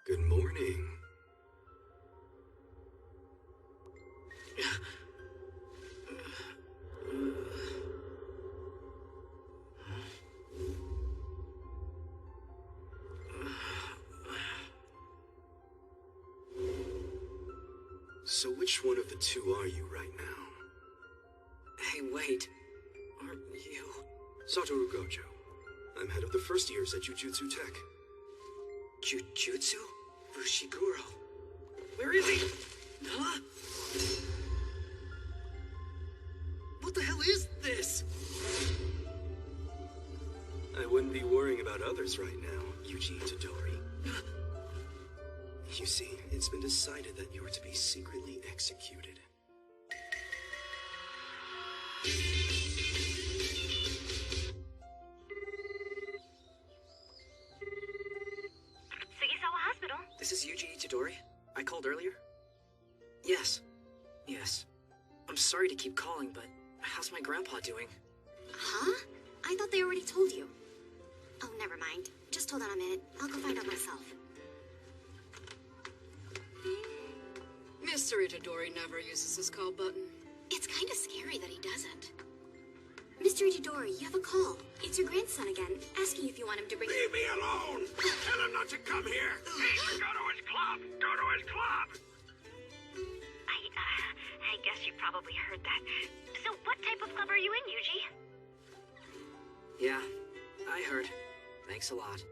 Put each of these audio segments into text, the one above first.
Good morning. So which one of the two are you right now? Hey, wait. Aren't you... Satoru Gojo. I'm head of the first years at Jujutsu Tech. Jujutsu? Fushiguro. Where is he? Huh? What the hell is this? I wouldn't be worrying about others right now, Yuji Itadori. You see, it's been decided that you're to be secretly executed. Sugisawa Hospital. This is Yuji Itadori? I called earlier? Yes. Yes. I'm sorry to keep calling, but how's my grandpa doing? Huh? I thought they already told you. Oh, never mind. Just hold on a minute. I'll go find out myself. Mr. Itadori never uses his call button. It's kind of scary that he doesn't. Mr. Itadori, you have a call. It's your grandson again, asking if you want him to bring... Leave me alone! Tell him not to come here! Hey, go to his club! Go to his club! I guess you probably heard that. So what type of club are you in, Yuji? Yeah, I heard. Thanks a lot.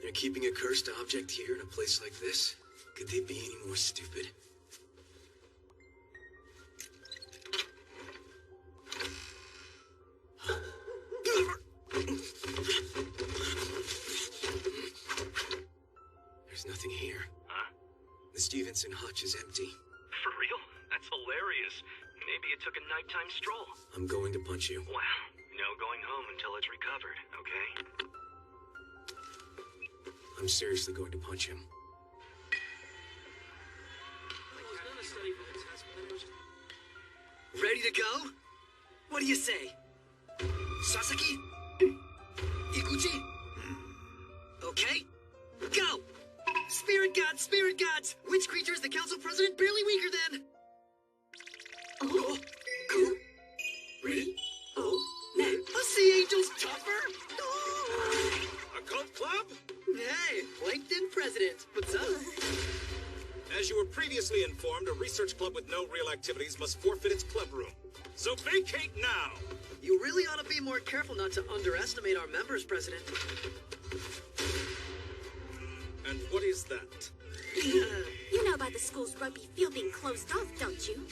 They're keeping a cursed object here in a place like this? Could they be any more stupid? There's nothing here. Huh? The Stevenson hutch is empty. For real? That's hilarious. Maybe it took a nighttime stroll. I'm going to punch you. Wow. No going home until it's recovered, okay? I'm seriously going to punch him. Ready to go? What do you say? Sasaki? Ikuchi? Okay? Go! Spirit gods! Which creature is the council president barely weaker than? Oh, cool. Ready? Oh, now. A sea angel's tougher? Oh. A cult club? Hey, Plankton president. What's up? As you were previously informed, a research club with no real activities must forfeit its club room. So vacate now! You really ought to be more careful not to underestimate our members, President. And what is that? You know about the school's rugby field being closed off, don't you?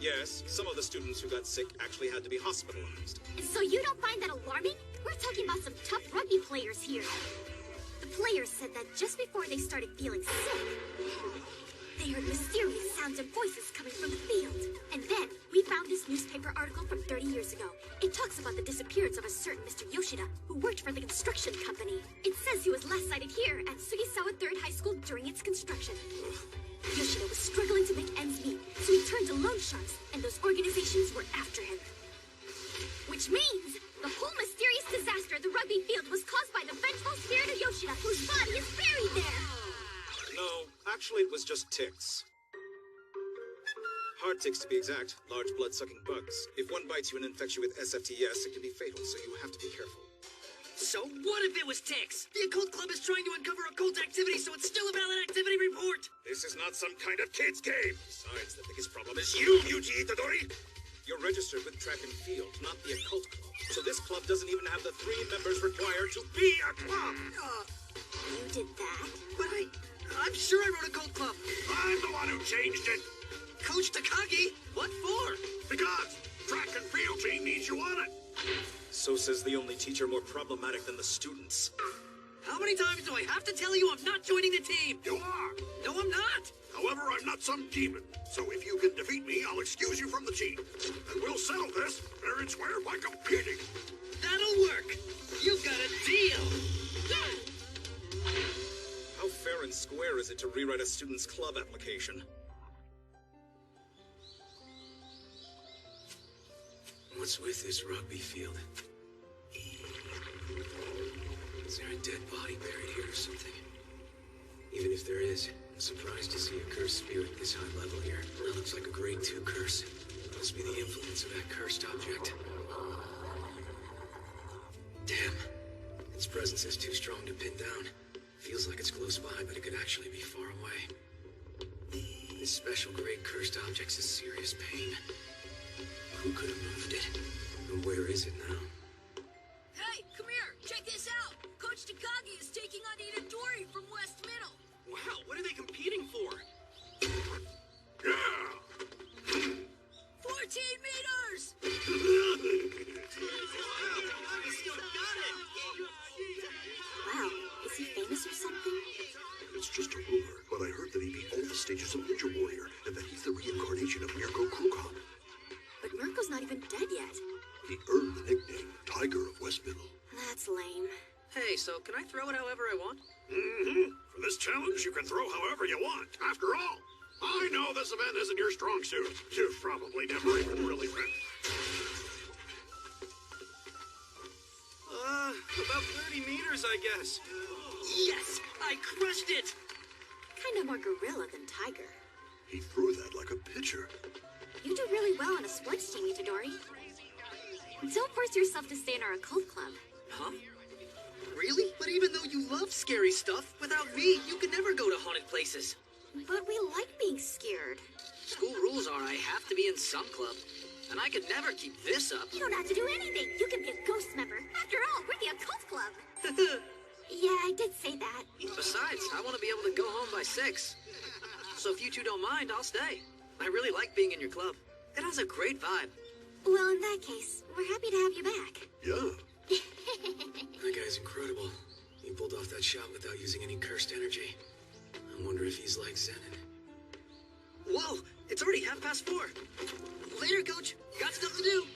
Yes, some of the students who got sick actually had to be hospitalized. So you don't find that alarming? We're talking about some tough rugby players here. The players said that just before they started feeling sick, they heard mysterious sounds and voices coming from the field. And then we found this newspaper article from 30 years ago. It talks about the disappearance of a certain Mr. Yoshida, who worked for the construction company. It says he was last sighted here at Sugisawa 3rd High School during its construction. Yoshida was struggling to make ends meet, so he turned to loan sharks, and those organizations were after him. Which means the whole mysterious disaster at the rugby field was caused by the vengeful spirit of Yoshida, whose body is buried there. No, actually it was just ticks. Hard ticks to be exact, large blood-sucking bugs. If one bites you and infects you with SFTS, it can be fatal, so you have to be careful. So what if it was ticks? The occult club is trying to uncover occult activity, so it's still a valid activity report. This is not some kind of kid's game. Besides, the biggest problem is you, Yuji Itadori. You're registered with track and field, not the occult club. So this club doesn't even have the 3 members required to be a club. You did that? But I'm sure I wrote a cult club. I'm the one who changed it. Coach Takagi, what for? Because track and field team needs you on it. So says the only teacher more problematic than the students. How many times do I have to tell you I'm not joining the team? You are. No, I'm not. However, I'm not some demon. So if you can defeat me, I'll excuse you from the team. And we'll settle this fair and square by competing. That'll work. You got a deal. How fair fair and square is it to rewrite a student's club application? What's with this rugby field? Is there a dead body buried here or something? Even if there is, I'm surprised to see a cursed spirit this high level here. That looks like a grade 2 curse. Must be the influence of that cursed object. Damn. Its presence is too strong to pin down. Feels like it's close by, but it could actually be far away. This special grade cursed object's a serious pain. Who could have moved it? And where is it now? Hey, come here! Check this out! Coach Takagi is taking on Itadori from West Middle! Wow, what are they competing for? 14 meters! Wow, is he famous or something? It's just a rumor, but I heard that he beat all the stages of Ninja Warrior, and that he's the reincarnation of Mirko Kukan. But Mirko's not even dead yet. He earned the nickname Tiger of West Middle. That's lame. Hey, so can I throw it however I want? Mm-hmm. For this challenge, you can throw however you want. After all, I know this event isn't your strong suit. You've probably never even really been. About 30 meters, I guess. Yes! I crushed it! Kind of more gorilla than tiger. He threw that like a pitcher. You do really well on a sports team, Itadori. Don't force yourself to stay in our occult club. Huh? Really? But even though you love scary stuff, without me, you could never go to haunted places. But we like being scared. School rules are I have to be in some club, and I could never keep this up. You don't have to do anything. You can be a ghost member. After all, we're the occult club. Yeah, I did say that. Besides, I want to be able to go home by 6. So if you two don't mind, I'll stay. I really like being in your club. It has a great vibe. Well, in that case, we're happy to have you back. Yeah. That guy's incredible. He pulled off that shot without using any cursed energy. I wonder if he's like Zenin. Whoa, it's already 4:30. Later, Coach. Got stuff to do.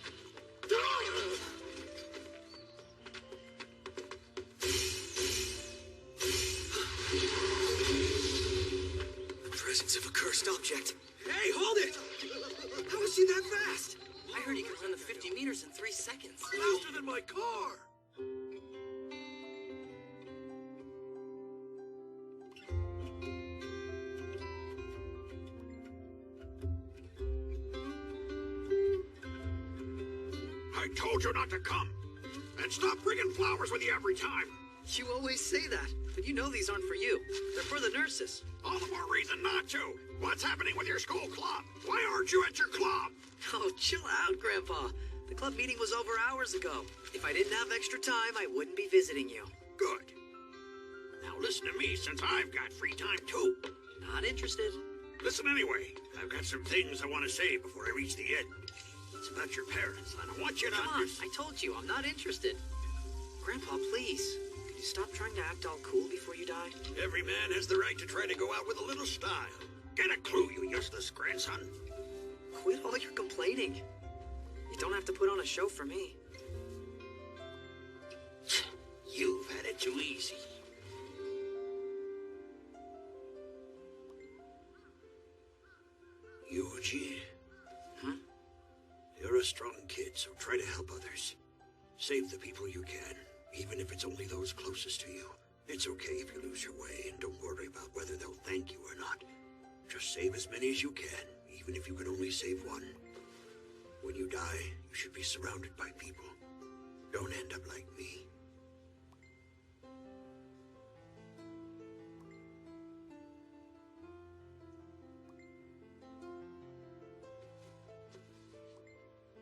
The presence of a cursed object. Hey, hold it! How is he that fast? I heard he could run the 50 meters in 3 seconds. Faster than my car! I told you not to come! And stop bringing flowers with you every time! You always say that, but you know these aren't for you. They're for the nurses. All the more reason not to! What's happening with your school club? Why aren't you at your club? Oh, chill out, Grandpa. The club meeting was over hours ago. If I didn't have extra time, I wouldn't be visiting you. Good. Now listen to me, since I've got free time too. Not interested. Listen anyway, I've got some things I want to say before I reach the end. It's about your parents, and I want you to Come on, understand. I told you, I'm not interested. Grandpa, please. Could you stop trying to act all cool before you die? Every man has the right to try to go out with a little style. Get a clue, you useless grandson. Quit all your complaining. You don't have to put on a show for me. You've had it too easy. Yuji. Huh? You're a strong kid, so try to help others. Save the people you can, even if it's only those closest to you. It's okay if you lose your way, and don't worry about whether they'll thank you or not. Just save as many as you can, even if you can only save one. When you die, you should be surrounded by people. Don't end up like me.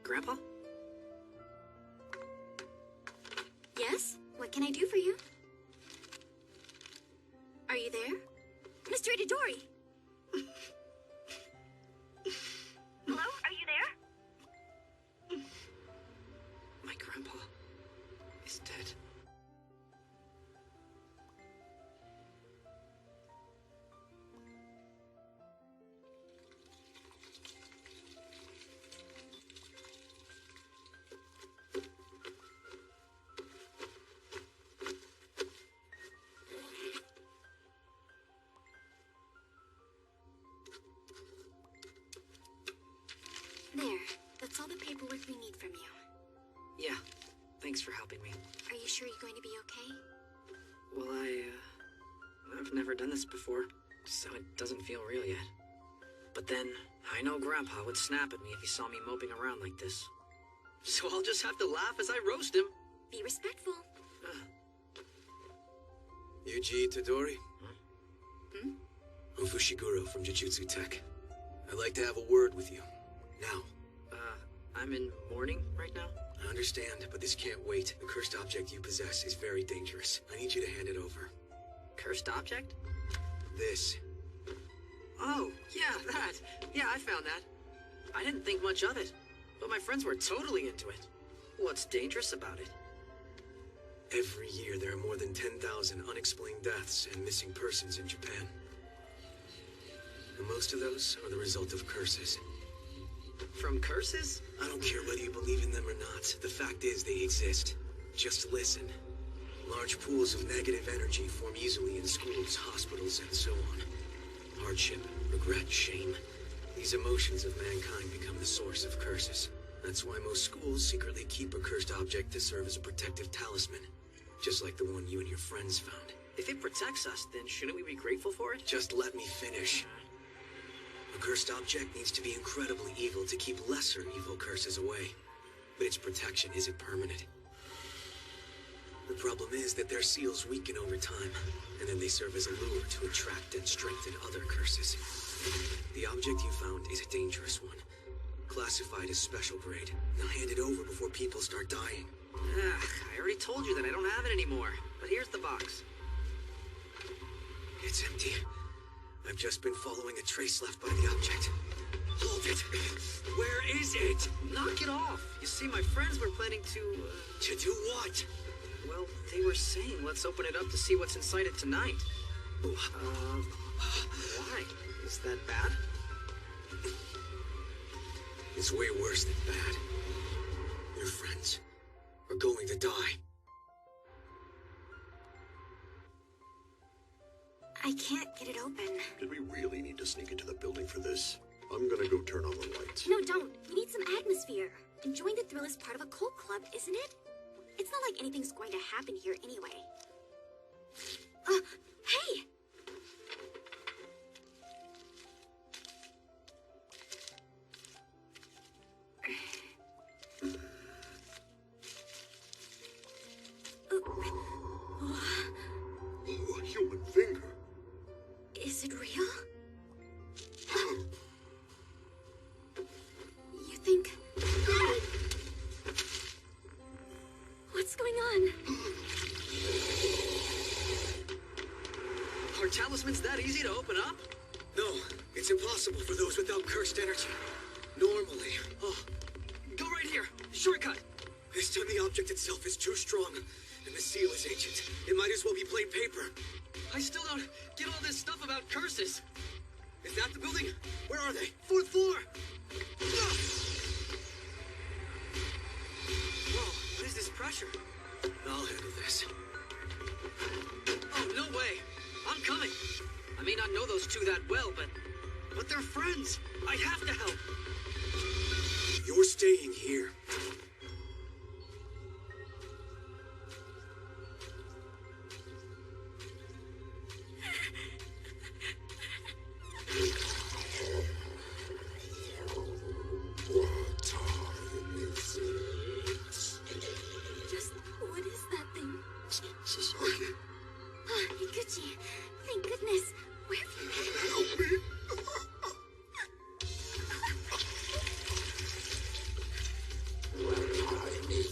Grandpa? Yes? What can I do for you? Are you there? Mr. Itadori! Hello? Are you there? My grandpa is dead. Thanks for helping me. Are you sure you're going to be okay? Well, I've never done this before, so it doesn't feel real yet. But then, I know Grandpa would snap at me if he saw me moping around like this. So I'll just have to laugh as I roast him. Be respectful. Yuji Itadori? Hmm? I'm Fushiguro from Jujutsu Tech. I'd like to have a word with you. Now. I'm in mourning right now? I understand, but this can't wait. The cursed object you possess is very dangerous. I need you to hand it over. Cursed object? This. Oh, yeah, that. Yeah, I found that. I didn't think much of it, but my friends were totally into it. What's dangerous about it? Every year there are more than 10,000 unexplained deaths and missing persons in Japan. And most of those are the result of curses. From curses? I don't care whether you believe in them or not. The fact is they exist. Just listen. Large pools of negative energy form easily in schools, hospitals, and so on. Hardship, regret, shame. These emotions of mankind become the source of curses. That's why most schools secretly keep a cursed object to serve as a protective talisman. Just like the one you and your friends found. If it protects us, then shouldn't we be grateful for it? Just let me finish. A cursed object needs to be incredibly evil to keep lesser evil curses away. But its protection isn't permanent. The problem is that their seals weaken over time, and then they serve as a lure to attract and strengthen other curses. The object you found is a dangerous one, classified as special grade. Now hand it over before people start dying. I already told you that I don't have it anymore, but here's the box. It's empty. I've just been following a trace left by the object. Hold it! Where is it? Knock it off! You see, my friends were planning to... To do what? Well, they were saying let's open it up to see what's inside it tonight. Why? Is that bad? It's way worse than bad. Your friends are going to die. I can't get it open. Did we really need to sneak into the building for this? I'm gonna go turn on the lights. No, don't. You need some atmosphere. Enjoying the thrill is part of a cult club, isn't it? It's not like anything's going to happen here anyway. Hey! Oh, a human finger. Is it real? You think... What's going on? Are talismans that easy to open up? No, it's impossible for those without cursed energy. Normally. Oh, go right here. Shortcut. This time the object itself is too strong, and the seal is ancient. It might as well be plain paper. I still don't get all this stuff about curses. Is that the building? Where are they? 4th floor. Whoa, what is this pressure? I'll handle this. Oh, no way. I'm coming. I may not know those two that well, but they're friends. I have to help. You're staying here. Just, what is that thing? Sasaki, Higuchi, thank goodness. Where have you been? help me.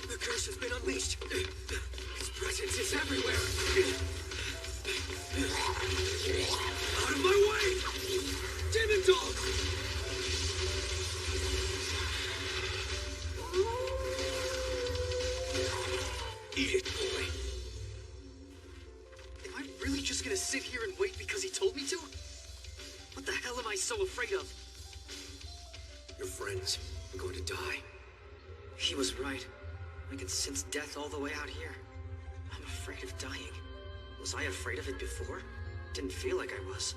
The curse has been unleashed. Its presence is everywhere. Out of my way! Demon dog! Eat it, boy. Am I really just gonna sit here and wait because he told me to? What the hell am I so afraid of? Your friends are going to die. He was right. I can sense death all the way out here. I'm afraid of dying. Was I afraid of it before? Didn't feel like I was.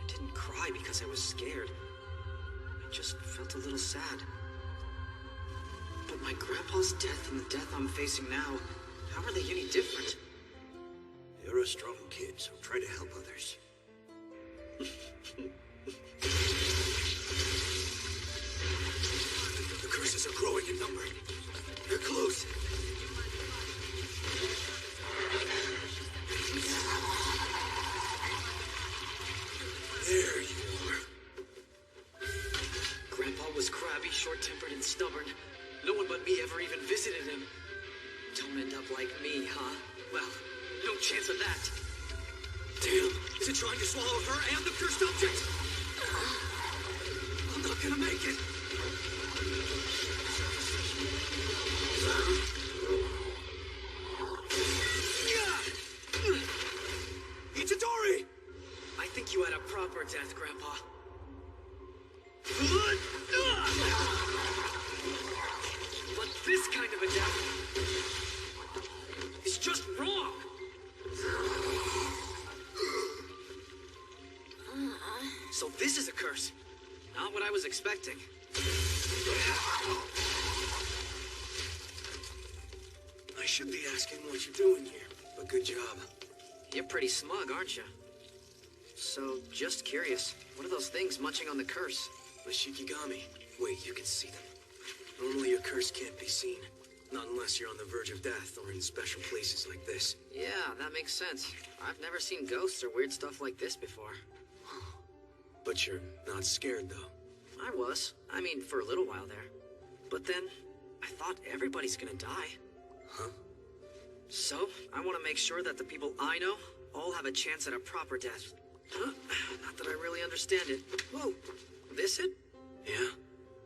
I didn't cry because I was scared. I just felt a little sad. But my grandpa's death and the death I'm facing now, how are they any different? You're a strong kid, so try to help others. The curses are growing in number. They're close. There you are. Grandpa was crabby, short-tempered, and stubborn. No one but me ever even visited him. Don't end up like me, huh? Well, no chance of that. Damn, is it trying to swallow her and the cursed object? I'm not gonna make it. Itadori! I think you had a proper death, Grandpa. But this kind of a death is just wrong. So this is a curse. Not what I was expecting. I should be asking what you're doing here, but good job. You're pretty smug, aren't you? So, just curious, what are those things munching on the curse? The Shikigami. Wait, you can see them. Normally a curse can't be seen. Not unless you're on the verge of death or in special places like this. Yeah, that makes sense. I've never seen ghosts or weird stuff like this before. But you're not scared, though. I was. I mean, for a little while there. But then, I thought everybody's gonna die. Huh? So, I want to make sure that the people I know all have a chance at a proper death. Huh? Not that I really understand it. Whoa, this it? Yeah.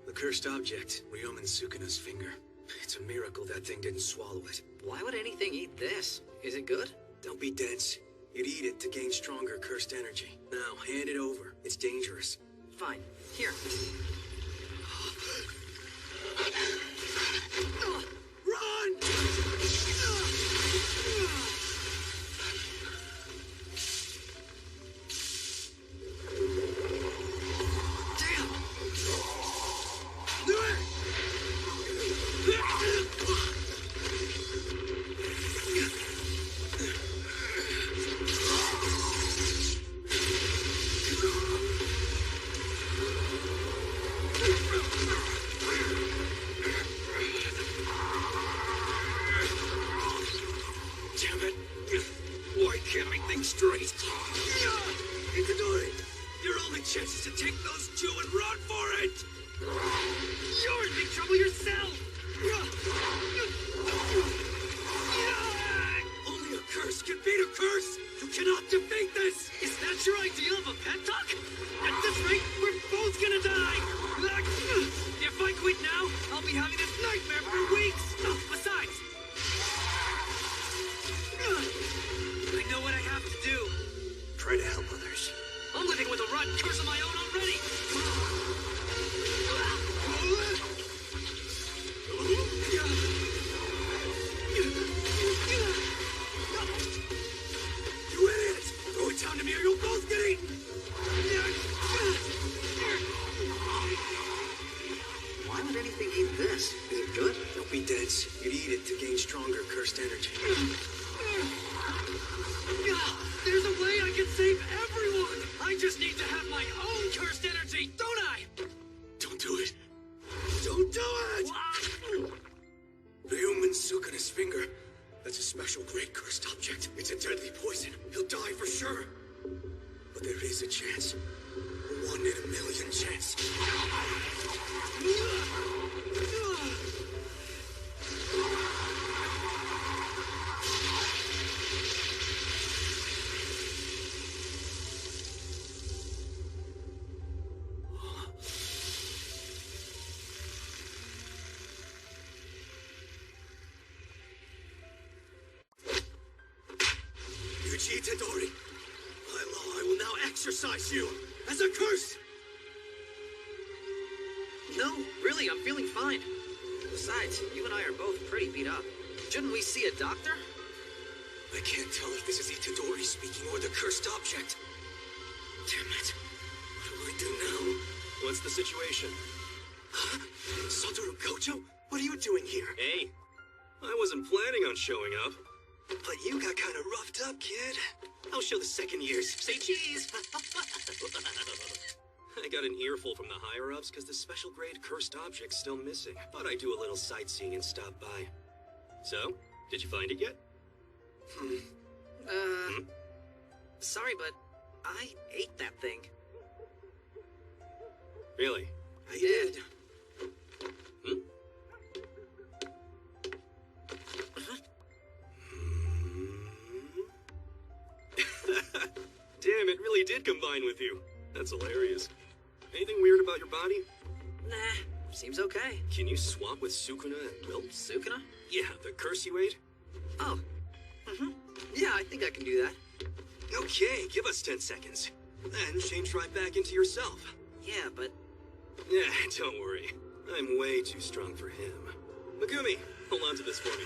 The cursed object, Ryomen Sukino's finger. It's a miracle that thing didn't swallow it. Why would anything eat this? Is it good? Don't be dense. You'd eat it to gain stronger cursed energy. Now, hand it over. It's dangerous. Fine. Here. Run! Straight. Itadori, your only chance is to take those two and run for it! You're in big trouble yourself! Only a curse can beat a curse! You cannot defeat this! Is that your idea of a pep talk? At this rate, we're both gonna die! If I quit now, I'll be having this nightmare for weeks! Besides, I know what I have to do. Try to help others. I'm living with a rotten curse of my own already. You idiots! Throw it down to me or you'll both get eaten! Why would anything eat this? Is it good? Don't be dense. You'd eat it to gain stronger cursed energy. There's a way I can save everyone! I just need to have my own cursed energy, don't I? Don't do it. Don't do it! Ryomen Sukino's finger. That's a special great cursed object. It's a deadly poison. He'll die for sure. But there is a chance. 1 in a million chance. Itadori, by law, I will now exorcise you as a curse! No, really, I'm feeling fine. Besides, you and I are both pretty beat up. Shouldn't we see a doctor? I can't tell if this is Itadori speaking or the cursed object. Damn it. What do I do now? What's the situation? Satoru Gojo? What are you doing here? Hey, I wasn't planning on showing up. But you got kind of roughed up, kid. I'll show the second years. Say cheese! I got an earful from the higher-ups because the special grade cursed object's still missing. Thought I'd do a little sightseeing and stop by. So, did you find it yet? Sorry, but I ate that thing. Really? I did. Damn, it really did combine with you. That's hilarious. Anything weird about your body? Nah, seems okay. Can you swap with Sukuna and Will? Sukuna? Yeah, the curse you ate? Oh. Yeah, I think I can do that. Okay, give us 10 seconds. Then change right back into yourself. Yeah, but... Yeah, don't worry. I'm way too strong for him. Megumi, hold on to this for me.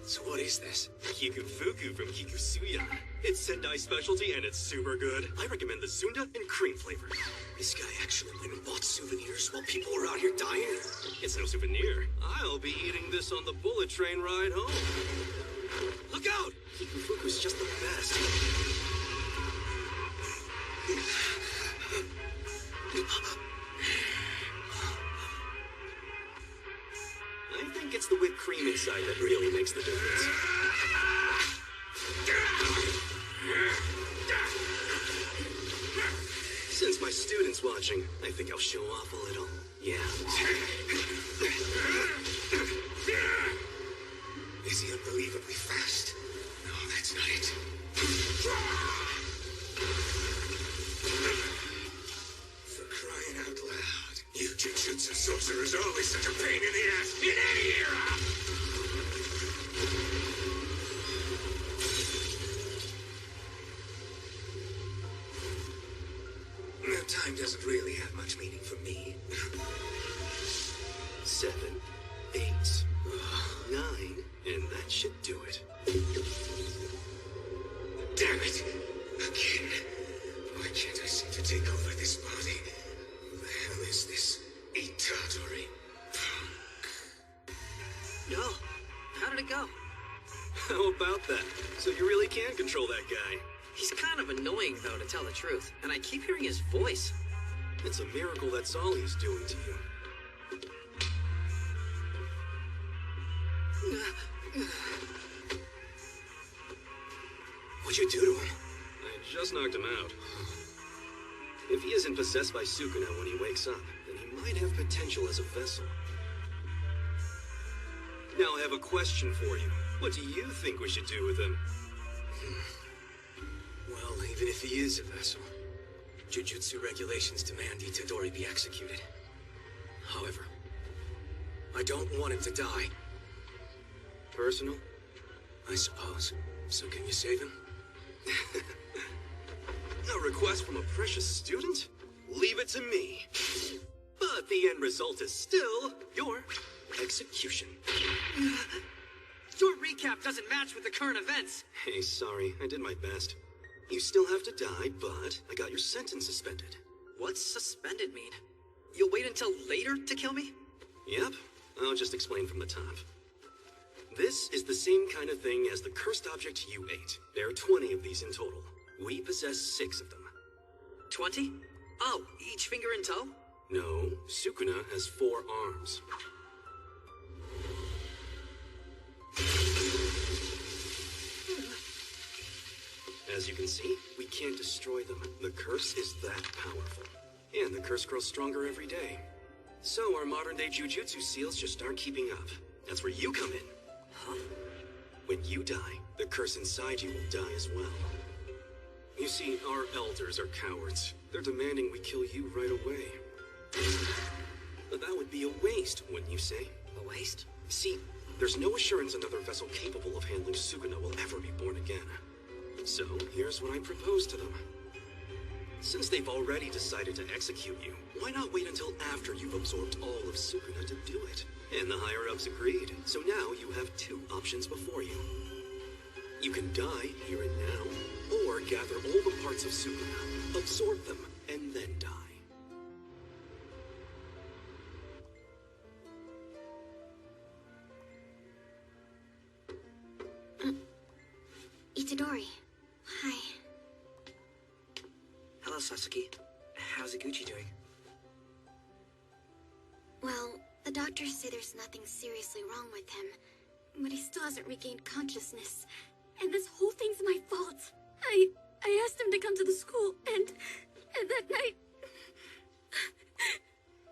So what is this? Kiku Fuku from Kikusuya. It's Sendai specialty and it's super good. I recommend the Sunda and cream flavor. This guy actually went and bought souvenirs while people were out here dying? It's no souvenir. I'll be eating this on the bullet train ride home. Look out! Kiku Fuku's just the best. I think it's the whipped cream inside that really makes the difference. Since my student's watching, I think I'll show off a little. Yeah. Is he unbelievably fast? No, that's not it. For crying out loud. You jujutsu sorcerers are always such a pain in the ass in any era! Time doesn't really have much meaning for me. 7, 8, 9, and that should do it. Damn it! Again. Why can't I seem to take over this body? Who the hell is this Itadori punk? No. How did it go? How about that? So you really can control that guy? He's kind of annoying, though, to tell the truth. And I keep hearing his voice. It's a miracle that's all he's doing to you. What'd you do to him? I just knocked him out. If he isn't possessed by Sukuna when he wakes up, then he might have potential as a vessel. Now I have a question for you. What do you think we should do with him? Well, even if he is a vessel, Jujutsu regulations demand Itadori be executed. However, I don't want him to die. Personal? I suppose. So can you save him? A request from a precious student? Leave it to me. But the end result is still your execution. Your recap doesn't match with the current events. Hey, sorry, I did my best. You still have to die, but I got your sentence suspended. What's suspended mean? You'll wait until later to kill me? Yep, I'll just explain from the top. This is the same kind of thing as the cursed object you ate. There are 20 of these in total. We possess 6 of them. 20? Oh, each finger and toe? No, Sukuna has 4 arms. As you can see, we can't destroy them. The curse is that powerful. And the curse grows stronger every day. So our modern-day Jujutsu seals just aren't keeping up. That's where you come in. Huh? When you die, the curse inside you will die as well. You see, our elders are cowards. They're demanding we kill you right away. But that would be a waste, wouldn't you say? A waste? See, there's no assurance another vessel capable of handling Sukuna will ever be born again. So, here's what I propose to them. Since they've already decided to execute you, why not wait until after you've absorbed all of Sukuna to do it? And the higher-ups agreed, so now you have 2 options before you. You can die here and now, or gather all the parts of Sukuna, absorb them, and then die. Hello, Sasaki. How's Iguchi doing? Well, the doctors say there's nothing seriously wrong with him, but he still hasn't regained consciousness. And this whole thing's my fault. I asked him to come to the school, and that night...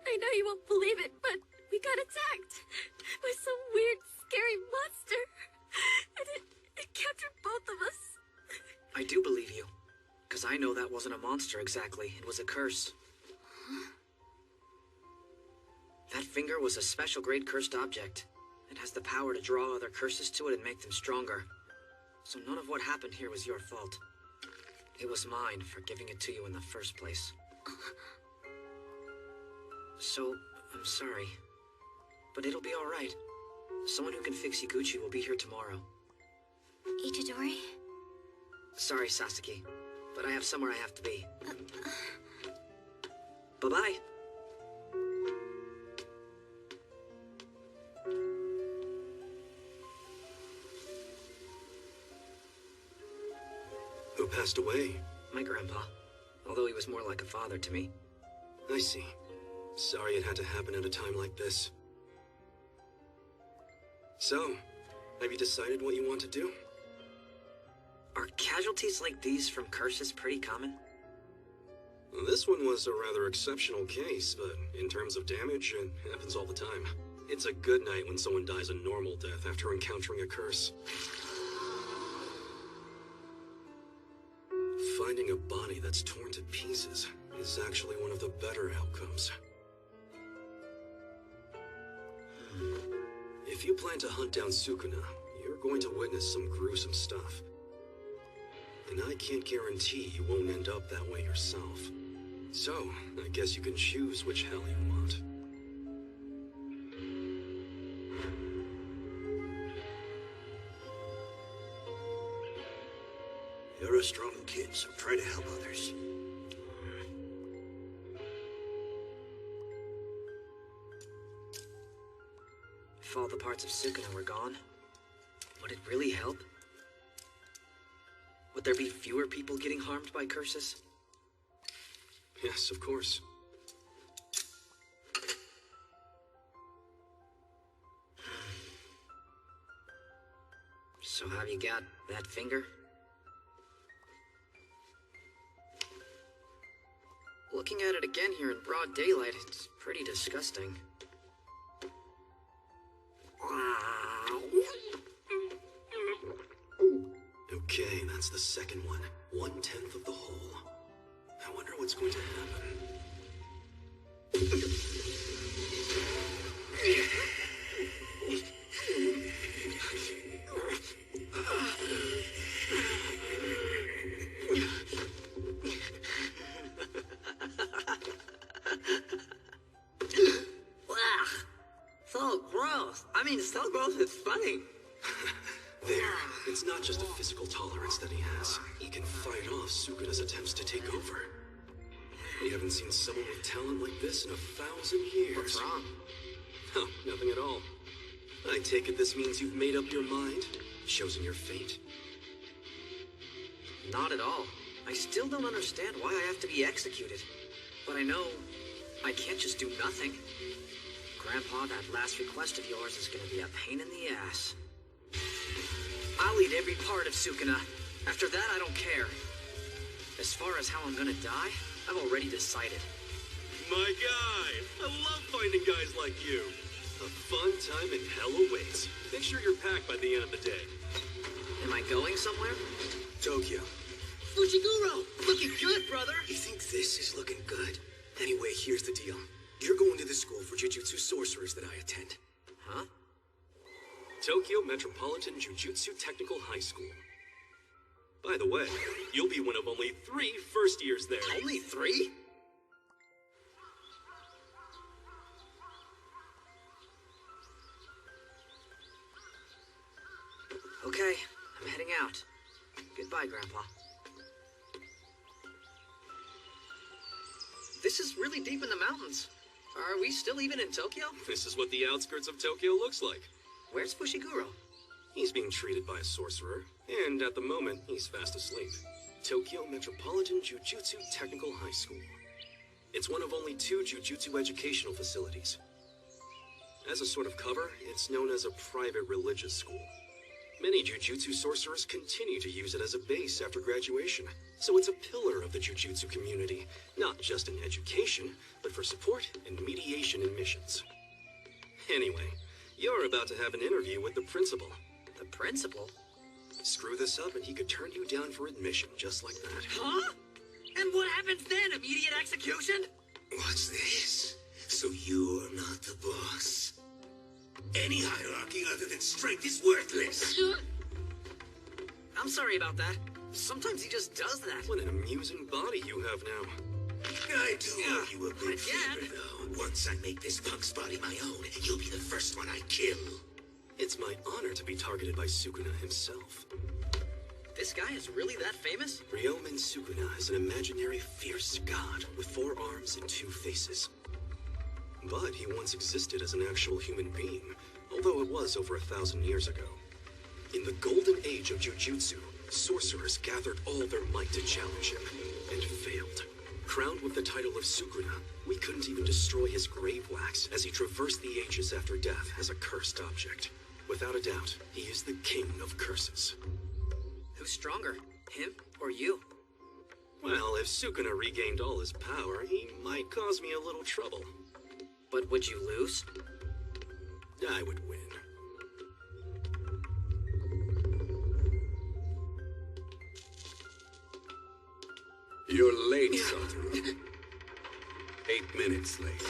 I know you won't believe it, but we got attacked by some weird, scary monster. And it captured both of us. I do believe you. Because I know that wasn't a monster exactly. It was a curse. Huh? That finger was a special grade cursed object. It has the power to draw other curses to it and make them stronger. So none of what happened here was your fault. It was mine for giving it to you in the first place. So, I'm sorry. But it'll be alright. Someone who can fix Iguchi will be here tomorrow. Itadori? Sorry, Sasaki. But I have somewhere I have to be. Bye-bye. Who passed away? My grandpa. Although he was more like a father to me. I see. Sorry it had to happen at a time like this. So, have you decided what you want to do? Are casualties like these from curses pretty common? Well, this one was a rather exceptional case, but in terms of damage, it happens all the time. It's a good night when someone dies a normal death after encountering a curse. Finding a body that's torn to pieces is actually one of the better outcomes. If you plan to hunt down Sukuna, you're going to witness some gruesome stuff. And I can't guarantee you won't end up that way yourself. So, I guess you can choose which hell you want. You're a strong kid, so try to help others. If all the parts of Sukuna were gone, would it really help? Would there be fewer people getting harmed by curses? Yes, of course. So have you got that finger? Looking at it again here in broad daylight, it's pretty disgusting. Okay, that's the second one. 1/10 of the whole. I wonder what's going to happen. So gross. I mean, so gross it's funny. There. It's not just a physical tolerance that he has. He can fight off Sukuna's attempts to take over. We haven't seen someone with talent like this in 1,000 years. What's wrong? Oh, nothing at all. I take it this means you've made up your mind? Chosen your fate? Not at all. I still don't understand why I have to be executed. But I know I can't just do nothing. Grandpa, that last request of yours is gonna be a pain in the ass. I'll eat every part of Sukuna. After that, I don't care. As far as how I'm gonna die, I've already decided. My guy! I love finding guys like you. A fun time in hell awaits. Make sure you're packed by the end of the day. Am I going somewhere? Tokyo. Fujiguro! Looking good, brother! You think this is looking good? Anyway, here's the deal. You're going to the school for Jujutsu sorcerers that I attend. Huh? Tokyo Metropolitan Jujutsu Technical High School. By the way, you'll be one of only 3 first years there. Only 3? Okay, I'm heading out. Goodbye, Grandpa. This is really deep in the mountains. Are we still even in Tokyo? This is what the outskirts of Tokyo looks like. Where's Fushiguro? He's being treated by a sorcerer, and at the moment, he's fast asleep. Tokyo Metropolitan Jujutsu Technical High School. It's one of only 2 jujutsu educational facilities. As a sort of cover, it's known as a private religious school. Many jujutsu sorcerers continue to use it as a base after graduation, so it's a pillar of the jujutsu community, not just in education, but for support and mediation in missions. Anyway, you're about to have an interview with the principal. The principal? Screw this up and he could turn you down for admission just like that. Huh? And what happens then? Immediate execution? What's this? So you're not the boss? Any hierarchy other than strength is worthless. I'm sorry about that. Sometimes he just does that. What an amusing body you have now. I do owe you a big Again? favor, though. Once I make this punk's body my own, you'll be the first one I kill. It's my honor to be targeted by Sukuna himself. This guy is really that famous? Ryomen Sukuna is an imaginary fierce god with 4 arms and 2 faces. But he once existed as an actual human being, although it was over 1,000 years ago. In the golden age of Jujutsu, sorcerers gathered all their might to challenge him, and failed. Crowned with the title of Sukuna, we couldn't even destroy his grave wax as he traversed the ages after death as a cursed object. Without a doubt, he is the king of curses. Who's stronger, him or you? Well, if Sukuna regained all his power, he might cause me a little trouble. But would you lose? I would win. You're late, Satoru. 8 minutes late.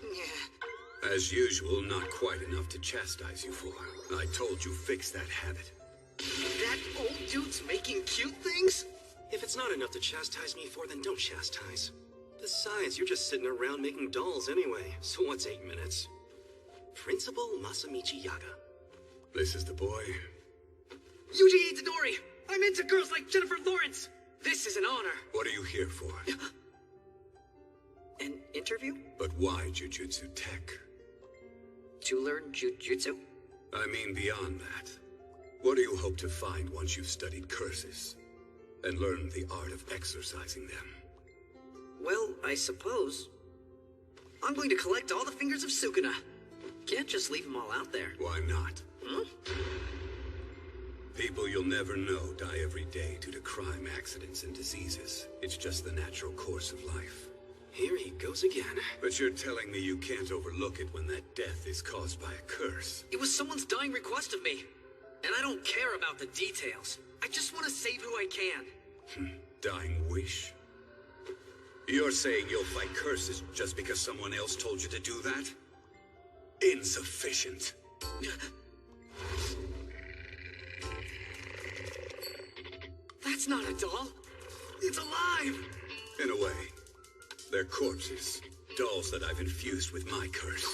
Yeah. As usual, not quite enough to chastise you for. I told you fix that habit. That old dude's making cute things? If it's not enough to chastise me for, then don't chastise. Besides, you're just sitting around making dolls anyway, so what's 8 minutes? Principal Masamichi Yaga. This is the boy. Yuji Itadori! I'm into girls like Jennifer Lawrence! This is an honor! What are you here for? An interview? But why Jujutsu Tech? To learn Jujutsu? I mean beyond that. What do you hope to find once you've studied curses? And learned the art of exercising them? Well, I suppose I'm going to collect all the fingers of Sukuna. Can't just leave them all out there. Why not? Hmm? People you'll never know die every day due to crime, accidents, and diseases. It's just the natural course of life. Here he goes again. But you're telling me you can't overlook it when that death is caused by a curse. It was someone's dying request of me. And I don't care about the details. I just want to save who I can. Dying wish. You're saying you'll fight curses just because someone else told you to do that? Insufficient. That's not a doll. It's alive! In a way, they're corpses. Dolls that I've infused with my curse.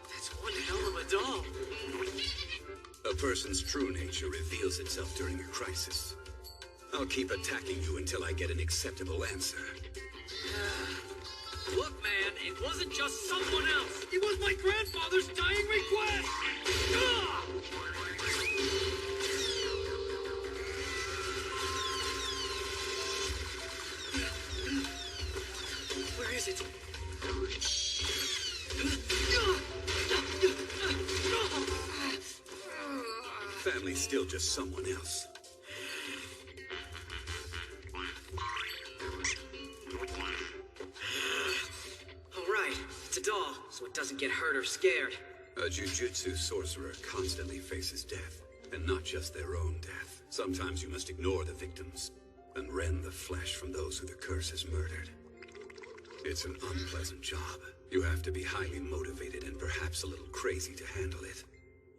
That's one hell of a doll. A person's true nature reveals itself during a crisis. I'll keep attacking you until I get an acceptable answer. Look, man, it wasn't just someone else. It was my grandfather's dying request. Where is it? Family's still just someone else. It's a doll, so it doesn't get hurt or scared. A jujutsu sorcerer constantly faces death, and not just their own death. Sometimes you must ignore the victims and rend the flesh from those who the curse has murdered. It's an unpleasant job. You have to be highly motivated and perhaps a little crazy to handle it.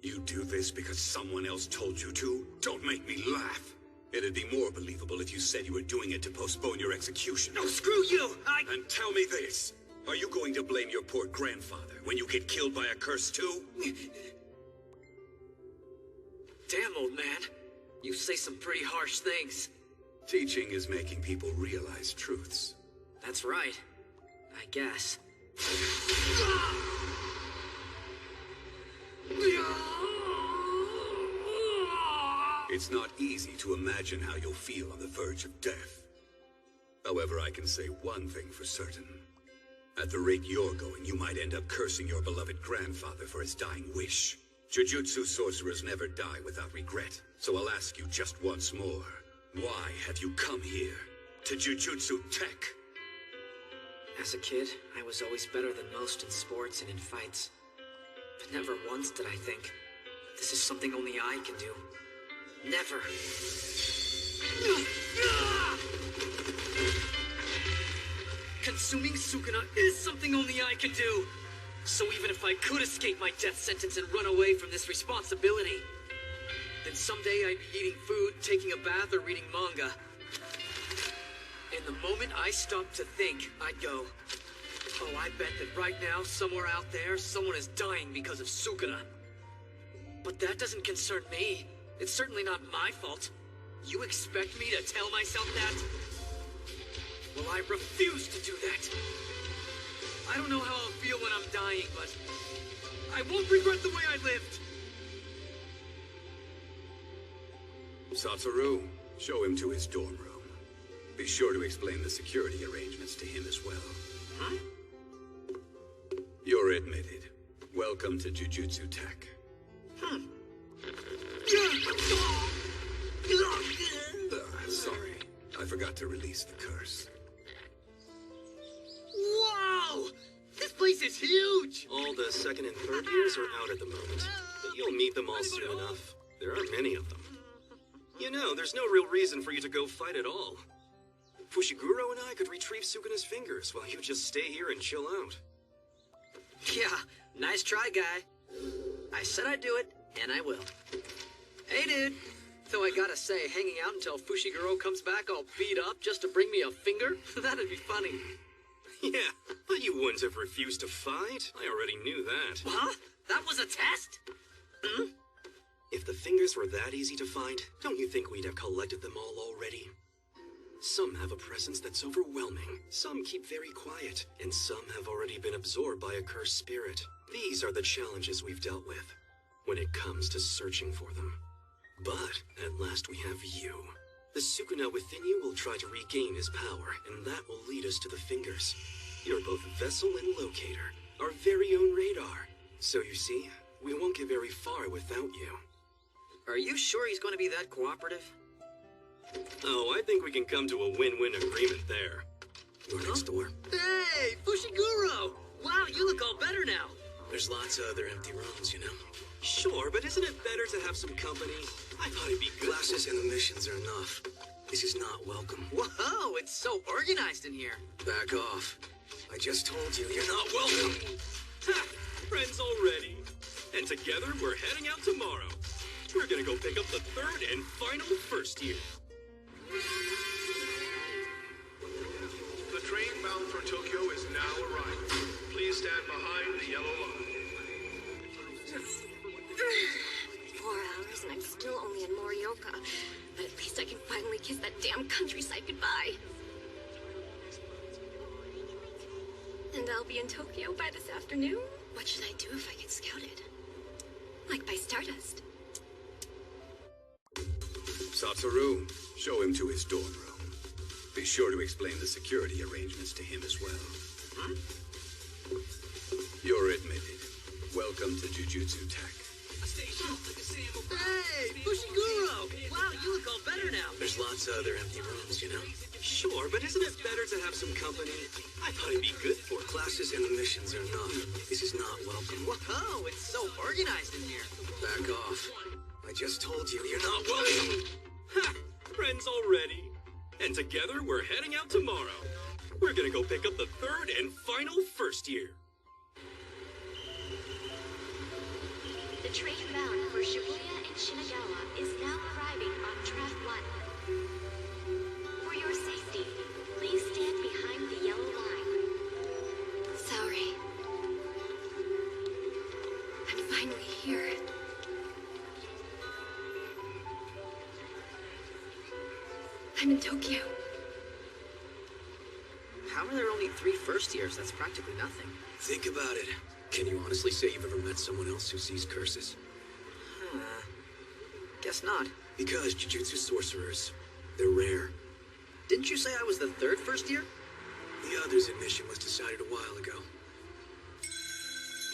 You do this because someone else told you to? Don't make me laugh. It'd be more believable if you said you were doing it to postpone your execution. No, screw you! And tell me this. Are you going to blame your poor grandfather when you get killed by a curse too? Damn, old man. You say some pretty harsh things. Teaching is making people realize truths. That's right. I guess. It's not easy to imagine how you'll feel on the verge of death. However, I can say one thing for certain. At the rate you're going, you might end up cursing your beloved grandfather for his dying wish. Jujutsu sorcerers never die without regret, so I'll ask you just once more. Why have you come here? To Jujutsu Tech? As a kid, I was always better than most in sports and in fights. But never once did I think, this is something only I can do. Never. Consuming Sukuna is something only I can do. So even if I could escape my death sentence and run away from this responsibility, then someday I'd be eating food, taking a bath, or reading manga. And the moment I stopped to think, I'd go, oh, I bet that right now, somewhere out there, someone is dying because of Sukuna. But that doesn't concern me. It's certainly not my fault. You expect me to tell myself that? Well, I refuse to do that. I don't know how I'll feel when I'm dying, but I won't regret the way I lived. Satoru, show him to his dorm room. Be sure to explain the security arrangements to him as well. Huh? You're admitted. Welcome to Jujutsu Tech. Sorry. I forgot to release the curse. Wow! This place is huge! All the second and third years are out at the moment, but you'll meet them all soon enough. There are many of them. You know, there's no real reason for you to go fight at all. Fushiguro and I could retrieve Sukuna's fingers while you just stay here and chill out. Yeah, nice try, guy. I said I'd do it, and I will. Hey, dude. Though I gotta say, hanging out until Fushiguro comes back all beat up just to bring me a finger? That'd be funny. Yeah, but you wouldn't have refused to fight. I already knew that. Huh? That was a test? If the fingers were that easy to find, don't you think we'd have collected them all already? Some have a presence that's overwhelming, some keep very quiet, and some have already been absorbed by a cursed spirit. These are the challenges we've dealt with when it comes to searching for them. But at last we have you. The Sukuna within you will try to regain his power, and that will lead us to the fingers. You're both vessel and locator, our very own radar. So you see, we won't get very far without you. Are you sure he's going to be that cooperative? Oh, I think we can come to a win-win agreement there. You're next door. Hey, Fushiguro! Wow, you look all better now. There's lots of other empty rooms, you know. Sure, but isn't it better to have some company? I thought it'd be good. Classes and the missions are enough. This is not welcome. Whoa, it's so organized in here. Back off. I just told you, you're not welcome. Ha! Friends already. And together, we're heading out tomorrow. We're gonna go pick up the third and final first year. The train bound for Tokyo is now arriving. Please stand behind the yellow line. 4 hours and I'm still only in Morioka. But at least I can finally kiss that damn countryside goodbye. And I'll be in Tokyo by this afternoon. What should I do if I get scouted? Like by Stardust. Satoru, show him to his dorm room. Be sure to explain the security arrangements to him as well. You're admitted. Welcome to Jujutsu Tech. Hey, Fushiguro! Wow, you look all better now. There's lots of other empty rooms, you know. Sure, but isn't it better to have some company? I thought it'd be good for classes and the missions are enough. This is not welcome. Whoa, it's so organized in here. Back off. I just told you, you're not welcome. Ha! Friends already. And together, we're heading out tomorrow. We're gonna go pick up the third and final first year. The train bound for Shibuya and Shinagawa is now arriving on track 1. For your safety, please stand behind the yellow line. Sorry. I'm finally here. I'm in Tokyo. How How are there only 3 first years? That's practically nothing. Think about it. Can you honestly say you've ever met someone else who sees curses? Guess not. Because Jujutsu sorcerers, they're rare. Didn't you say I was the 3rd first year? The others' admission was decided a while ago.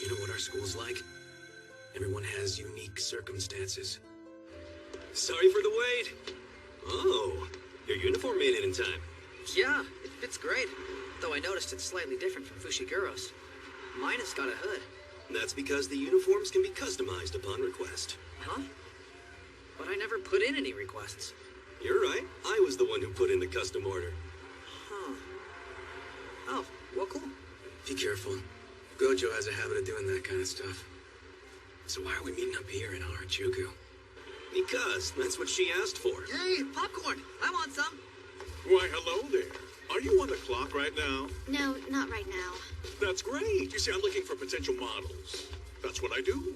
You know what our school's like? Everyone has unique circumstances. Sorry for the wait. Oh, your uniform made it in time. Yeah, it fits great. Though I noticed it's slightly different from Fushiguro's. Mine has got a hood. That's because the uniforms can be customized upon request. Huh? But I never put in any requests. You're right. I was the one who put in the custom order. Huh. Oh, well, cool. Be careful. Gojo has a habit of doing that kind of stuff. So why are we meeting up here in Harajuku? Because that's what she asked for. Hey, popcorn! I want some! Why, hello there. Are you on the clock right now? No, not right now. That's great. You see, I'm looking for potential models. That's what I do.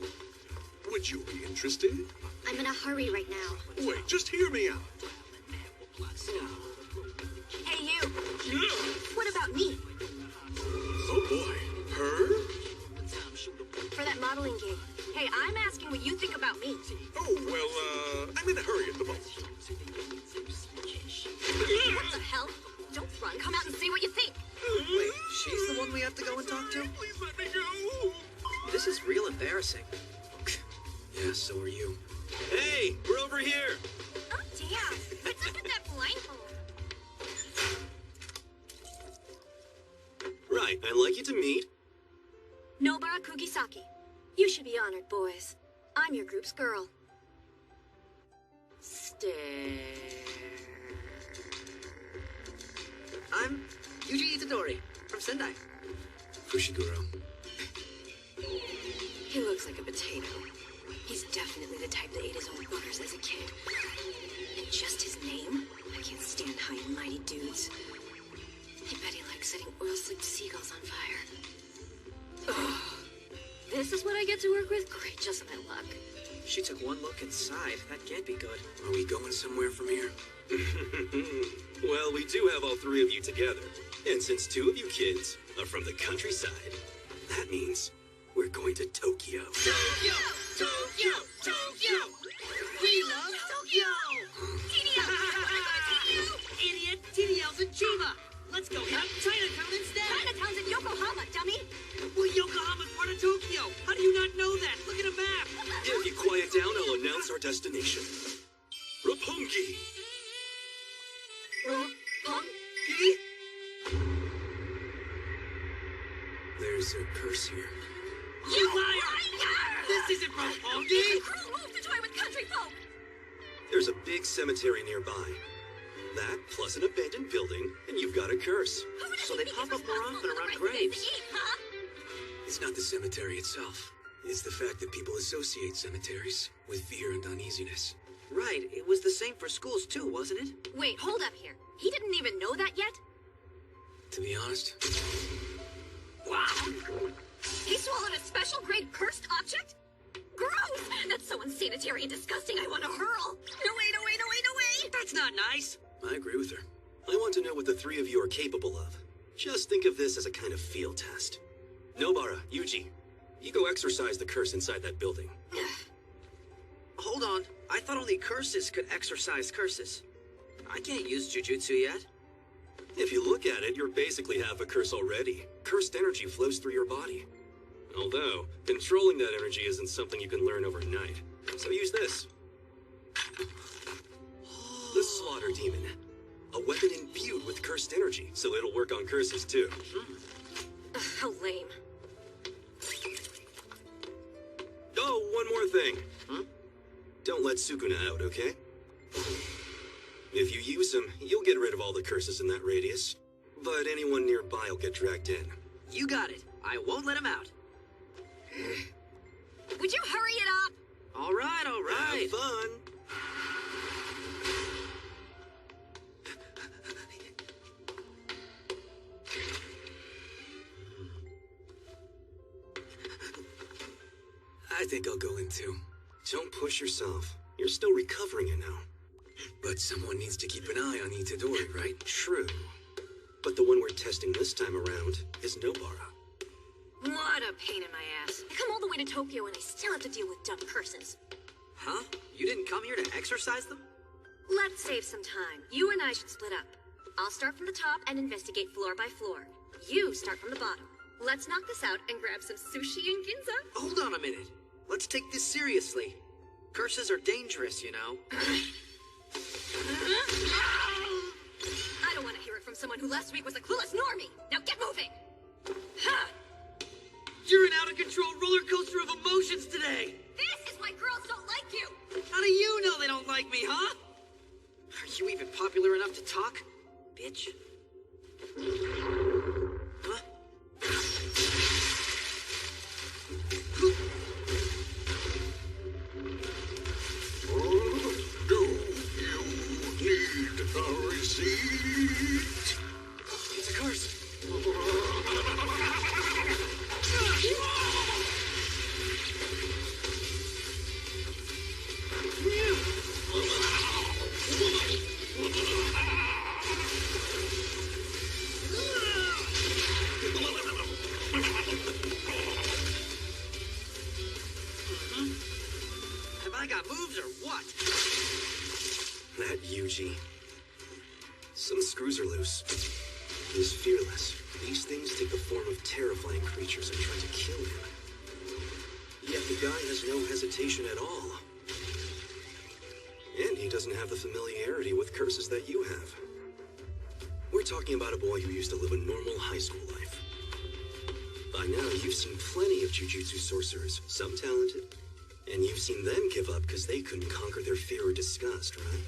Would you be interested? I'm in a hurry right now. Wait, just hear me out. Hey, you! Yeah. What about me? Oh boy. Her? For that modeling gig. Hey, I'm asking what you think about me. Oh, well, I'm in a hurry at the moment. What the hell? Don't run. Come out and say what you think. Wait, she's the one we have to go and talk to? Please let me go. This is real embarrassing. Yeah, so are you. Hey, we're over here. Oh, damn. What's up with that blindfold? Right, I'd like you to meet. Nobara Kugisaki. You should be honored, boys. I'm your group's girl. Stare. I'm Yuji Itadori from Sendai. Fushiguro. He looks like a potato. He's definitely the type that ate his own boogers as a kid. And just his name? I can't stand high and mighty dudes. I bet he likes setting oil-slicked seagulls on fire. Ugh. This is what I get to work with? Great, just my luck. She took one look inside. That can't be good. Are we going somewhere from here? Well, we do have all 3 of you together. And since 2 of you kids are from the countryside, that means we're going to Tokyo. Tokyo! Tokyo! Tokyo! We love Tokyo! TDL! Idiot! TDL's in Chiba! Let's go hit up Chinatown instead! Chinatown's in Yokohama, dummy! Well, Yokohama's part of Tokyo! How do you not know that? Look at a map! If you quiet down, I'll announce our destination. Roppongi! Roppongi? There's a curse here. You liar! This isn't Roppongi! Cruel move to toy with country folk! There's a big cemetery nearby. That, plus an abandoned building, and you've got a curse. So they pop up more often around graves. It's not the cemetery itself. It's the fact that people associate cemeteries with fear and uneasiness. Right, it was the same for schools too, wasn't it? Wait, hold up here. He didn't even know that yet? To be honest, Wow! He swallowed a special grade cursed object? Gross! That's so unsanitary and disgusting, I want to hurl! No way, no way, no way, no way! That's not nice! I agree with her. I want to know what the 3 of you are capable of. Just think of this as a kind of field test. Nobara, Yuji, you go exorcise the curse inside that building. Hold on, I thought only curses could exorcise curses. I can't use jujutsu yet. If you look at it, you're basically half a curse already. Cursed energy flows through your body. Although, controlling that energy isn't something you can learn overnight. So use this. The Slaughter Demon. A weapon imbued with cursed energy, so it'll work on curses too. Ugh, how lame. Oh, one more thing. Don't let Sukuna out, okay? If you use him, you'll get rid of all the curses in that radius. But anyone nearby will get dragged in. You got it. I won't let him out. Would you hurry it up? All right, all right. Have fun. I think I'll go in too. Don't push yourself. You're still recovering, you know. But someone needs to keep an eye on Itadori, right? True. But the one we're testing this time around is Nobara. What a pain in my ass. I come all the way to Tokyo and I still have to deal with dumb curses. Huh? You didn't come here to exercise them? Let's save some time. You and I should split up. I'll start from the top and investigate floor by floor. You start from the bottom. Let's knock this out and grab some sushi and ginza. Hold on a minute. Let's take this seriously. Curses are dangerous, you know. I don't want to hear it from someone who last week was a clueless normie. Now get moving! Ha! You're an out-of-control roller coaster of emotions today. This is why girls don't like you! How do you know they don't like me, huh? Are you even popular enough to talk, bitch? Huh? Do you need a receipt? It's a curse. Have I got moves or what? That Yuji. Some screws are loose. He's fearless. These things take the form of terrifying creatures and try to kill him. Yet the guy has no hesitation at all. And he doesn't have the familiarity with curses that you have. We're talking about a boy who used to live a normal high school life. By now, you've seen plenty of jujutsu sorcerers, some talented, and you've seen them give up because they couldn't conquer their fear or disgust, right?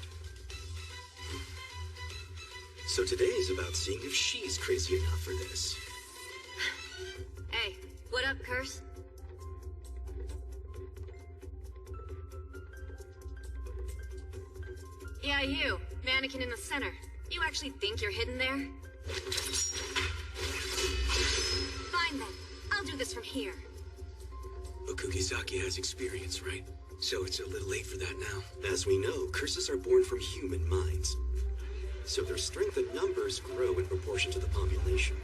So today is about seeing if she's crazy enough for this. Hey, what up, Curse? Yeah, you. Mannequin in the center. You actually think you're hidden there? Fine then. I'll do this from here. But Kukizaki has experience, right? So it's a little late for that now. As we know, curses are born from human minds. So their strength and numbers grow in proportion to the population.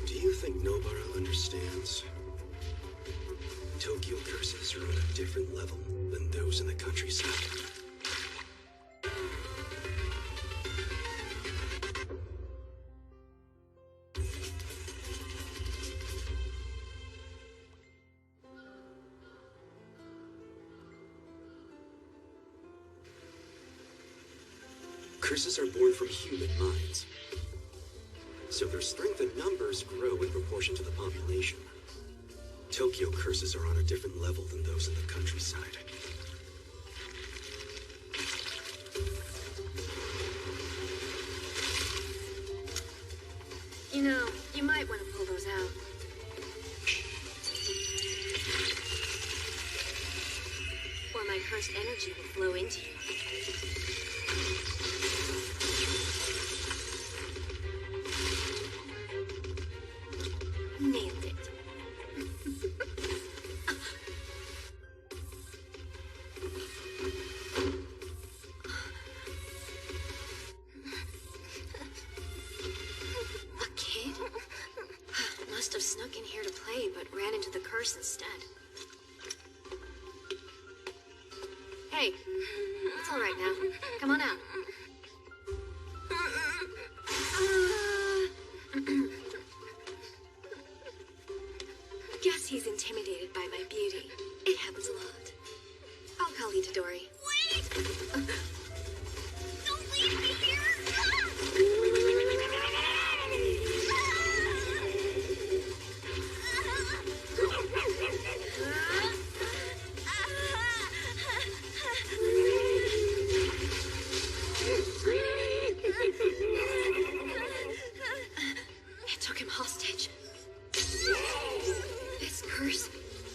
Do you think Nobara understands? Tokyo curses are on a different level than those in the countryside. Curses are born from human minds. So their strength and numbers grow in proportion to the population. Tokyo curses are on a different level than those in the countryside. You know, you might want to pull those out. Or my cursed energy will flow into you. Nailed it. A kid? Must have snuck in here to play, but ran into the curse instead. Hey, it's all right now. Come on out. Guess he's intimidated by my beauty. It happens a lot. I'll call Itadori. Wait! Don't leave me here! It took him hostage. This curse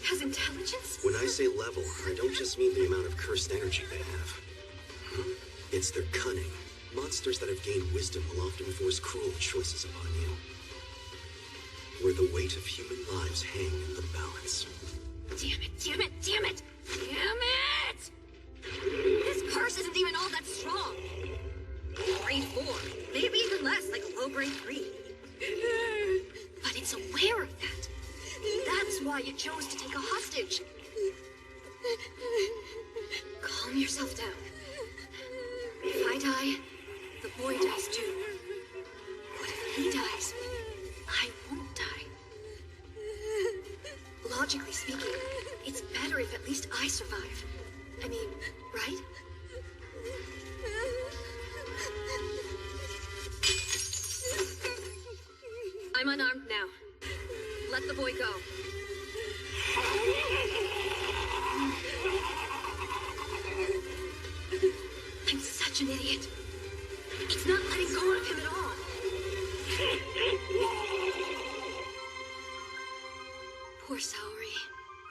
has intelligence? When I say level, I don't just mean the amount of cursed energy they have. It's their cunning. Monsters that have gained wisdom will often force cruel choices upon you. Where the weight of human lives hang in the balance. Damn it, damn it, damn it! Damn it! This curse isn't even all that strong. Grade 4, maybe even less, like a low grade 3. But it's aware of that. That's why it chose to take a hostage. Calm yourself down. If I die, the boy dies too. But if he dies, I won't die. Logically speaking, it's better if at least I survive. I mean, right? I'm unarmed now. Let the boy go. I'm such an idiot. It's not letting go of him at all. Poor Saori.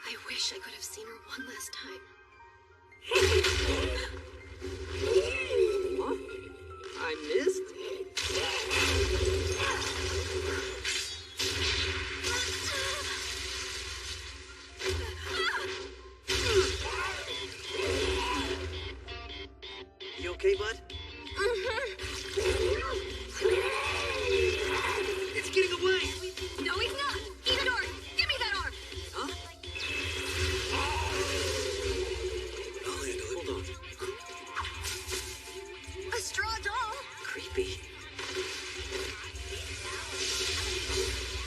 I wish I could have seen her one last time. What? I missed? You okay, bud? It's getting away! No, he's not! Itadori, give me that arm! Huh? I'll handle it. Hold on. A straw doll! Creepy.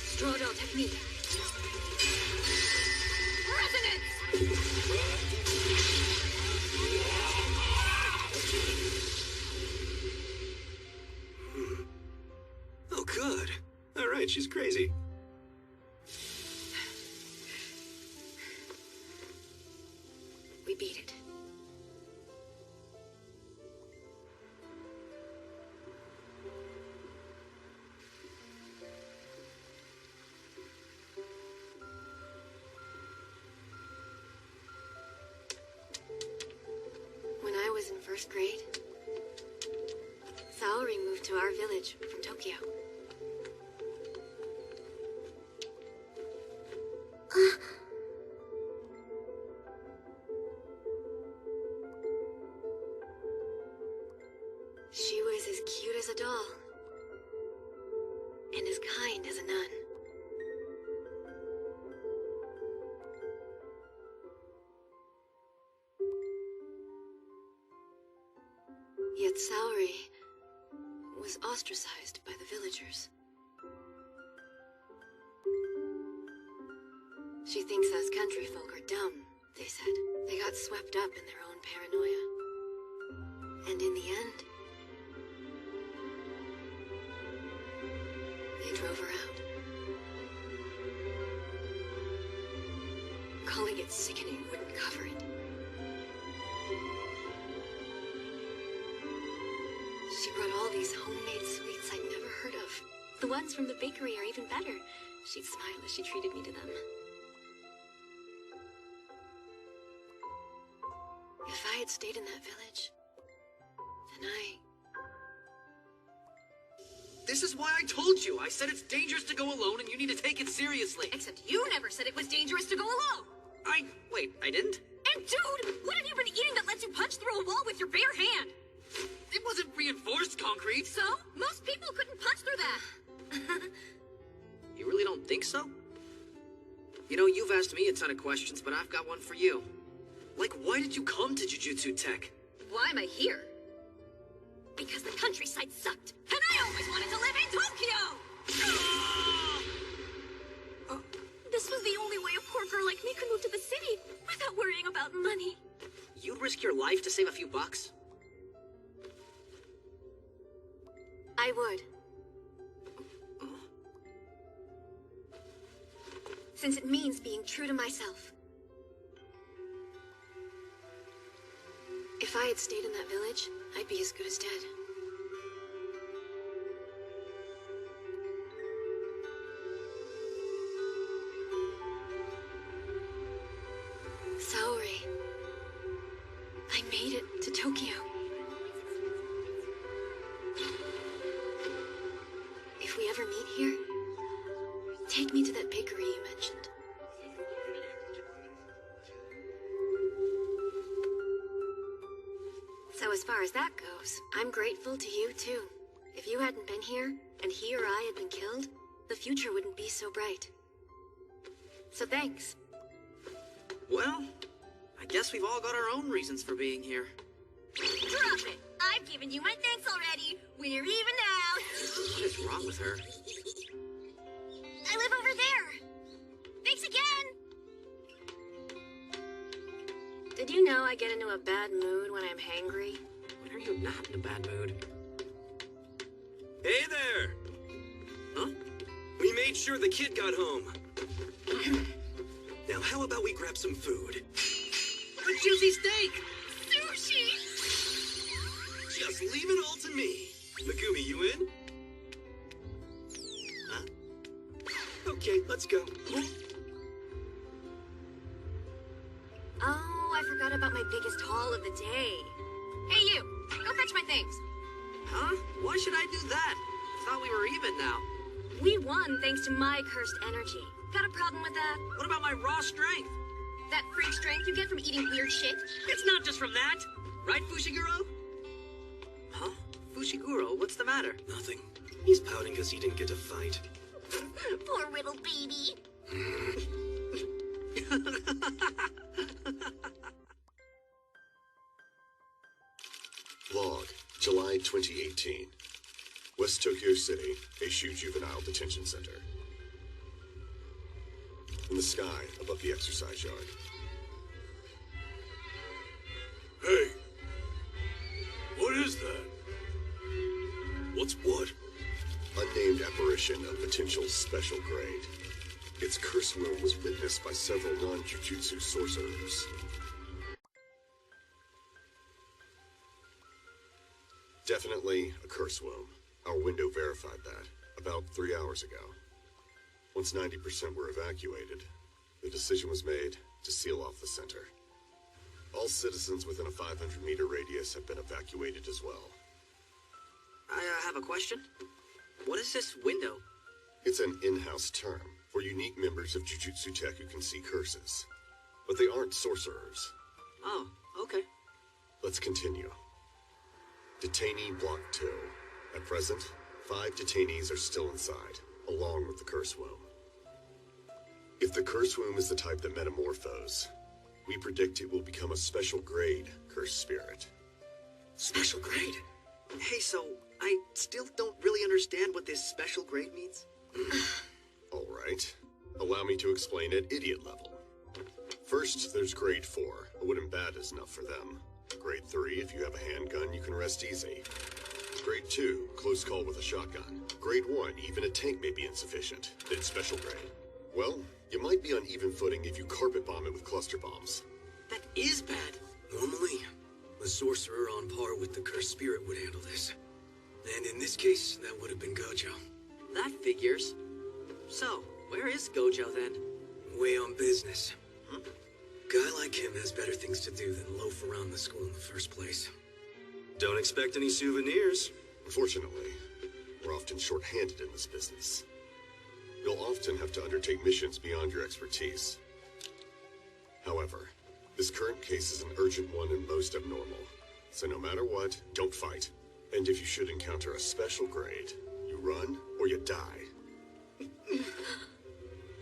Straw doll technique. Resonance! Oh, good. All right, she's crazy. We beat it. When I was in first grade, Saori moved to our village from Tokyo. She was as cute as a doll, and as kind as a nun. Yet Saori was ostracized by the villagers. She thinks us country folk are dumb, they said. They got swept up in their own paranoia. And in the end, they drove her out. Calling it sickening wouldn't cover it. She brought all these homemade sweets I'd never heard of. The ones from the bakery are even better. She'd smile as she treated me to them. If I had stayed in that village, then This is why I told you. I said it's dangerous to go alone and you need to take it seriously. Except you never said it was dangerous to go alone! Wait, I didn't? And dude, what have you been eating that lets you punch through a wall with your bare hand? It wasn't reinforced concrete. So? Most people couldn't punch through that. You really don't think so? You know, you've asked me a ton of questions, but I've got one for you. Like, why did you come to Jujutsu Tech? Why am I here? Because the countryside sucked, and I always wanted to live in Tokyo! This was the only way a poor girl like me could move to the city without worrying about money. You'd risk your life to save a few bucks? I would. Since it means being true to myself. If I had stayed in that village, I'd be as good as dead. Saori, I made it to Tokyo. tree you mentioned. So as far as that goes, I'm grateful to you too. If you hadn't been here, and he or I had been killed, the future wouldn't be so bright. So thanks. Well, I guess we've all got our own reasons for being here. Drop it! I've given you my thanks already. We're even now. What is wrong with her? I live over there. Thanks again. Did you know I get into a bad mood when I'm hangry? When are you not in a bad mood? Hey there! Huh? We made sure the kid got home. Now, how about we grab some food? A juicy steak! Sushi! Just leave it all to me. Megumi, you in? Huh? Okay, let's go. Oh, I forgot about my biggest haul of the day. Hey you, go fetch my things. Huh? Why should I do that? Thought we were even now. We won thanks to my cursed energy. Got a problem with that? What about my raw strength? That freak strength you get from eating weird shit? It's not just from that! Right, Fushiguro? Huh? Fushiguro, what's the matter? Nothing. He's pouting because he didn't get to fight. Poor little baby. Log, July 2018. West Tokyo City, Haikyuu Juvenile Detention Center. In the sky above the exercise yard. Hey! What is that? What's what? Unnamed apparition of potential special grade. Its curse wound was witnessed by several non-jujutsu sorcerers. Definitely a curse womb. Our window verified that about 3 hours ago. Once 90% were evacuated, the decision was made to seal off the center. All citizens within a 500-meter radius have been evacuated as well. I have a question. What is this window? It's an in-house term for unique members of Jujutsu Tech who can see curses. But they aren't sorcerers. Oh, okay. Let's continue. Detainee Block 2. At present, 5 detainees are still inside, along with the curse womb. If the curse womb is the type that metamorphose, we predict it will become a special grade cursed spirit. Special grade? Hey, so I still don't really understand what this special grade means. All right. Allow me to explain at idiot level. First, there's grade 4. A wooden bat is enough for them. Grade 3, if you have a handgun, you can rest easy. Grade 2, close call with a shotgun. Grade 1, even a tank may be insufficient. Then special grade. Well, you might be on even footing if you carpet bomb it with cluster bombs. That is bad. Normally, a sorcerer on par with the cursed spirit would handle this. And in this case, that would have been Gojo. That figures. So, where is Gojo then? Way on business. Guy like him has better things to do than loaf around the school in the first place. Don't expect any souvenirs. Unfortunately, we're often short-handed in this business. You'll often have to undertake missions beyond your expertise. However, this current case is an urgent one and most abnormal. So no matter what, don't fight. And if you should encounter a special grade, you run or you die.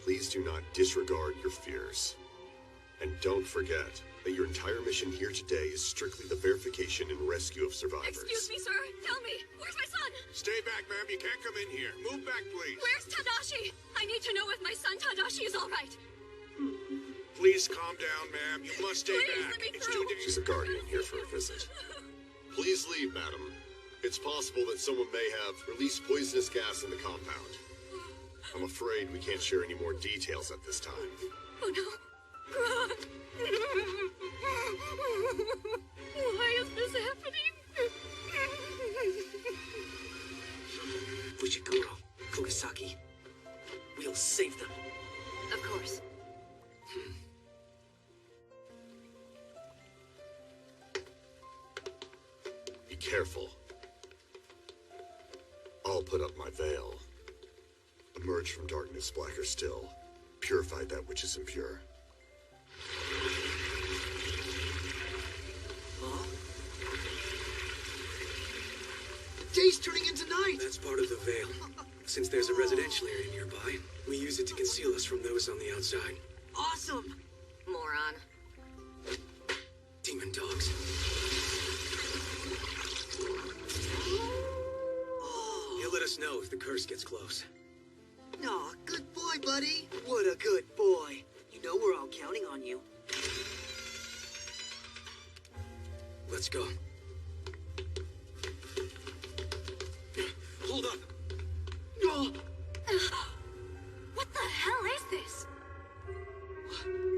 Please do not disregard your fears. And don't forget that your entire mission here today is strictly the verification and rescue of survivors. Excuse me, sir. Tell me, where's my son? Stay back, ma'am. You can't come in here. Move back, please. Where's Tadashi? I need to know if my son Tadashi is all right. Please calm down, ma'am. You must stay Please, back. let me It's through. too dangerous. She's a guardian here for a visit. Please leave, madam. It's possible that someone may have released poisonous gas in the compound. I'm afraid we can't share any more details at this time. Oh no. God. Why is this happening? Fushiguro, Kugasaki. We'll save them. Of course. Be careful. I'll put up my veil. Emerge from darkness blacker still. purified that which is impure. Huh? The day's turning into night! That's part of the veil. Since there's a residential area nearby, we use it to conceal us from those on the outside. Awesome! Moron. Demon dogs. He'll let us know if the curse gets close. Aw, good boy, buddy. What a good boy. You know we're all counting on you. Let's go. Hold up! Oh, What the hell is this?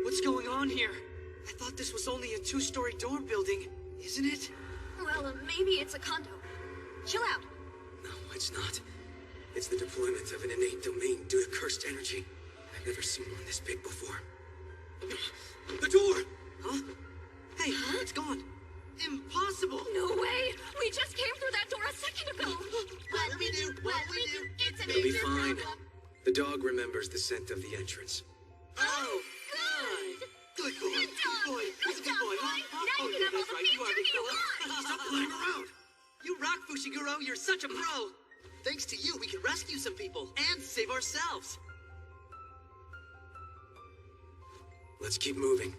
what's going on here? I thought this was only a 2-story dorm building, isn't it? Well, maybe it's a condo. Chill out. No, it's not. It's the deployment of an innate domain due to cursed energy. I've never seen one this big before. The door! Huh? Hey, it's gone. Impossible! No way! We just came through that door a second ago! What do we do? What do we do? It's an It'll be fine. The dog remembers the scent of the entrance. Oh, good! Good boy. Good boy. He's a good boy, huh? Now you can have all the right. You are a big fella. Stop playing around! You rock, Fushiguro. You're such a pro. Thanks to you, we can rescue some people and save ourselves. Let's keep moving.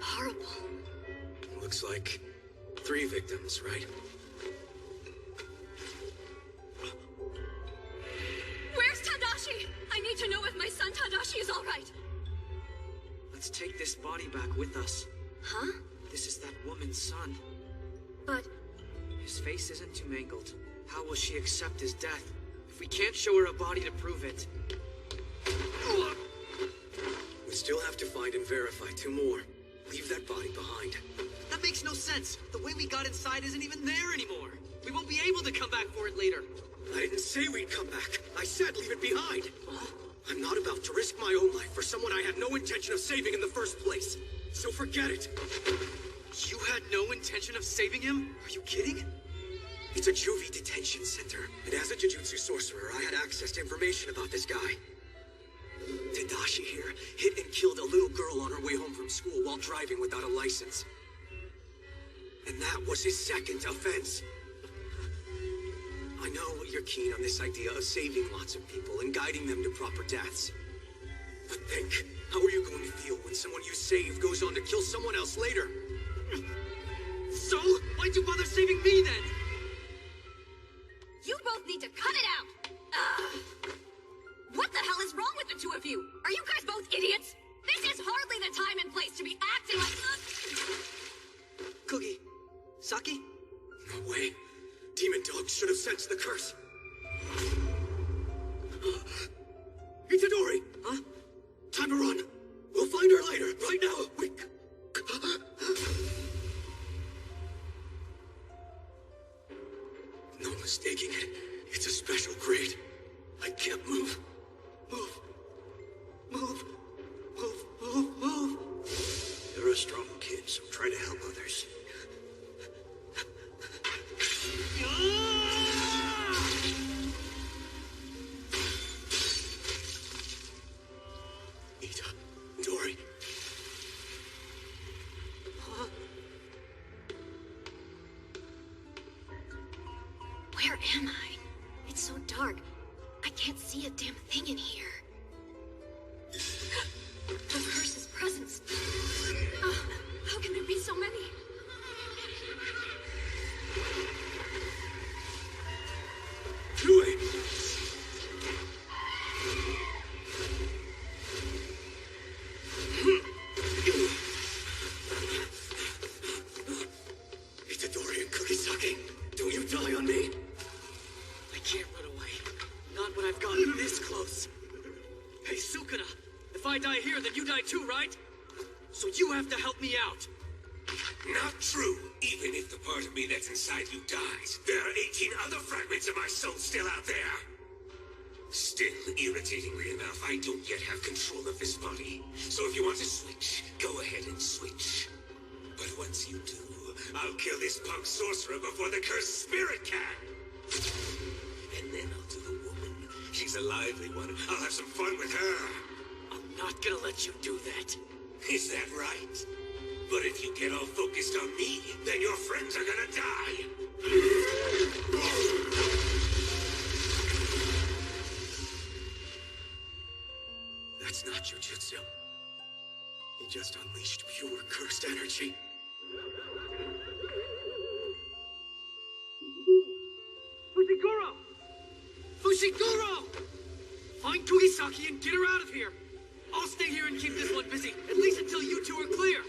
Horrible. Looks like 3 victims, right? Where's Tadashi? I need to know if my son Tadashi is all right. Let's take this body back with us. Huh? This is that woman's son. But His face isn't too mangled. How will she accept his death if we can't show her a body to prove it? We still have to find and verify 2 more. Leave that body behind. That makes no sense. The way we got inside isn't even there anymore. We won't be able to come back for it later. I didn't say we'd come back. I said leave it behind. I'm not about to risk my own life for someone I had no intention of saving in the first place. So forget it. You had no intention of saving him? Are you kidding? It's a juvie detention center. And as a Jujutsu sorcerer, I had access to information about this guy. Tadashi here hit and killed a little girl on her way home from school while driving without a license. And that was his second offense. I know you're keen on this idea of saving lots of people and guiding them to proper deaths. But think, how are you going to feel when someone you saved goes on to kill someone else later? So? Why'd you bother saving me then? you both need to cut it out. What the hell is wrong with the 2 of you? Are you guys both idiots? This is hardly the time and place to be acting like... Cookie. Saki? No way. Demon dogs should have sensed the curse. Itadori! Huh? Time to run. We'll find her later. Right now, we... No mistaking it. It's a special grade. I can't move. Move. Move. Move. Move. Move. You're a strong kid, so try to help others. Dory. Where am I? It's so dark. I can't see a damn thing in here. The curse's presence. How can there be so many? Do it! Itadori and Kugisaki, don't you die on me! I can't run away. Not when I've gotten this close. here, then you die too, right? So you have to help me out. Not true. Even if the part of me that's inside you dies, there are 18 other fragments of my soul still out there. Still, irritatingly enough, I don't yet have control of this body. So if you want to switch, go ahead and switch. But once you do, I'll kill this punk sorcerer before the cursed spirit can. And then I'll do the woman. She's a lively one. I'll have some fun with her. I'm not gonna let you do that. Is that right? But if you get all focused on me, then your friends are gonna die. That's not jujutsu. He just unleashed pure cursed energy. Fushiguro! Fushiguro! Find Kugisaki and get her out of here. I'll stay here and keep this one busy, at least until you two are clear.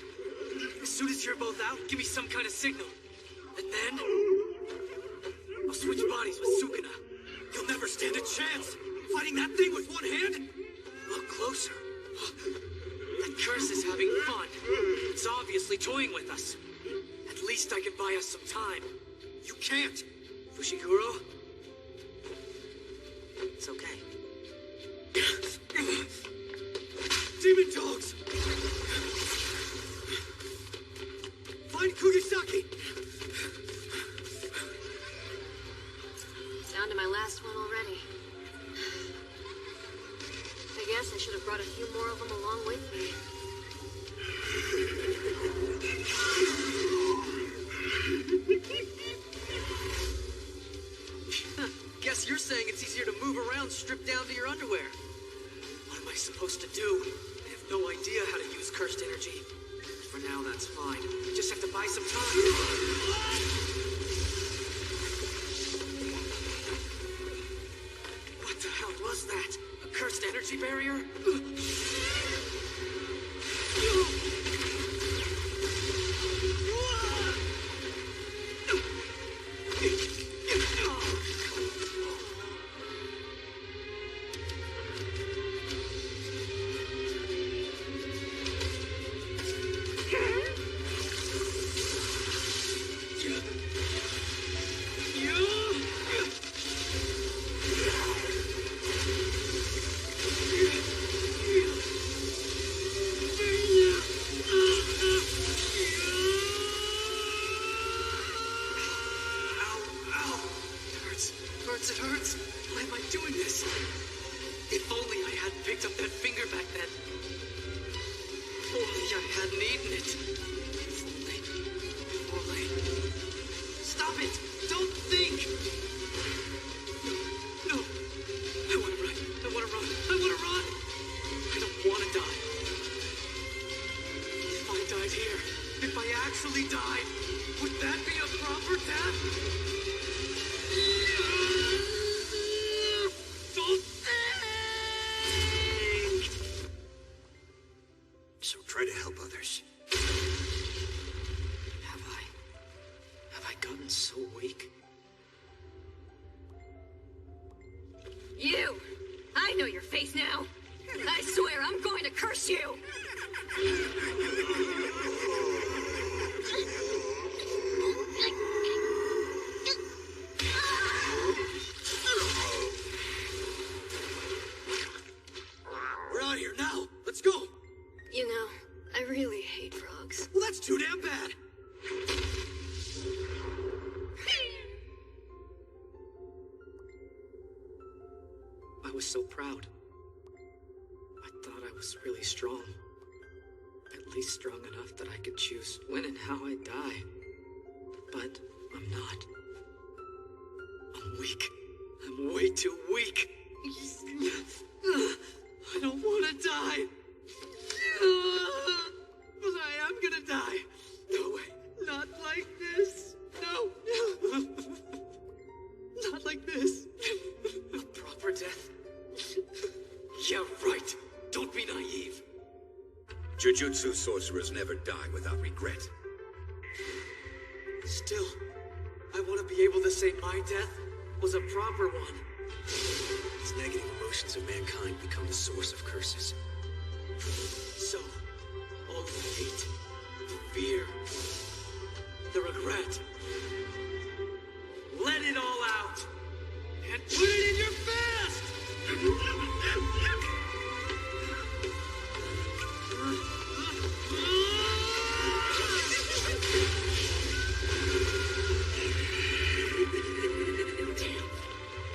As soon as you're both out, give me some kind of signal. And then I'll switch bodies with Sukuna. You'll never stand a chance fighting that thing with one hand. Look closer. That curse is having fun. It's obviously toying with us. At least I can buy us some time. You can't, Fushiguro. It's okay. Demon dogs! Find Kugisaki! Down to my last one already. I guess I should have brought a few more of them along with me. Guess you're saying it's easier to move around stripped down to your underwear. What am I supposed to do? I have no idea how to use cursed energy. For now, that's fine. Just have to buy some time. What the hell was that? A cursed energy barrier? It hurts. Why am I doing this? If only I hadn't picked up that finger back then. If only I hadn't eaten it. If only. Stop it! Don't think! No. I want to run. I want to run. I want to run! I don't want to die. If I died here, if I actually died, would that be a proper death? So try to help others. Have I gotten so weak? You! I know your face now. I swear I'm going to curse you! We're out here now. Let's go. You know, I really hate frogs. Well, that's too damn bad. I was so proud. I thought I was really strong. At least strong enough that I could choose when and how I die. But I'm not. I'm weak. I'm way too weak. I don't want to die. But I am gonna die. No way. Not like this. No. Not like this. A proper death. Yeah, right. Don't be naive. Jujutsu sorcerers never die without regret. Still, I want to be able to say my death was a proper one. These negative emotions of mankind become the source of curses. So, all the hate, the fear, the regret, let it all out and put it in your fist!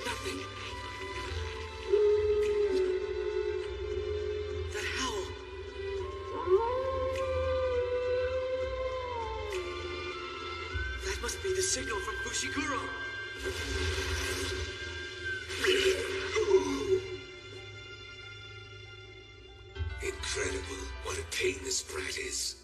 Nothing. That howl. That must be the signal from Fushiguro. Incredible. What a pain this brat is.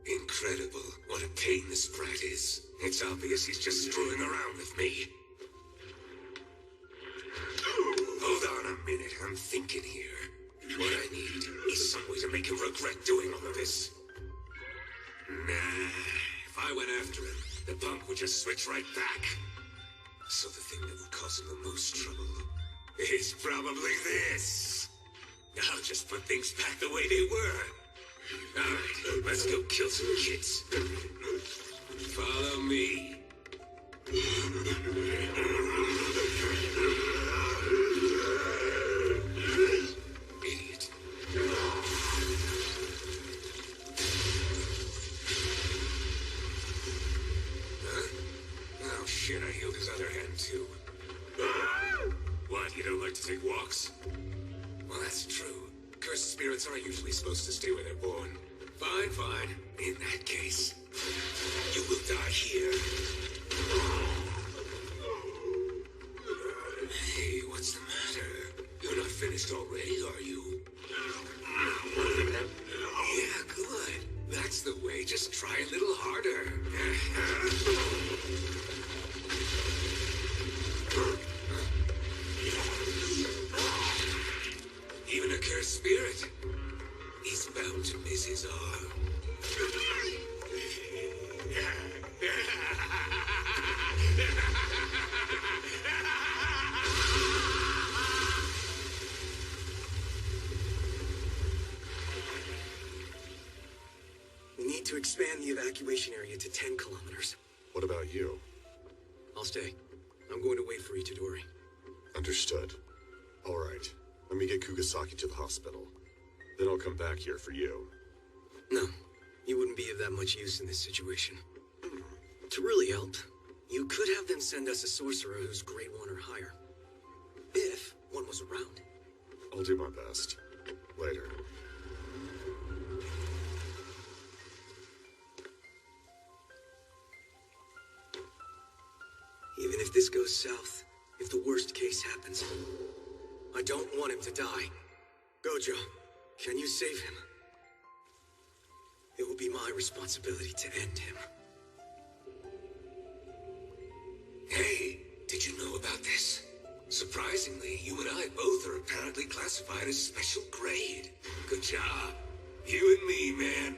Incredible. What a pain this brat is. It's obvious he's just screwing around with me. Hold on a minute, I'm thinking here. What I need is some way to make him regret doing all of this. Nah, if I went after him, the punk would just switch right back. So the thing that would cause him the most trouble is probably this. I'll just put things back the way they were. Alright, let's go kill some kids. Follow me. Idiot. Huh? Oh shit, I healed his other hand too. What, you don't like to take walks? Well, that's true. Cursed spirits aren't usually supposed to stay where they're born. Fine, fine. In that case, you will die here. Hey, what's the matter? You're not finished already, are you? Yeah, good. That's the way. Just try a little harder. Even a cursed spirit, he's bound to miss his arm. We need to expand the evacuation area to 10 kilometers. What about you? I'll stay. I'm going to wait for Itadori. Understood. All right. Let me get Kugasaki to the hospital. Then I'll come back here for you. No, you wouldn't be of that much use in this situation. To really help, you could have them send us a sorcerer who's grade 1 or higher. If one was around. I'll do my best. Later. Even if this goes south, if the worst case happens, I don't want him to die. Gojo, can you save him? It will be my responsibility to end him. Hey, did you know about this? Surprisingly, you and I both are apparently classified as special grade. Good job. You and me, man.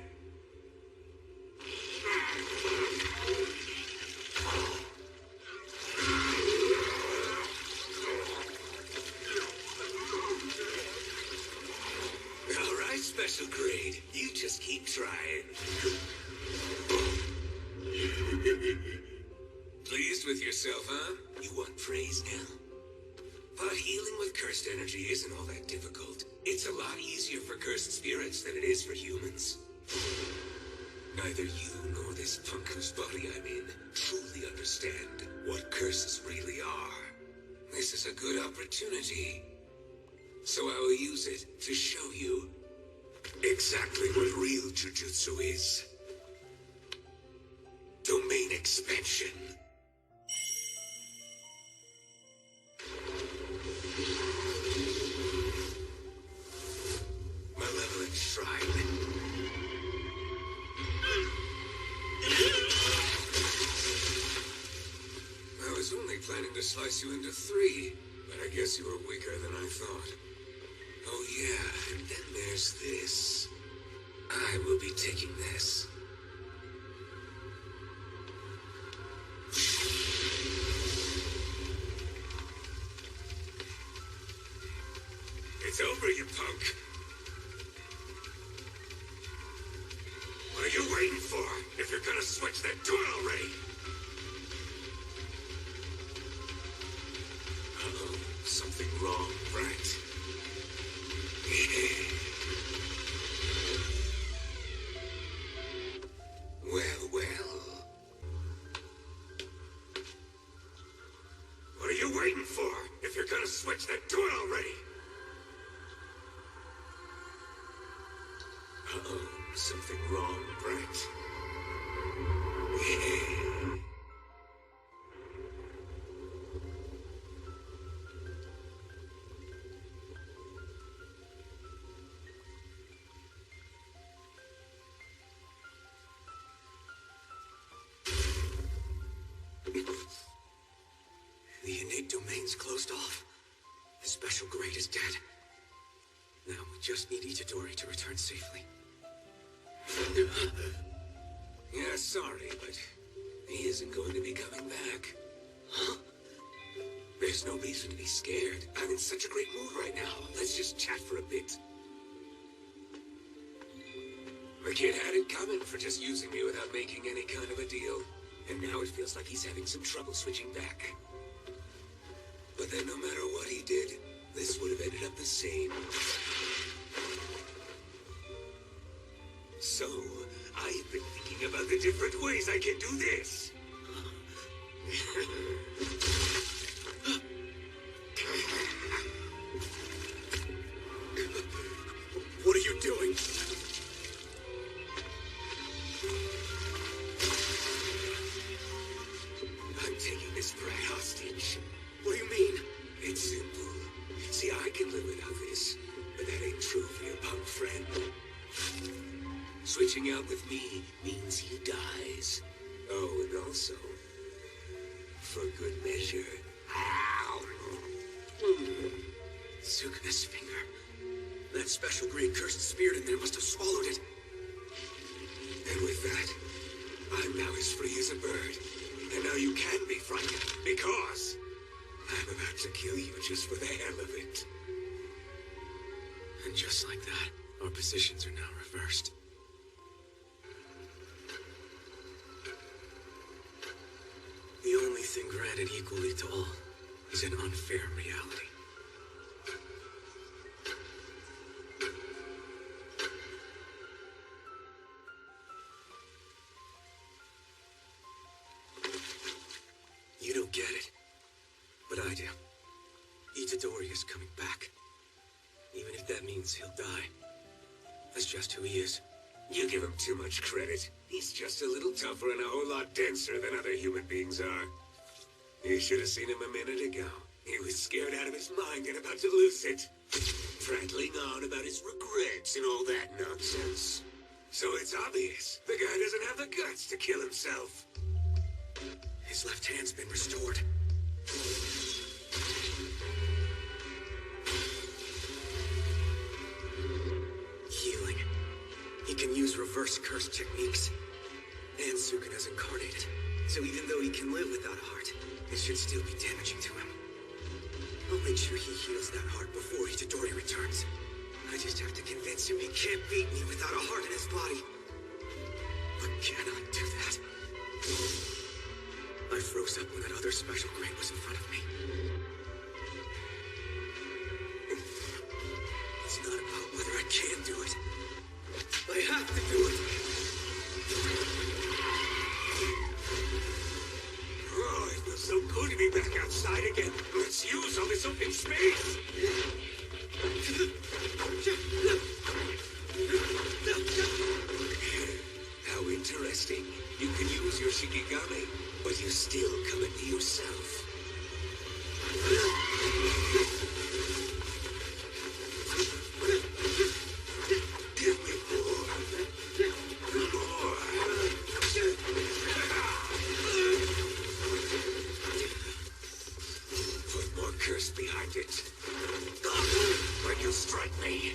All right, special grade. You just keep trying. Pleased with yourself, huh? You want praise now? But healing with cursed energy isn't all that difficult. It's a lot easier for cursed spirits than it is for humans. Neither you nor this punk whose body I'm in truly understand what curses really are. This is a good opportunity. So I will use it to show you exactly what real jujutsu is. Domain expansion. Malevolent shrine. I was only planning to slice you into 3, but I guess you were weaker than I thought. Oh yeah, and then there's this. I will be taking this. It's over, you punk. What are you waiting for? If you're gonna switch, then do it already. Uh-oh, something wrong, right? Well, well. What are you waiting for? If you're gonna switch, then do it already. Uh-oh, something wrong, right? The innate domain's closed off. The special grade is dead. Now we just need Itadori to return safely. Yeah, sorry, but he isn't going to be coming back. Huh? There's no reason to be scared. I'm in such a great mood right now. Let's just chat for a bit. The kid had it coming for just using me without making any kind of a deal. And now it feels like he's having some trouble switching back. But then no matter what he did, this would have ended up the same. So, I've been thinking about the different ways I can do this. What are you doing? I'm taking this brat hostage. What do you mean? It's simple. See, I can live without this, but that ain't true for your punk friend. Switching out with me means he dies. Oh, and also, for good measure. Ow! Sukuna's finger. That special grade cursed spirit in there must have swallowed it. And with that, I'm now as free as a bird. And now you can be frightened, because I'm about to kill you just for the hell of it. And just like that, our positions are now reversed. The only thing granted equally to all is an unfair reality. You don't get it, but I do. Itadori is coming back. Even if that means he'll die. That's just who he is. You give him too much credit. He's just a little tougher and a whole lot denser than other human beings are. You should have seen him a minute ago. He was scared out of his mind and about to lose it. Prattling on about his regrets and all that nonsense. So it's obvious. The guy doesn't have the guts to kill himself. His left hand's been restored. Healing. He can use reverse curse techniques. And Sukuna's incarnated. So even though he can live without a heart, it should still be damaging to him. I'll make sure he heals that heart before Itadori returns. I just have to convince him he can't beat me without a heart in his body. But can I do that? I froze up when that other special grade was in front of me. It's not about whether I can do it. I have to do it. Oh, it feels so good to be back outside again. Let's use all this open space. How interesting. You can use your Shikigami, but you still come at me yourself. Give me more. More. Put more curse behind it. When you strike me.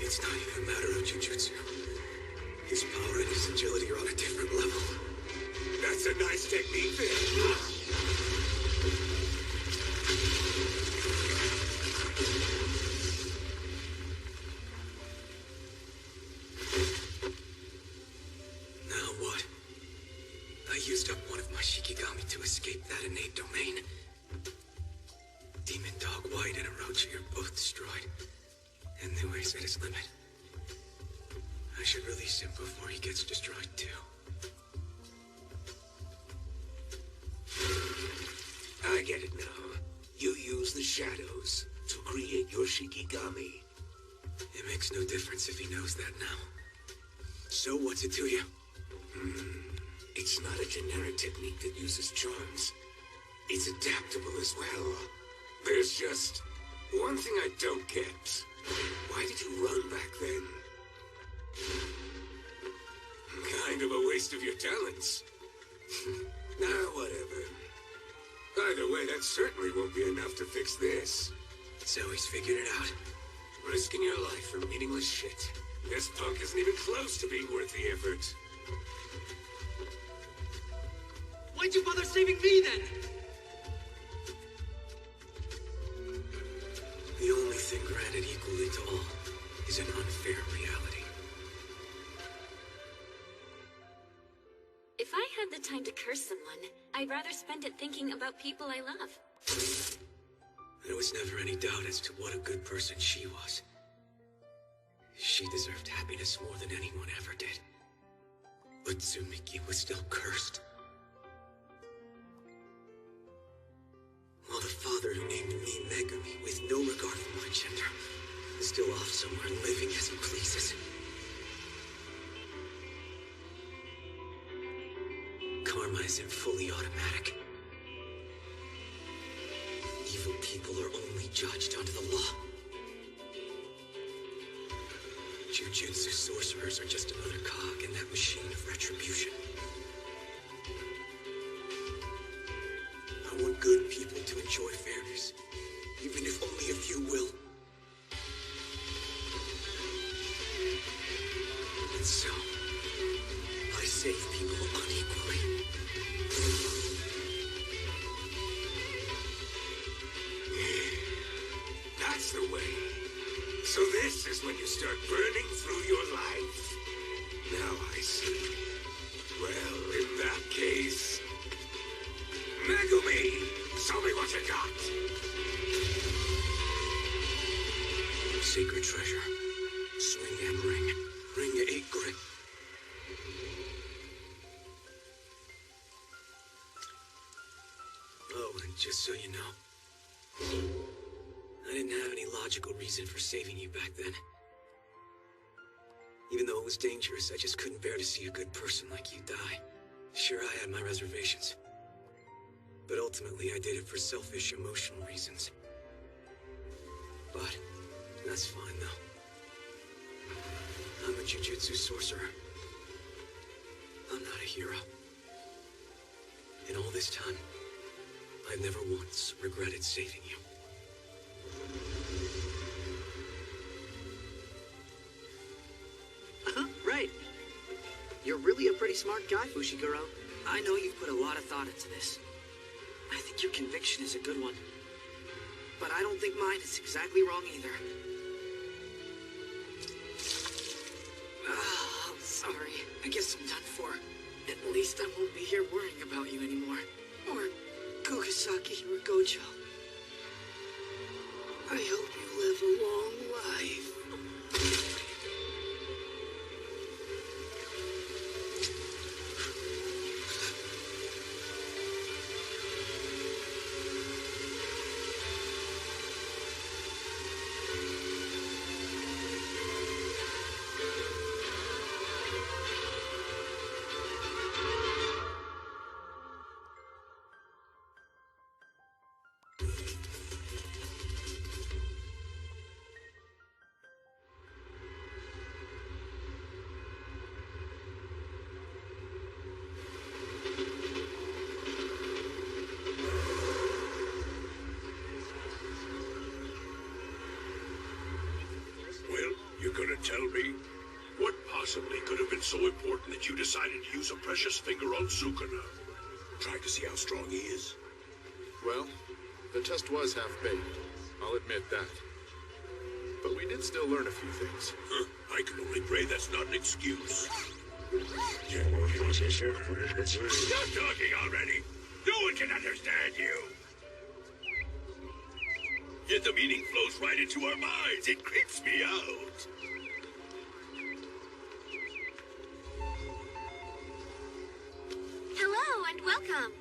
It's not even a matter of jujutsu. His power and his agility are on a different level. That's a nice technique there. Now what? I used up one of my Shikigami to escape that innate domain. Demon Dog White and Orochi are both destroyed, and Nue's at his limit. I should release him before he gets destroyed too. I get it now. You use the shadows to create your Shikigami. It makes no difference if he knows that now. So what's it to you? It's not a generic technique that uses charms. It's adaptable as well. There's just one thing I don't get. Why did you run back then? Kind of a waste of your talents. Nah, whatever. Either way, that certainly won't be enough to fix this. So he's figured it out. Risking your life for meaningless shit. This punk isn't even close to being worth the effort. Why'd you bother saving me then? The only thing granted equally to all is an unfair reality. If I had the time to curse someone, I'd rather spend it thinking about people I love. There was never any doubt as to what a good person she was. She deserved happiness more than anyone ever did. But Tsumiki was still cursed. While the father who named me Megumi, with no regard for my gender, is still off somewhere living as he pleases. Karma isn't fully automatic. Evil people are only judged under the law. Jujutsu sorcerers are just another cog in that machine of retribution. I want good people to enjoy fairness, even if only a few will. And so, I save people unequally. That's the way. So this is when you start burning through your life. Now I see. Well, in that case... Megumi! Show me what you got! Sacred treasure. Swing and ring. Ring 8 grip. Oh, and just so you know, I didn't have any logical reason for saving you back then. Even though it was dangerous, I just couldn't bear to see a good person like you die. Sure, I had my reservations. But ultimately, I did it for selfish, emotional reasons. But that's fine, though. I'm a jujutsu sorcerer. I'm not a hero. In all this time, I've never once regretted saving you. Right. You're really a pretty smart guy, Fushiguro. I know you've put a lot of thought into this. I think your conviction is a good one. But I don't think mine is exactly wrong either. I'm sorry. I guess I'm done for. At least I won't be here worrying about you anymore. Or Kugisaki or Gojo. I hope you live a long life. tell me? What possibly could have been so important that you decided to use a precious finger on Sukuna? Trying to see how strong he is? Well, the test was half-baked. I'll admit that. But we did still learn a few things. Huh, I can only pray that's not an excuse. Stop talking already! No one can understand you! Yet the meaning flows right into our minds. It creeps me out. Hello and welcome.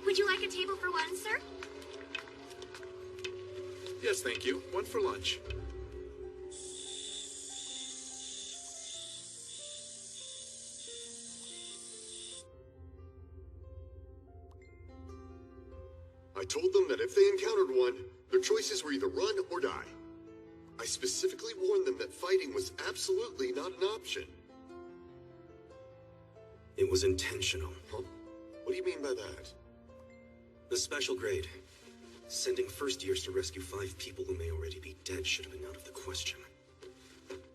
Would you like a table for one, sir? Yes, thank you. One for lunch. I told them that if they encountered one, their choices were either run or die. I specifically warned them that fighting was absolutely not an option. It was intentional. Huh? What do you mean by that? The special grade. Sending first years to rescue 5 people who may already be dead should have been out of the question.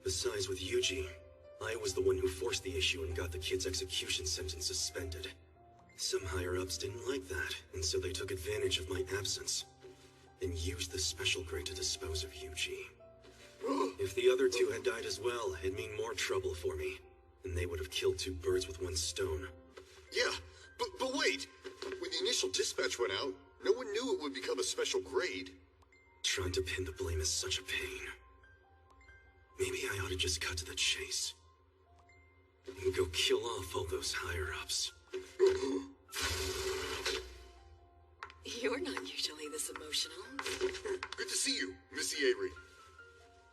Besides, with Yuji, I was the one who forced the issue and got the kid's execution sentence suspended. Some higher-ups didn't like that, and so they took advantage of my absence and used the special grade to dispose of Yuji. If the other 2 had died as well, it'd mean more trouble for me, and they would have killed 2 birds with one stone. Yeah, but wait! When the initial dispatch went out, no one knew it would become a special grade. Trying to pin the blame is such a pain. Maybe I ought to just cut to the chase. And go kill off all those higher-ups. You're not usually this emotional. Good to see you, Missy Avery.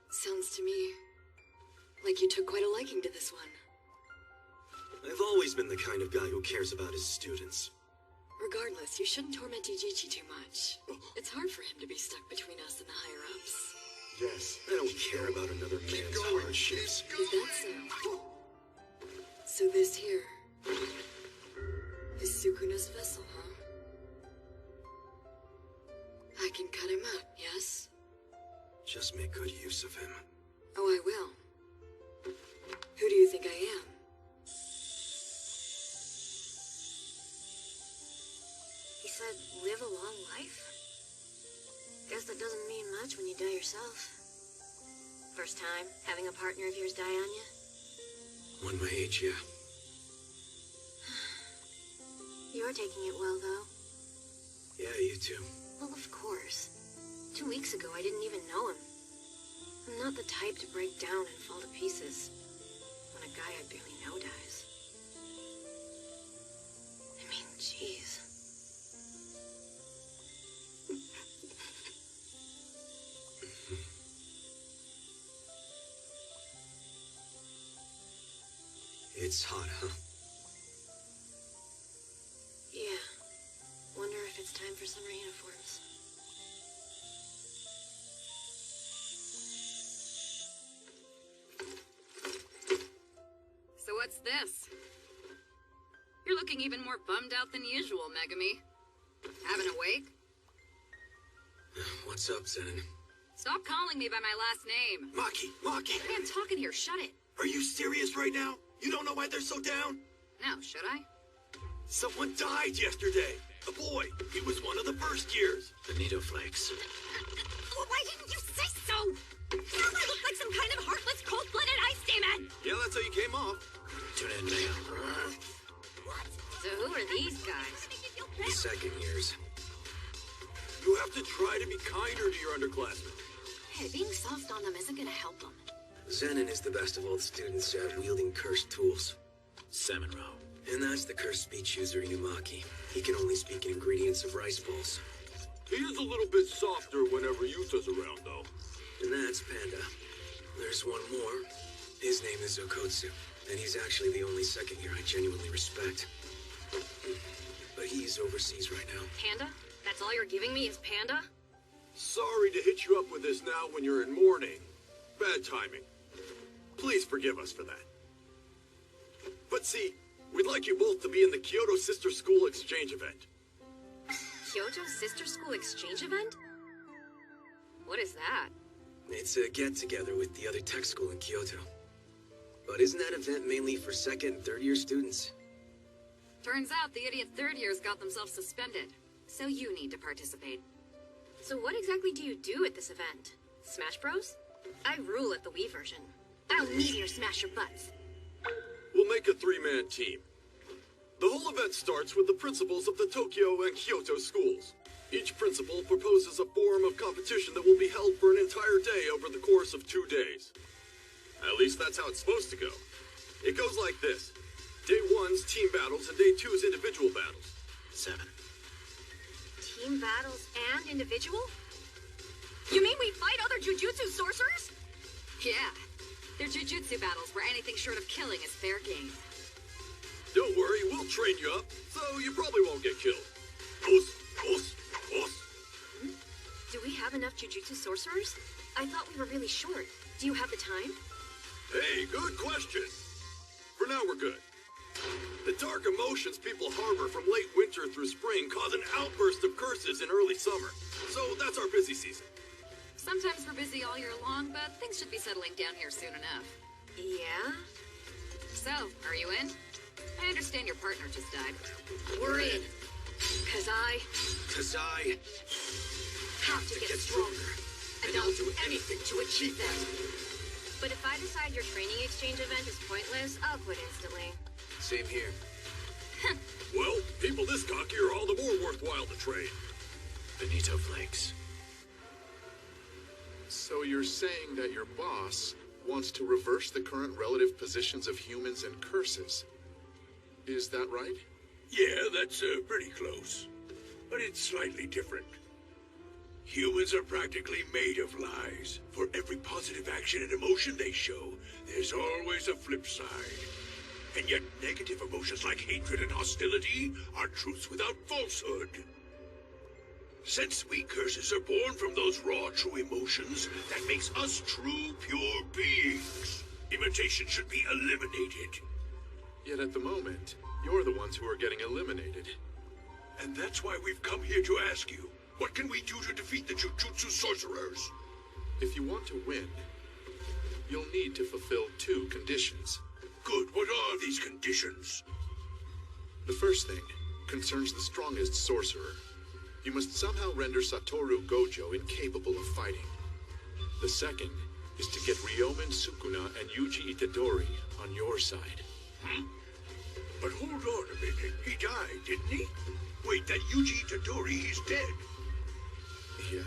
Sounds to me like you took quite a liking to this one. I've always been the kind of guy who cares about his students. Regardless, you shouldn't torment Ijichi too much. It's hard for him to be stuck between us and the higher-ups. Yes. I don't care about another man's hardships. Is that so? So this here is Sukuna's vessel, huh? I can cut him up, yes? Just make good use of him. Oh, I will. Who do you think I am? He said, live a long life? Guess that doesn't mean much when you die yourself. First time having a partner of yours die on you? One my age, yeah. You're taking it well, though. Yeah, you too. Well, of course. 2 weeks ago, I didn't even know him. I'm not the type to break down and fall to pieces when a guy I barely know dies. I mean, jeez. It's hot, huh? Yeah. Wonder if it's time for summer uniforms. So what's this? You're looking even more bummed out than usual, Megami. Having a wake? What's up, Zenin? Stop calling me by my last name. Maki! Hey, I'm talking here, shut it. Are you serious right now? You don't know why they're so down? No, should I? Someone died yesterday. A boy. He was one of the first years. The Nito Flakes. Well, why didn't you say so? Now I look like some kind of heartless, cold-blooded ice demon! Yeah, that's how you came off. Tune in, Mayo. So who are these guys? The second years. You have to try to be kinder to your underclassmen. Hey, being soft on them isn't gonna help them. Zenin is the best of all the students at wielding cursed tools. Seminro. And that's the cursed speech user, Yumaki. He can only speak in ingredients of rice balls. He is a little bit softer whenever Yuta's around, though. And that's Panda. There's one more. His name is Okotsu, and he's actually the only second year I genuinely respect. But he's overseas right now. Panda? That's all you're giving me is Panda? Sorry to hit you up with this now when you're in mourning. Bad timing. Please forgive us for that. But see, we'd like you both to be in the Kyoto Sister School exchange event. Kyoto Sister School exchange event? What is that? It's a get-together with the other tech school in Kyoto. But isn't that event mainly for second and third-year students? Turns out the idiot third years got themselves suspended. So you need to participate. So what exactly do you do at this event? Smash Bros? I rule at the Wii version. I'll meteor smash your butts. We'll make a 3-man team. The whole event starts with the principals of the Tokyo and Kyoto schools. Each principal proposes a form of competition that will be held for an entire day over the course of 2 days. At least that's how it's supposed to go. It goes like this. Day 1's team battles and day 2's individual battles. 7. Team battles and individual? You mean we fight other jujutsu sorcerers? Yeah. Their jujutsu battles where anything short of killing is fair game. Don't worry, we'll train you up, so you probably won't get killed. Do we have enough jujutsu sorcerers? I thought we were really short. Do you have the time? Hey, good question. For now, we're good. The dark emotions people harbor from late winter through spring cause an outburst of curses in early summer. So that's our busy season. Sometimes we're busy all year long, but things should be settling down here soon enough. Yeah? So, are you in? I understand your partner just died. We're in. Cause I Have to get stronger. and I'll do anything to achieve that. But if I decide your training exchange event is pointless, I'll quit instantly. Same here. Well, people this cocky are all the more worthwhile to train. Benito Flakes. So you're saying that your boss wants to reverse the current relative positions of humans and curses. Is that right? Yeah, that's pretty close. But it's slightly different. Humans are practically made of lies. For every positive action and emotion they show, there's always a flip side. And yet negative emotions like hatred and hostility are truths without falsehood. Since we curses are born from those raw, true emotions, that makes us true, pure beings. Imitation should be eliminated. Yet at the moment, you're the ones who are getting eliminated. And that's why we've come here to ask you, what can we do to defeat the Jujutsu sorcerers? If you want to win, you'll need to fulfill 2 conditions. Good, what are these conditions? The first thing concerns the strongest sorcerer. You must somehow render Satoru Gojo incapable of fighting. The second is to get Ryomen Sukuna and Yuji Itadori on your side. But hold on a minute, he died, didn't he? Wait, that Yuji Itadori, he's dead. Yeah.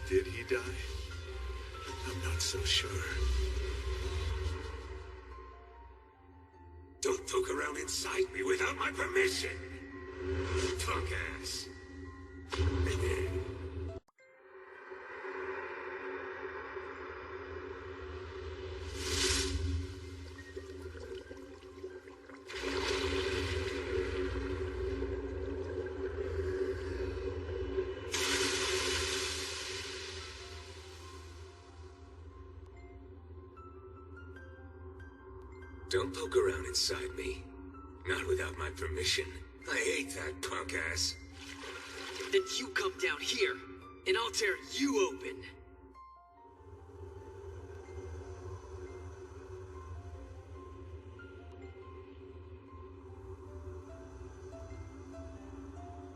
Did he die? I'm not so sure. Don't poke around inside me without my permission. Punk ass. Don't poke around inside me. Not without my permission. I hate that punk ass. Then you come down here, and I'll tear you open.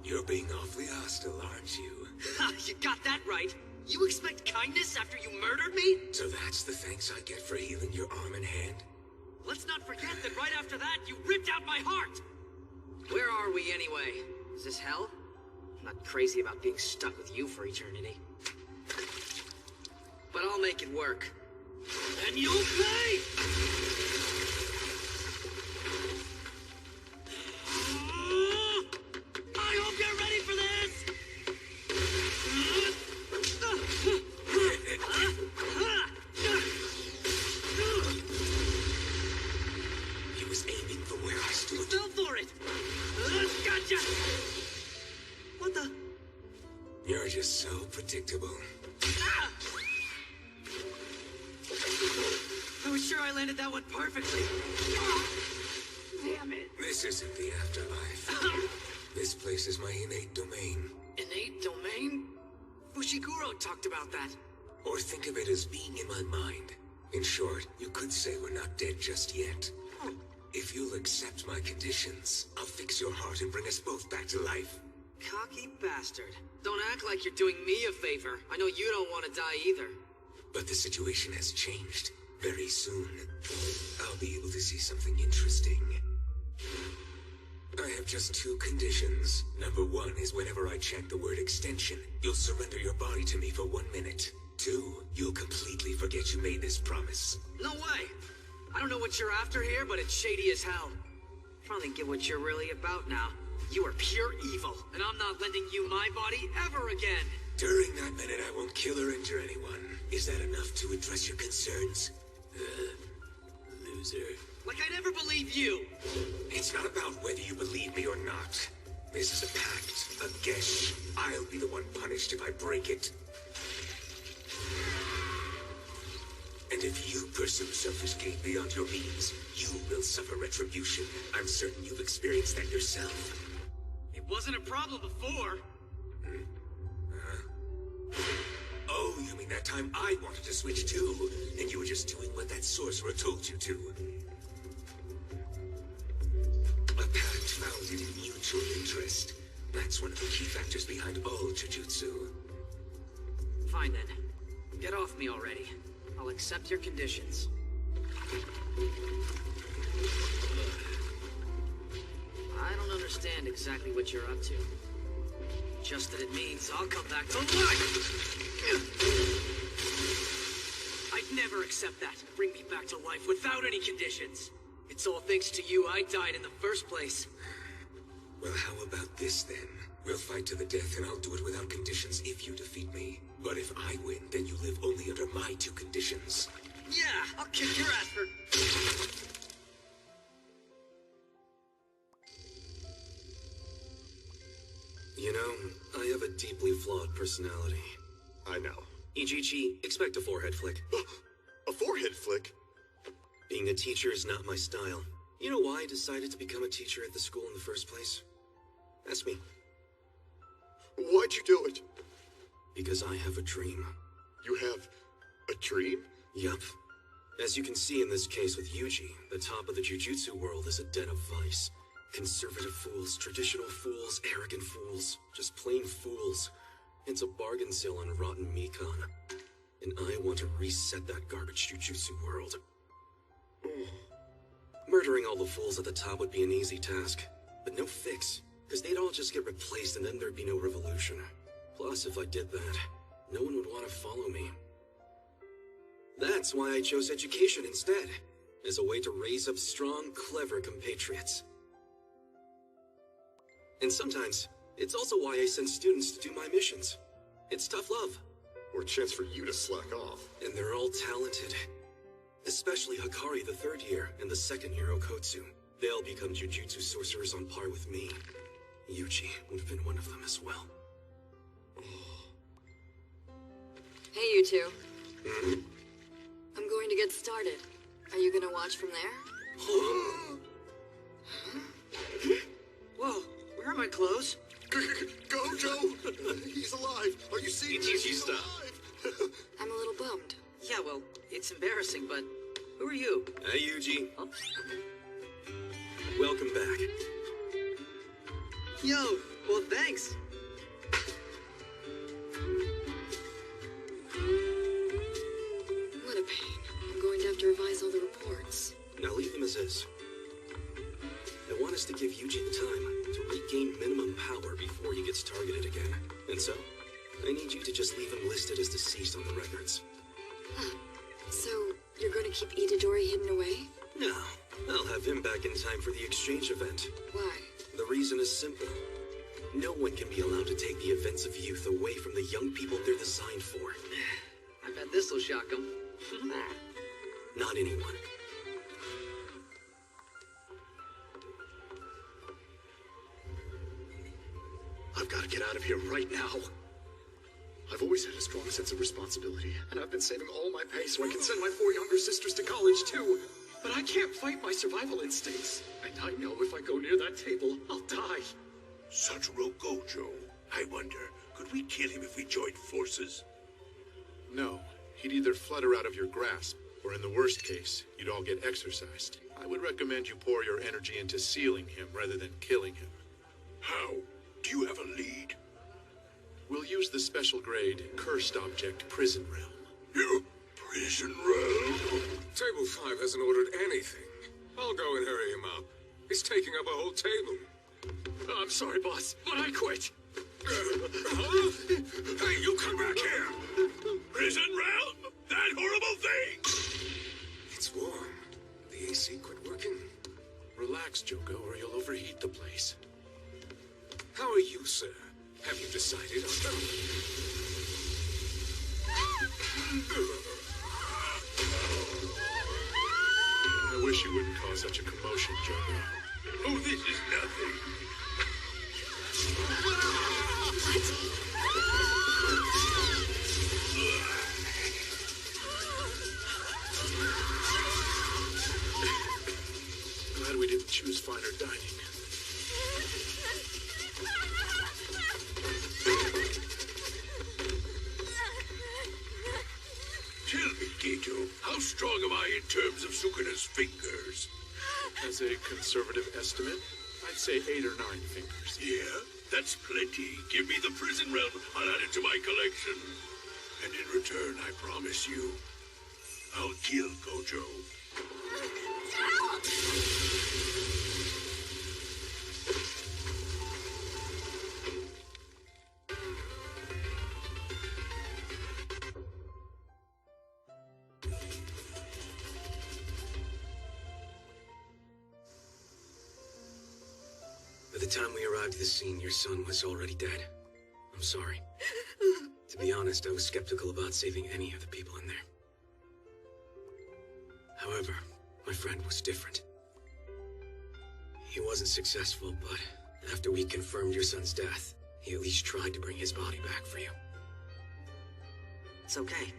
You're being awfully hostile, aren't you? Ha! You got that right. You expect kindness after you murdered me? So that's the thanks I get for healing your arm and hand? Let's not forget that right after that, you ripped out my heart! Where are we anyway? Is this hell? I'm not crazy about being stuck with you for eternity. But I'll make it work. And you'll pay! I hope you're ready for this! He was aiming for where I stood. You fell for it! Gotcha! What the? You're just so predictable. Ah! I was sure I landed that one perfectly. Damn it. This isn't the afterlife. This place is my innate domain. Innate domain? Fushiguro talked about that. Or think of it as being in my mind. In short, you could say we're not dead just yet. If you'll accept my conditions, I'll fix your heart and bring us both back to life. Cocky bastard. Don't act like you're doing me a favor. I know you don't want to die either. But the situation has changed. Very soon, I'll be able to see something interesting. I have just 2 conditions. Number 1 is whenever I chant the word extension, you'll surrender your body to me for 1 minute. 2, you'll completely forget you made this promise. No way! I don't know what you're after here, but it's shady as hell. Finally get what you're really about now. You are pure evil, and I'm not lending you my body ever again. During that minute, I won't kill or injure anyone. Is that enough to address your concerns? Loser. Like I never believe you! It's not about whether you believe me or not. This is a pact, a gesh. I'll be the one punished if I break it. And if you pursue selfish gain beyond your means, you will suffer retribution. I'm certain you've experienced that yourself. It wasn't a problem before. Oh, you mean that time I wanted to switch too, and you were just doing what that sorcerer told you to. A pact founded in mutual interest. That's one of the key factors behind all jujutsu. Fine then. Get off me already. I'll accept your conditions. I don't understand exactly what you're up to. Just that it means I'll come back to life! I'd never accept that. Bring me back to life without any conditions. It's all thanks to you I died in the first place. Well, how about this then? We'll fight to the death and I'll do it without conditions if you defeat me. But if I win, then you live only under my 2 conditions. Yeah, I'll kick your ass for... You know, I have a deeply flawed personality. I know. Ichichi, expect a forehead flick. A forehead flick? Being a teacher is not my style. You know why I decided to become a teacher at the school in the first place? Ask me. Why'd you do it? Because I have a dream. You have a dream? Yup. As you can see in this case with Yuji, the top of the jujutsu world is a den of vice. Conservative fools, traditional fools, arrogant fools, just plain fools. It's a bargain sale on rotten Mikan. And I want to reset that garbage jujutsu world. Murdering all the fools at the top would be an easy task, but no fix, because they'd all just get replaced and then there'd be no revolution. Plus, if I did that, no one would want to follow me. That's why I chose education instead, as a way to raise up strong, clever compatriots. And sometimes, it's also why I send students to do my missions. It's tough love. Or a chance for you to slack off. And they're all talented. Especially Hakari the 3rd year and the 2nd year Okotsu. They'll become jujutsu sorcerers on par with me. Yuji would have been one of them as well. Hey, you two. I'm going to get started. Are you gonna watch from there? Whoa, where are my clothes? Gojo! He's alive! Are you seeing this? He's alive! I'm a little bummed. Yeah, well, it's embarrassing, but who are you? Hey, Yuji. Oh. Welcome back. Yo, well, thanks. What a pain. I'm going to have to revise all the reports. Now leave them as is. I want us to give Yuji the time to regain minimum power before he gets targeted again. And so, I need you to just leave him listed as deceased on the records. So, you're going to keep Itadori hidden away? No, I'll have him back in time for the exchange event. Why? The reason is simple. No one can be allowed to take the events of youth away from the young people they're designed for. I bet this'll shock him. Not anyone. I've got to get out of here right now. I've always had a strong sense of responsibility, and I've been saving all my pay so I can send my 4 younger sisters to college, too. But I can't fight my survival instincts. And I know if I go near that table, I'll die. Satoru Gojo. I wonder, could we kill him if we joined forces? No, he'd either flutter out of your grasp, or in the worst case, you'd all get exorcised. I would recommend you pour your energy into sealing him rather than killing him. How? Do you have a lead? We'll use the special grade Cursed Object Prison Realm. You? Prison Realm? Table 5 hasn't ordered anything. I'll go and hurry him up. He's taking up a whole table. Oh, I'm sorry, boss, but I quit. Huh? Hey, you come back here! Prison Realm? That horrible thing! It's warm. The AC quit working. Relax, Joko, or you'll overheat the place. How are you, sir? Have you decided on... I wish you wouldn't cause such a commotion, Joko. Oh, this is nothing. Glad we didn't choose finer dining. Tell me, Gato, how strong am I in terms of Sukuna's fingers? As a conservative estimate, I'd say 8 or 9 fingers. Yeah, that's plenty. Give me the prison realm. I'll add it to my collection. And in return, I promise you, I'll kill Gojo. By the time we arrived at the scene, your son was already dead. I'm sorry. To be honest, I was skeptical about saving any of the people in there. However, my friend was different. He wasn't successful, but after we confirmed your son's death, he at least tried to bring his body back for you. It's okay.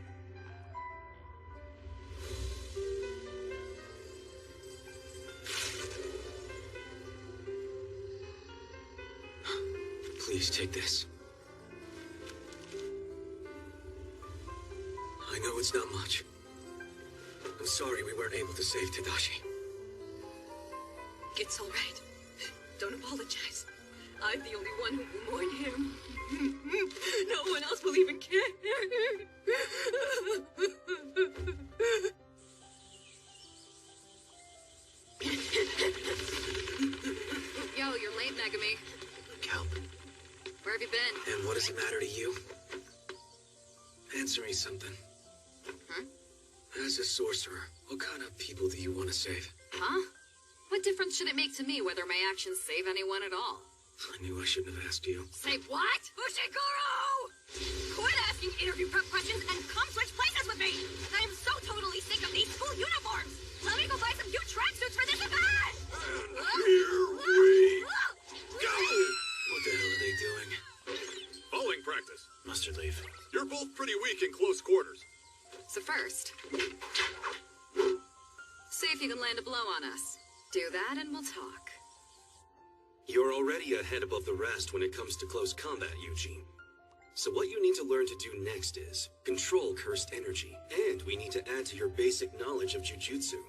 Please take this. I know it's not much. I'm sorry we weren't able to save Tadashi. It's all right. Don't apologize. I'm the only one who will mourn him. No one else will even care. Yo, you're late, Megami. Kelp. Where have you been? And what does it matter to you? Answer me something. Huh? As a sorcerer, what kind of people do you want to save? Huh? What difference should it make to me whether my actions save anyone at all? I knew I shouldn't have asked you. Say what? Fushiguro! Quit asking interview prep questions and come switch places with me! I am so totally sick of these school uniforms! Let me go buy some cute tracksuits for this event! Here we go! What the hell are they doing? Bowling practice. Mustard leaf. You're both pretty weak in close quarters. So first, see if you can land a blow on us. Do that and we'll talk. You're already a head above the rest when it comes to close combat, Eugene. So what you need to learn to do next is control cursed energy, and we need to add to your basic knowledge of jujutsu.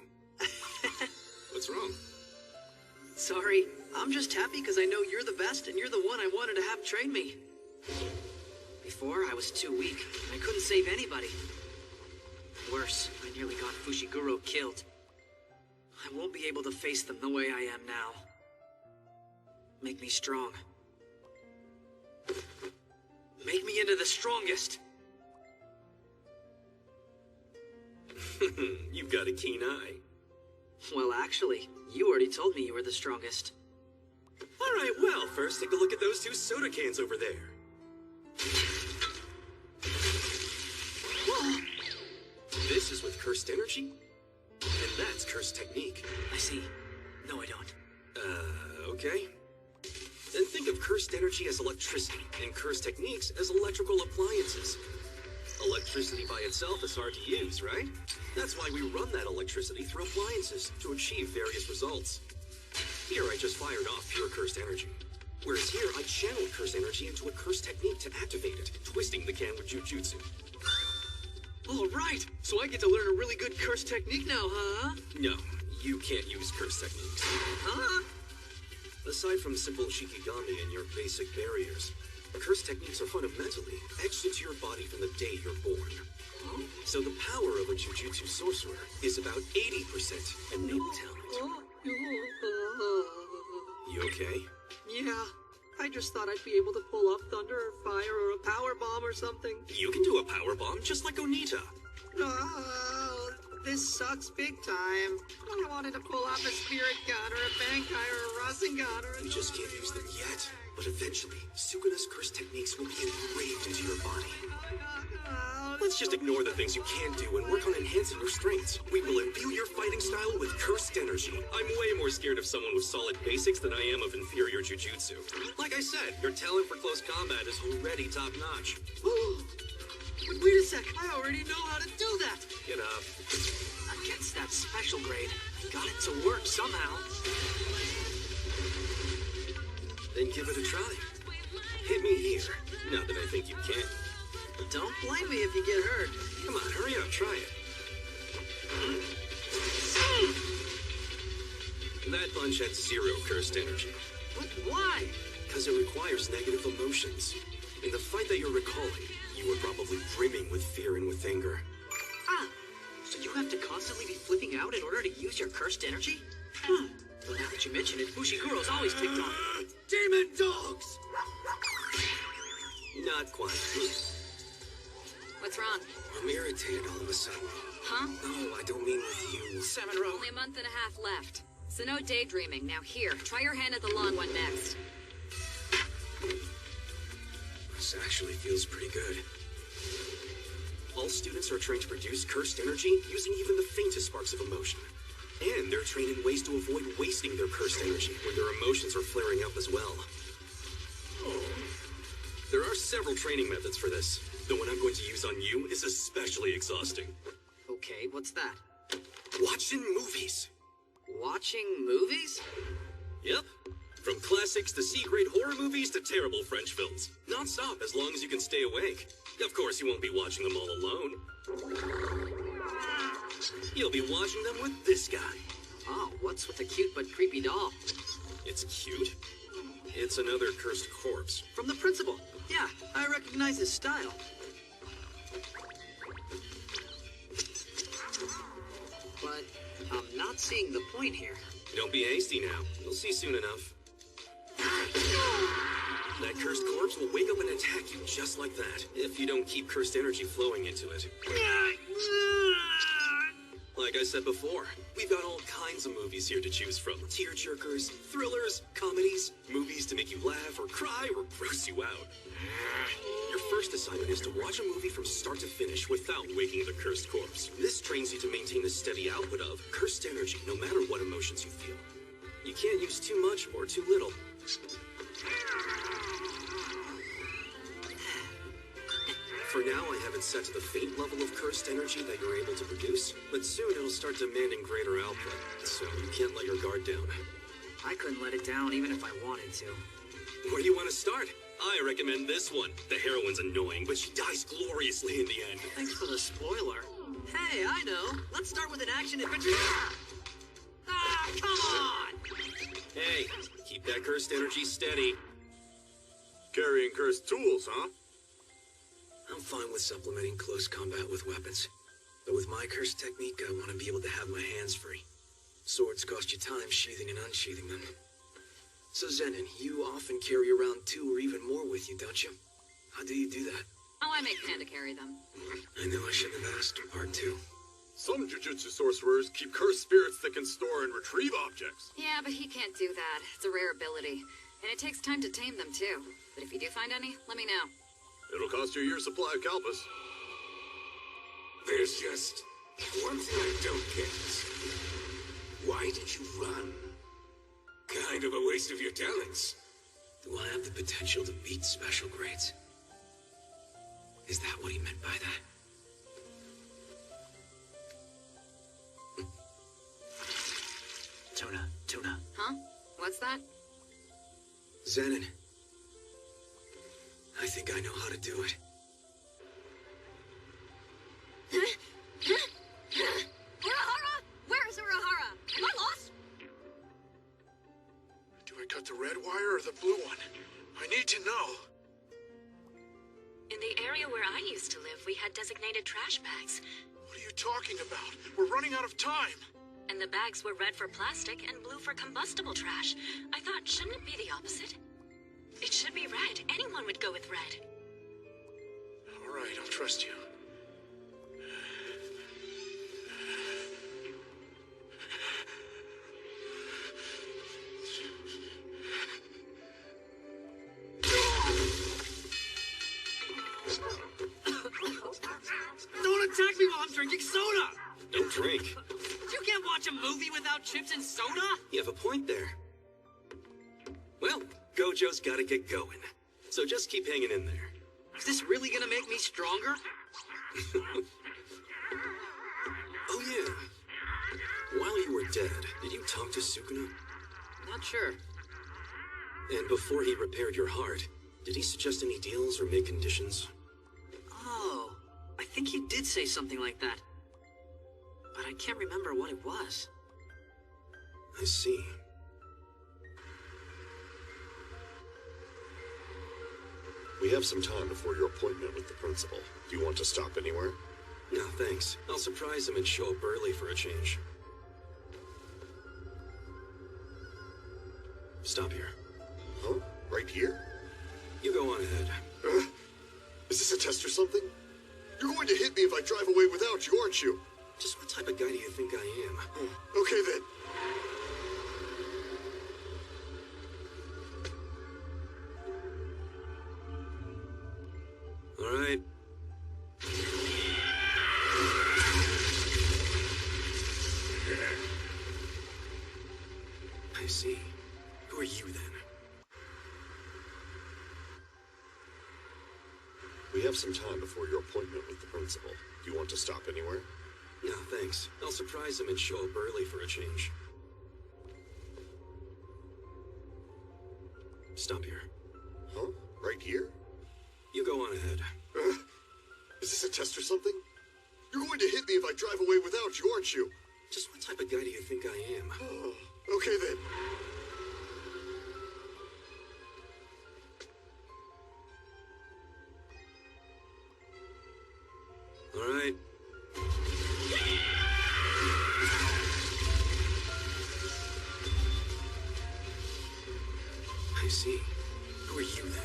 What's wrong? Sorry, I'm just happy because I know you're the best and you're the one I wanted to have train me. Before, I was too weak and I couldn't save anybody. Worse, I nearly got Fushiguro killed. I won't be able to face them the way I am now. Make me strong. Make me into the strongest. You've got a keen eye. Well, actually, you already told me you were the strongest. All right, well, first take a look at those 2 soda cans over there. This is with cursed energy, and that's cursed technique. I see. No, I don't. Okay. Then think of cursed energy as electricity, and cursed techniques as electrical appliances. Electricity by itself is hard to use, right? That's why we run that electricity through appliances to achieve various results. Here I just fired off pure cursed energy. Whereas here I channeled cursed energy into a cursed technique to activate it, twisting the can with jujutsu. All right, so I get to learn a really good curse technique now, huh? No, you can't use curse techniques. Huh? Aside from simple shikigami and your basic barriers, curse techniques are fundamentally etched into your body from the day you're born. Huh? So the power of a jujutsu sorcerer is about 80% innate talent. You okay? Yeah, I just thought I'd be able to pull off thunder or fire or a power bomb or something. You can do a power bomb just like Onita. Oh, this sucks big time. I wanted to pull off a spirit gun or a bankai or a rasengan or a... You just can't use them yet. But eventually, Sukuna's curse techniques will be engraved into your body. Let's just ignore the things you can't do and work on enhancing your strengths. We will imbue your fighting style with cursed energy. I'm way more scared of someone with solid basics than I am of inferior jujutsu. Like I said, your talent for close combat is already top-notch. But wait a sec, I already know how to do that. Get up. Against that special grade, I got it to work somehow. Then give it a try. Hit me here. Not that I think you can. Don't blame me if you get hurt. Come on, hurry up, try it. That punch had 0 cursed energy. But why? Because it requires negative emotions. In the fight that you're recalling, you were probably brimming with fear and with anger. Ah, so you have to constantly be flipping out in order to use your cursed energy? Well, now that you mention it, Fushiguro's always ticked on. Demon dogs! Not quite. What's wrong? I'm irritated all of a sudden. Huh? No, I don't mean with you. 7-row. Only a month and a half left. So no daydreaming. Now here, try your hand at the long one next. This actually feels pretty good. All students are trained to produce cursed energy using even the faintest sparks of emotion. And they're trained in ways to avoid wasting their cursed energy when their emotions are flaring up as well. There are several training methods for this. The one I'm going to use on you is especially exhausting. Okay, what's that? Watching movies. Watching movies? Yep. From classics to C-grade horror movies to terrible French films. Non-stop as long as you can stay awake. Of course, you won't be watching them all alone. You'll be watching them with this guy. Oh, what's with the cute but creepy doll? It's cute. It's another cursed corpse. From the principal. Yeah, I recognize his style. But I'm not seeing the point here. Don't be hasty now. You'll see soon enough. That cursed corpse will wake up and attack you just like that, if you don't keep cursed energy flowing into it. Like I said before, we've got all kinds of movies here to choose from. Tearjerkers, thrillers, comedies, movies to make you laugh or cry or gross you out. Your first assignment is to watch a movie from start to finish without waking the cursed corpse. This trains you to maintain a steady output of cursed energy no matter what emotions you feel. You can't use too much or too little. For now, I have it set to the faint level of cursed energy that you're able to produce, but soon it'll start demanding greater output, so you can't let your guard down. I couldn't let it down even if I wanted to. Where do you want to start? I recommend this one. The heroine's annoying, but she dies gloriously in the end. Thanks for the spoiler. Hey, I know. Let's start with an action-adventure. Ah, come on! Hey, keep that cursed energy steady. Carrying cursed tools, huh? I'm fine with supplementing close combat with weapons. But with my cursed technique, I want to be able to have my hands free. Swords cost you time sheathing and unsheathing them. So Zenin, you often carry around 2 or even more with you, don't you? How do you do that? Oh, I make Panda carry them. I know I shouldn't have asked. Part 2. Some jujutsu sorcerers keep cursed spirits that can store and retrieve objects. Yeah, but he can't do that. It's a rare ability. And it takes time to tame them, too. But if you do find any, let me know. It'll cost you a year's supply of Kalpas. There's just one thing I don't get. Why did you run? Kind of a waste of your talents. Do I have the potential to beat special grades? Is that what he meant by that? Tuna. Huh? What's that? Zenin. I think I know how to do it. I cut the red wire or the blue one? I need to know. In the area where I used to live, we had designated trash bags. What are you talking about? We're running out of time. And the bags were red for plastic and blue for combustible trash. I thought, shouldn't it be the opposite? It should be red. Anyone would go with red. All right, I'll trust you. Don't attack me while I'm drinking soda! Don't drink. You can't watch a movie without chips and soda? You have a point there. Well, Gojo's gotta get going. So just keep hanging in there. Is this really gonna make me stronger? Oh yeah. While you were dead, did you talk to Sukuna? Not sure. And before he repaired your heart, did he suggest any deals or make conditions? Oh, I think he did say something like that. But I can't remember what it was. I see. We have some time before your appointment with the principal. Do you want to stop anywhere? No, thanks. I'll surprise him and show up early for a change. Stop here. Huh? Right here? You go on ahead. Is this a test or something? You're going to hit me if I drive away without you, aren't you? Just what type of guy do you think I am? Okay then. All right. I see. Who are you then? We have some time before your appointment with the principal. Do you want to stop anywhere? No, thanks. I'll surprise him and show up early for a change. Stop here. Huh? Right here? You go on ahead. Is this a test or something? You're going to hit me if I drive away without you, aren't you? Just what type of guy do you think I am? Okay then. All right. I see. Who are you then?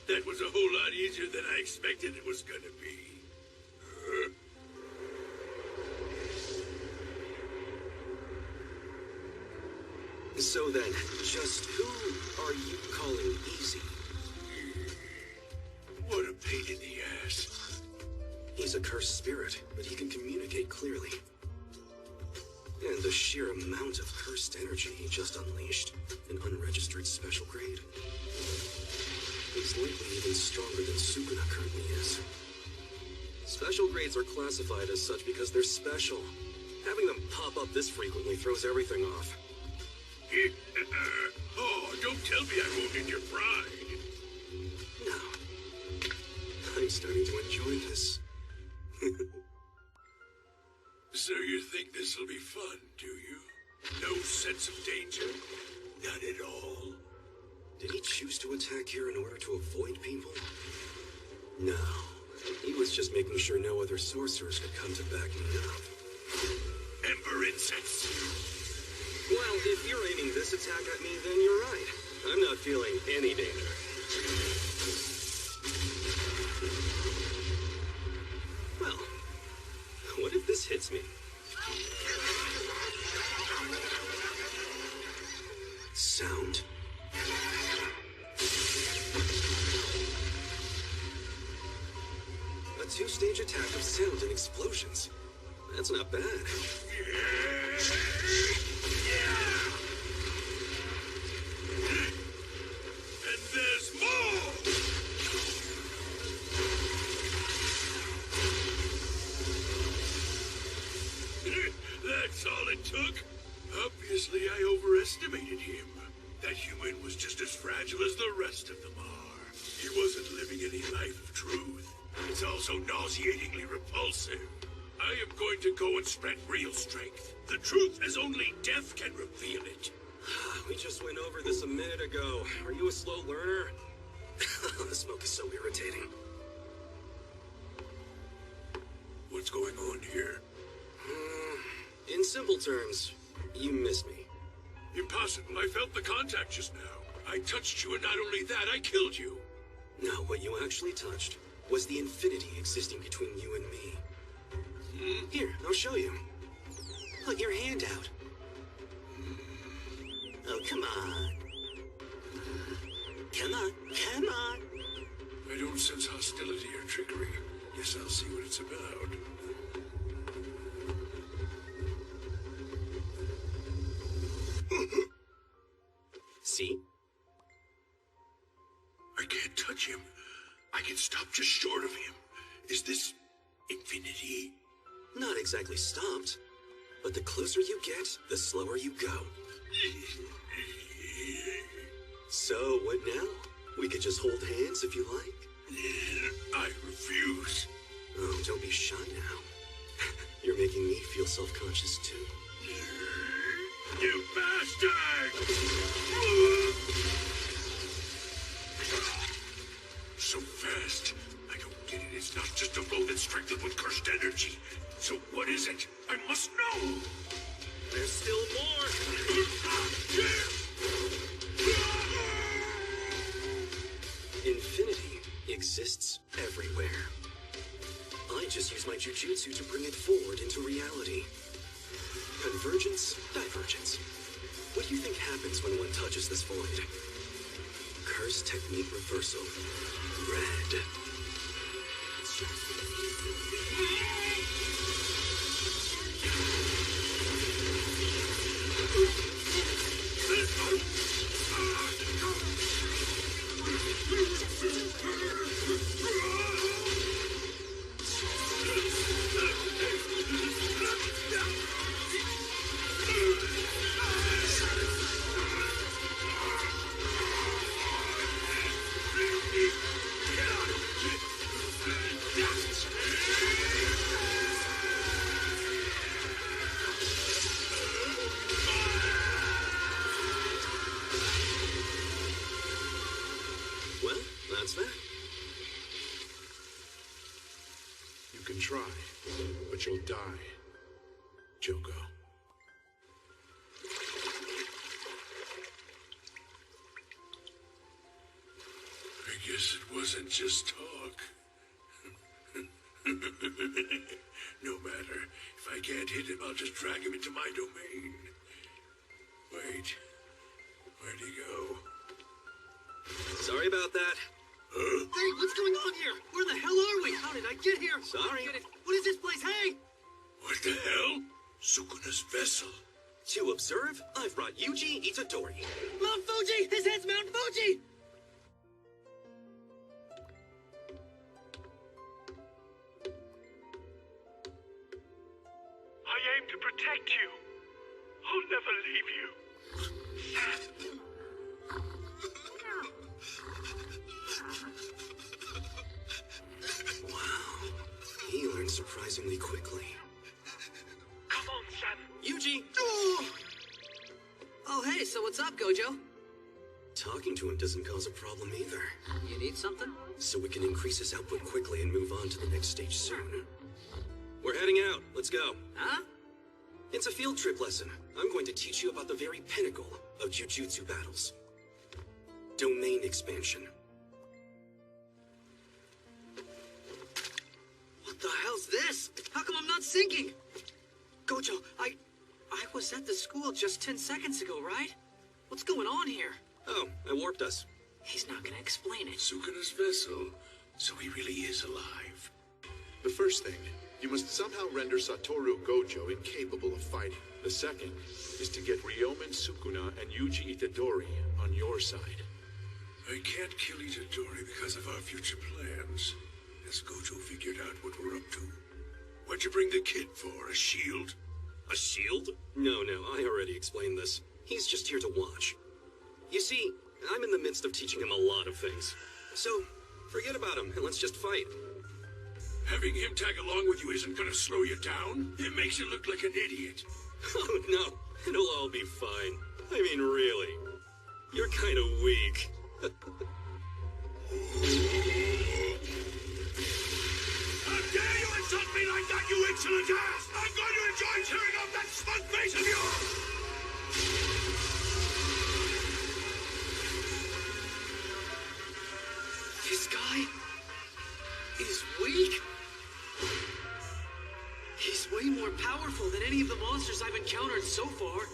That was a whole lot easier than I expected it was gonna be. So then, just who are you calling easy? What a pain in the ass. He's a cursed spirit, but he can communicate clearly. And the sheer amount of cursed energy he just unleashed, an unregistered special grade. He's likely even stronger than Sukuna currently is. Special grades are classified as such because they're special. Having them pop up this frequently throws everything off. Oh, don't tell me I wounded your pride. No. I'm starting to enjoy this. So you think this'll be fun, do you? No sense of danger? None at all? Did he choose to attack here in order to avoid people? No. He was just making sure no other sorcerers could come to back me up. Ember incense! Well, if you're aiming this attack at me, then you're right. I'm not feeling any danger. Well, what if this hits me? Sound. A two-stage attack of sound and explosions. That's not bad. And there's more! underestimated him. That human was just as fragile as the rest of them are. He wasn't living any life of truth. It's also nauseatingly repulsive. I am going to go and spread real strength. The truth as only death can reveal it. We just went over this a minute ago. Are you a slow learner? The smoke is so irritating. What's going on here? In simple terms, you miss me. Impossible. I felt the contact just now. I touched you, and not only that, I killed you. No, what you actually touched was the infinity existing between you and me. Here, I'll show you. Put your hand out. Oh, come on. Come on, come on. I don't sense hostility or trickery. Guess I'll see what it's about. See? I can't touch him. I can stop just short of him. Is this infinity? Not exactly stopped, but the closer you get, the slower you go. So, what now? We could just hold hands if you like? I refuse. Oh, don't be shy now. You're making me feel self-conscious too. You bastard! So fast. I don't get it. It's not just a bow that's strengthened with cursed energy. So what is it? I must know! There's still more! Infinity exists everywhere. I just use my jujutsu to bring it forward into reality. Convergence, divergence. What do you think happens when one touches this void? Curse technique reversal. Red. Well, that's that. You can try, but you'll die, Joko. I guess it wasn't just talk. No matter. If I can't hit him, I'll just drag him into my domain. Wait. Where'd he go? Sorry about that. Hey, what's going on here? Where the hell are we? How did I get here? Sorry. What is this place? Hey! What the hell? Sukuna's vessel. To observe, I've brought Yuji Itadori. Mount Fuji! His head's Mount Fuji! I aim to protect you. I'll never leave you. Wow. He learned surprisingly quickly. Come on, son. Yuji! Oh, hey, so what's up, Gojo? Talking to him doesn't cause a problem either. You need something? So we can increase his output quickly and move on to the next stage soon. We're heading out. Let's go. Huh? It's a field trip lesson. I'm going to teach you about the very pinnacle of jujutsu battles. Domain expansion. What the hell's this? How come I'm not sinking? Gojo, I was at the school just 10 seconds ago, right? What's going on here? Oh, I warped us. He's not gonna explain it. Sukuna's vessel. So he really is alive. The first thing, you must somehow render Satoru Gojo incapable of fighting. The second is to get Ryomen Sukuna and Yuji Itadori on your side. I can't kill Itadori because of our future plans. Has Gojo figured out what we're up to? What'd you bring the kid for? A shield? A shield? No, I already explained this. He's just here to watch. You see, I'm in the midst of teaching him a lot of things. So, forget about him and let's just fight. Having him tag along with you isn't gonna slow you down. It makes you look like an idiot. Oh no, it'll all be fine. I mean, really. You're kind of weak. How dare you insult me like that, you insolent ass! I'm going to enjoy tearing off that smug face of yours! This guy is weak? He's way more powerful than any of the monsters I've encountered so far.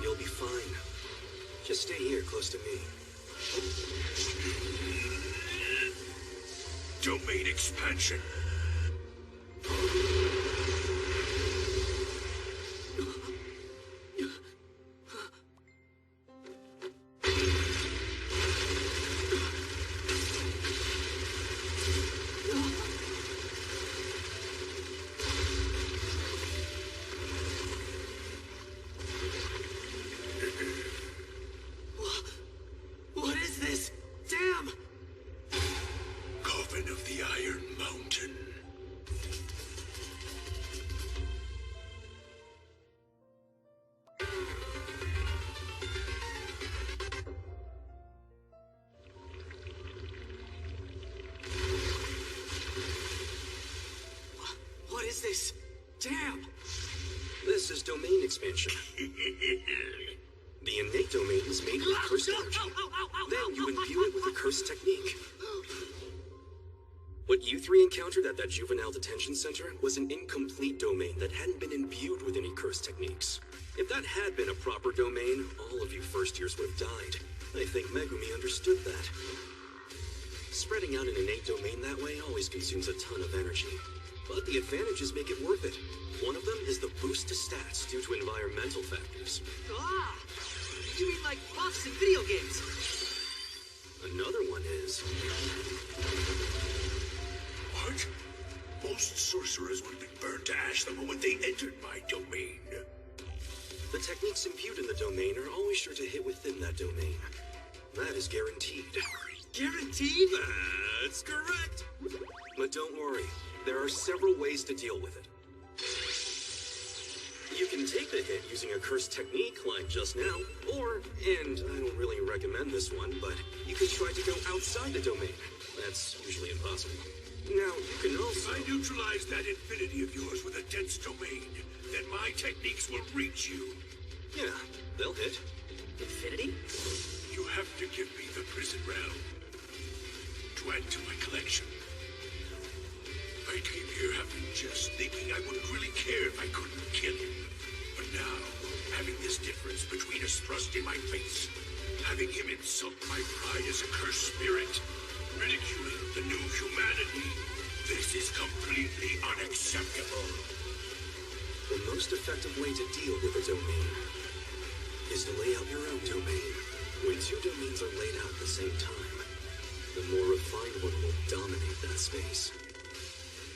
You'll be fine. Just stay here close to me. Domain expansion. What is this? Damn! Coven of the Iron Mountain. What is this? Damn! This is domain expansion. The innate domain is made with cursed energy. Then you imbue it with a cursed technique. What you three encountered at that juvenile detention center was an incomplete domain that hadn't been imbued with any cursed techniques. If that had been a proper domain, all of you first years would have died. I think Megumi understood that. Spreading out an innate domain that way always consumes a ton of energy. But the advantages make it worth it. One of them is the boost to stats due to environmental factors. Ah! You mean like buffs in video games? Another one is... What? Most sorcerers would have been burned to ash the moment they entered my domain. The techniques imbued in the domain are always sure to hit within that domain. That is guaranteed. Guaranteed? That's correct! But don't worry, there are several ways to deal with it. You can take the hit using a cursed technique like just now, or, and I don't really recommend this one, but you can try to go outside the domain. That's usually impossible. Now, you can also... I neutralize that infinity of yours with a dense domain. Then my techniques will reach you. Yeah, they'll hit. Infinity? You have to give me the prison realm to add to my collection. I came here having just thinking I wouldn't really care if I couldn't kill him. But now, having this difference between us thrust in my face, having him insult my pride as a cursed spirit, ridiculing the new humanity, this is completely unacceptable. The most effective way to deal with a domain is to lay out your own domain. When two domains are laid out at the same time, the more refined one will dominate that space.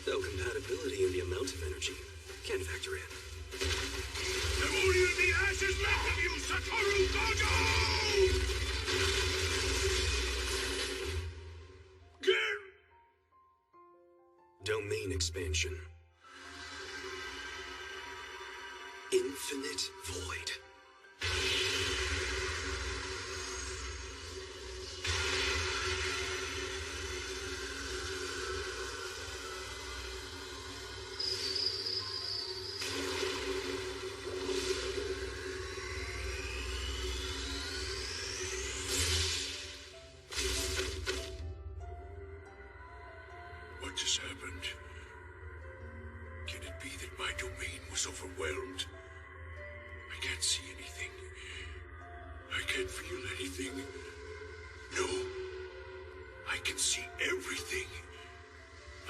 Though compatibility and the amount of energy can factor in. There won't even be ashes left of you, Satoru Gojo! Domain expansion. Infinite void. What just happened? Can it be that my domain was overwhelmed? I can't see anything. I can't feel anything. No. I can see everything.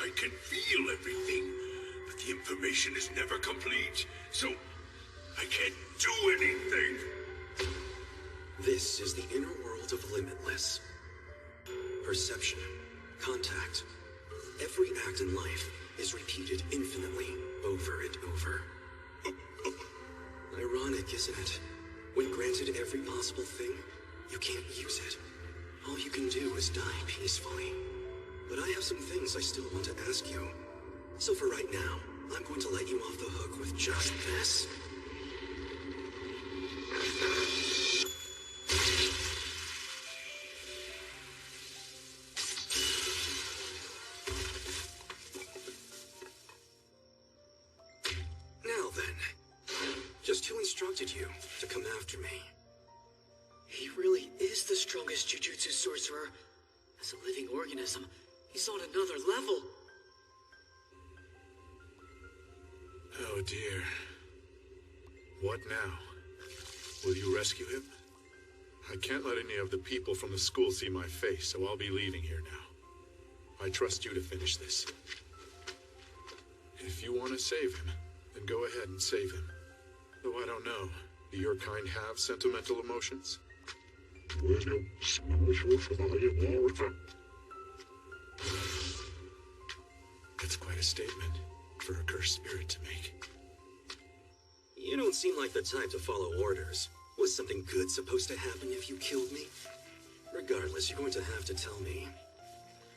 I can feel everything. But the information is never complete, so I can't do anything. This is the inner world of Limitless. Perception, contact. Every act in life is repeated infinitely, over and over. Ironic, isn't it? When granted every possible thing, you can't use it. All you can do is die peacefully. But I have some things I still want to ask you. So for right now, I'm going to let you off the hook with just this. Now then, just who instructed you to come after me? He really is the strongest jujutsu sorcerer. As a living organism, he's on another level. Oh dear. What now? Will you rescue him? I can't let any of the people from the school see my face, so I'll be leaving here now. I trust you to finish this. If you want to save him, then go ahead and save him. Though I don't know, do your kind have sentimental emotions? That's quite a statement for a cursed spirit to make. You don't seem like the type to follow orders. Was something good supposed to happen if you killed me? Regardless, you're going to have to tell me.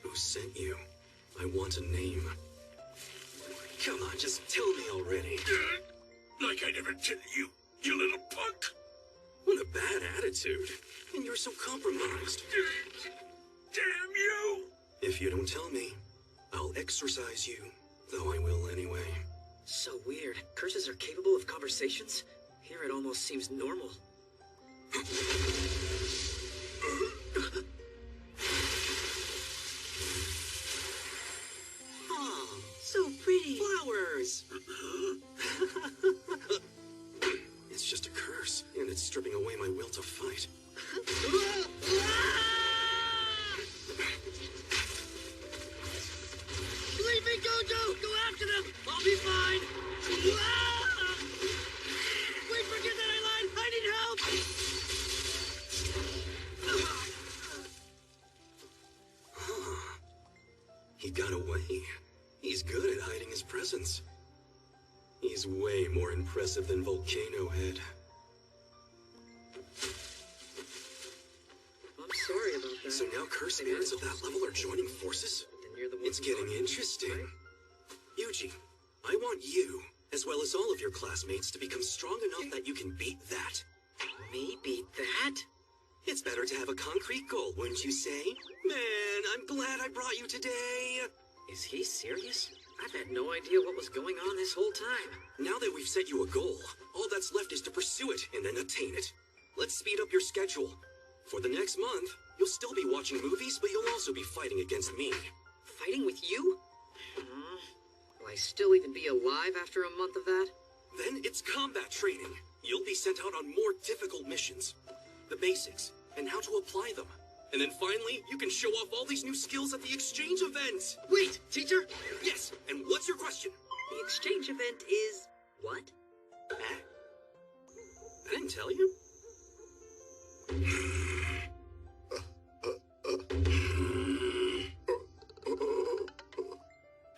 Who sent you? I want a name. Come on, just tell me already. Like I never did you, you little punk! What a bad attitude. And you're so compromised. Damn you! If you don't tell me, I'll exorcise you. Though I will anyway. So weird. Curses are capable of conversations? Here it almost seems normal. Oh, so pretty. Flowers! It's just a curse, and it's stripping away my will to fight. Leave me, Gojo! Go after them! I'll be fine! Wait, forget that I lied! I need help! He got away. He's good at hiding his presence. He's way more impressive than Volcano Head. I'm sorry about that. So now cursed spirits of that level are joining forces? It's getting interesting. Yuji, I want you, as well as all of your classmates, to become strong enough that you can beat that. Me beat that? It's better to have a concrete goal, wouldn't you say? Man, I'm glad I brought you today. Is he serious? I've had no idea what was going on this whole time. Now that we've set you a goal, all that's left is to pursue it and then attain it. Let's speed up your schedule. For the next month, you'll still be watching movies, but you'll also be fighting against me. Fighting with you? Will I still even be alive after a month of that? Then it's combat training. You'll be sent out on more difficult missions. The basics, and how to apply them. And then finally, you can show off all these new skills at the exchange event. Wait, teacher? Yes, and what's your question? The exchange event is what? I didn't tell you.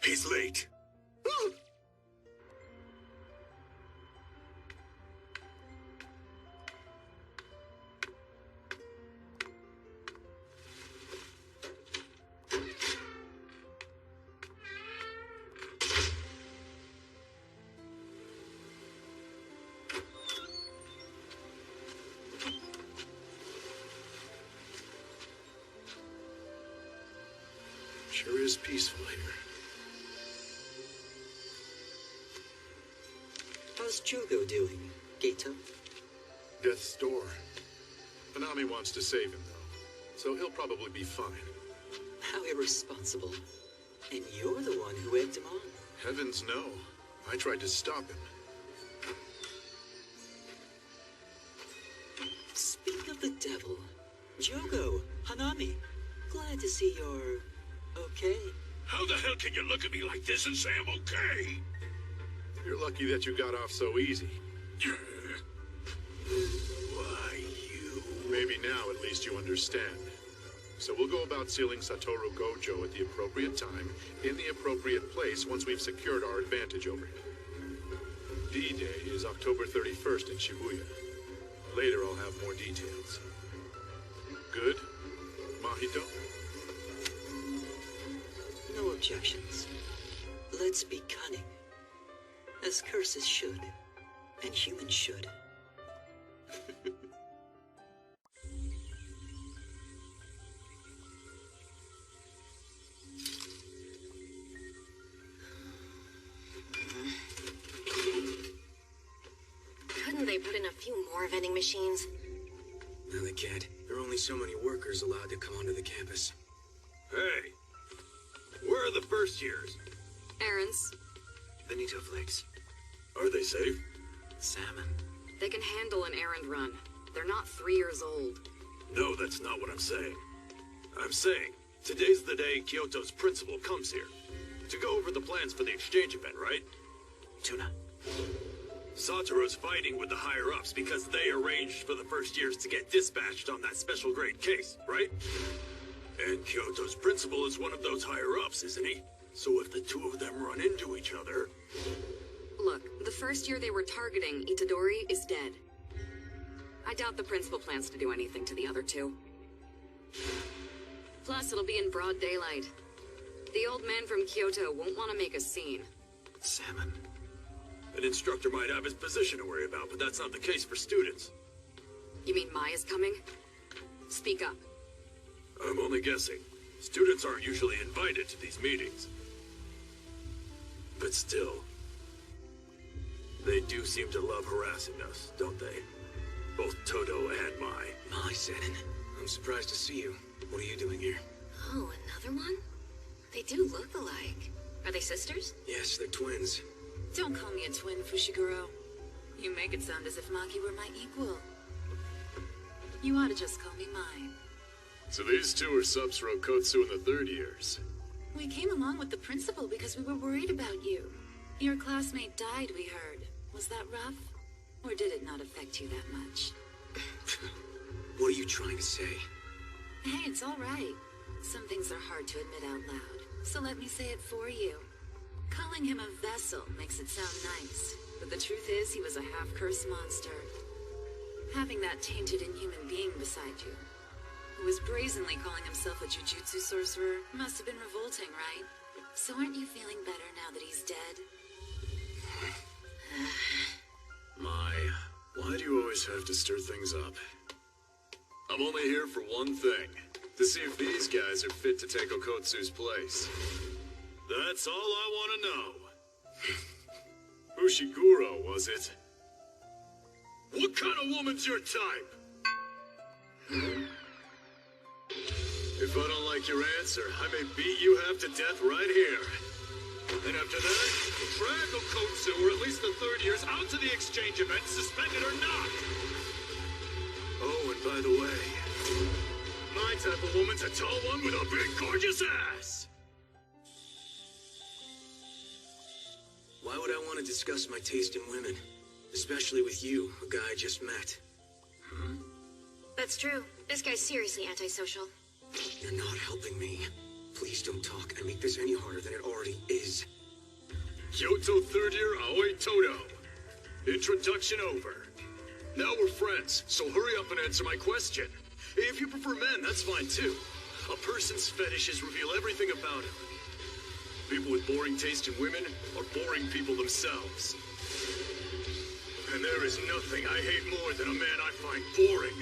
He's late. Sure is peaceful here. How's Chugo doing, Gato? Death's door. Hanami wants to save him, though, so he'll probably be fine. How irresponsible. And you're the one who egged him on. Heavens no. I tried to stop him. Speak of the devil. Jogo, Hanami, glad to see you're okay. How the hell can you look at me like this and say I'm okay? You're lucky that you got off so easy. Why, you... Maybe now at least you understand. So we'll go about sealing Satoru Gojo at the appropriate time, in the appropriate place, once we've secured our advantage over him. D-Day is October 31st in Shibuya. Later I'll have more details. Good? Mahito? No objections. Let's be cunning. As curses should, and humans should. Couldn't they put in a few more vending machines? No, they can't. There are only so many workers allowed to come onto the campus. Hey! Where are the first years? Errands. Benito Flakes. Are they safe? Salmon. They can handle an errand run. They're not 3 years old. No, that's not what I'm saying. I'm saying, today's the day Kyoto's principal comes here. To go over the plans for the exchange event, right? Tuna. Satoru's fighting with the higher-ups because they arranged for the first years to get dispatched on that special grade case, right? And Kyoto's principal is one of those higher-ups, isn't he? So if the two of them run into each other... Look, the first year they were targeting, Itadori is dead. I doubt the principal plans to do anything to the other two. Plus, it'll be in broad daylight. The old man from Kyoto won't want to make a scene. Salmon. An instructor might have his position to worry about, but that's not the case for students. You mean Maya's coming? Speak up. I'm only guessing. Students aren't usually invited to these meetings. But still, they do seem to love harassing us, don't they? Both Toto and Mai. Mai, Zenin. I'm surprised to see you. What are you doing here? Oh, another one? They do look alike. Are they sisters? Yes, they're twins. Don't call me a twin, Fushiguro. You make it sound as if Maki were my equal. You ought to just call me Mai. So these two are subs for Okotsu in the third years. We came along with the principal because we were worried about you. Your classmate died, we heard. Was that rough? Or did it not affect you that much? What are you trying to say? Hey, it's all right. Some things are hard to admit out loud, so let me say it for you. Calling him a vessel makes it sound nice, but the truth is he was a half-cursed monster. Having that tainted inhuman being beside you, who was brazenly calling himself a jujutsu sorcerer, must have been revolting, right? So aren't you feeling better now that he's dead? Mai, why do you always have to stir things up? I'm only here for one thing. To see if these guys are fit to take Okotsu's place. That's all I want to know. Fushiguro, was it? What kind of woman's your type? If I don't like your answer, I may beat you half to death right here. And after that, drag Okotsu, or at least the third years, out to the exchange event, suspended or not. Oh, and by the way, my type of woman's a tall one with a big, gorgeous ass. Why would I want to discuss my taste in women? Especially with you, a guy I just met. That's true. This guy's seriously antisocial. You're not helping me. Please don't talk and make this any harder than it already is. Kyoto third year Aoi Toto. Introduction over. Now we're friends, so hurry up and answer my question. If you prefer men, that's fine too. A person's fetishes reveal everything about him. People with boring taste in women are boring people themselves. And there is nothing I hate more than a man I find boring.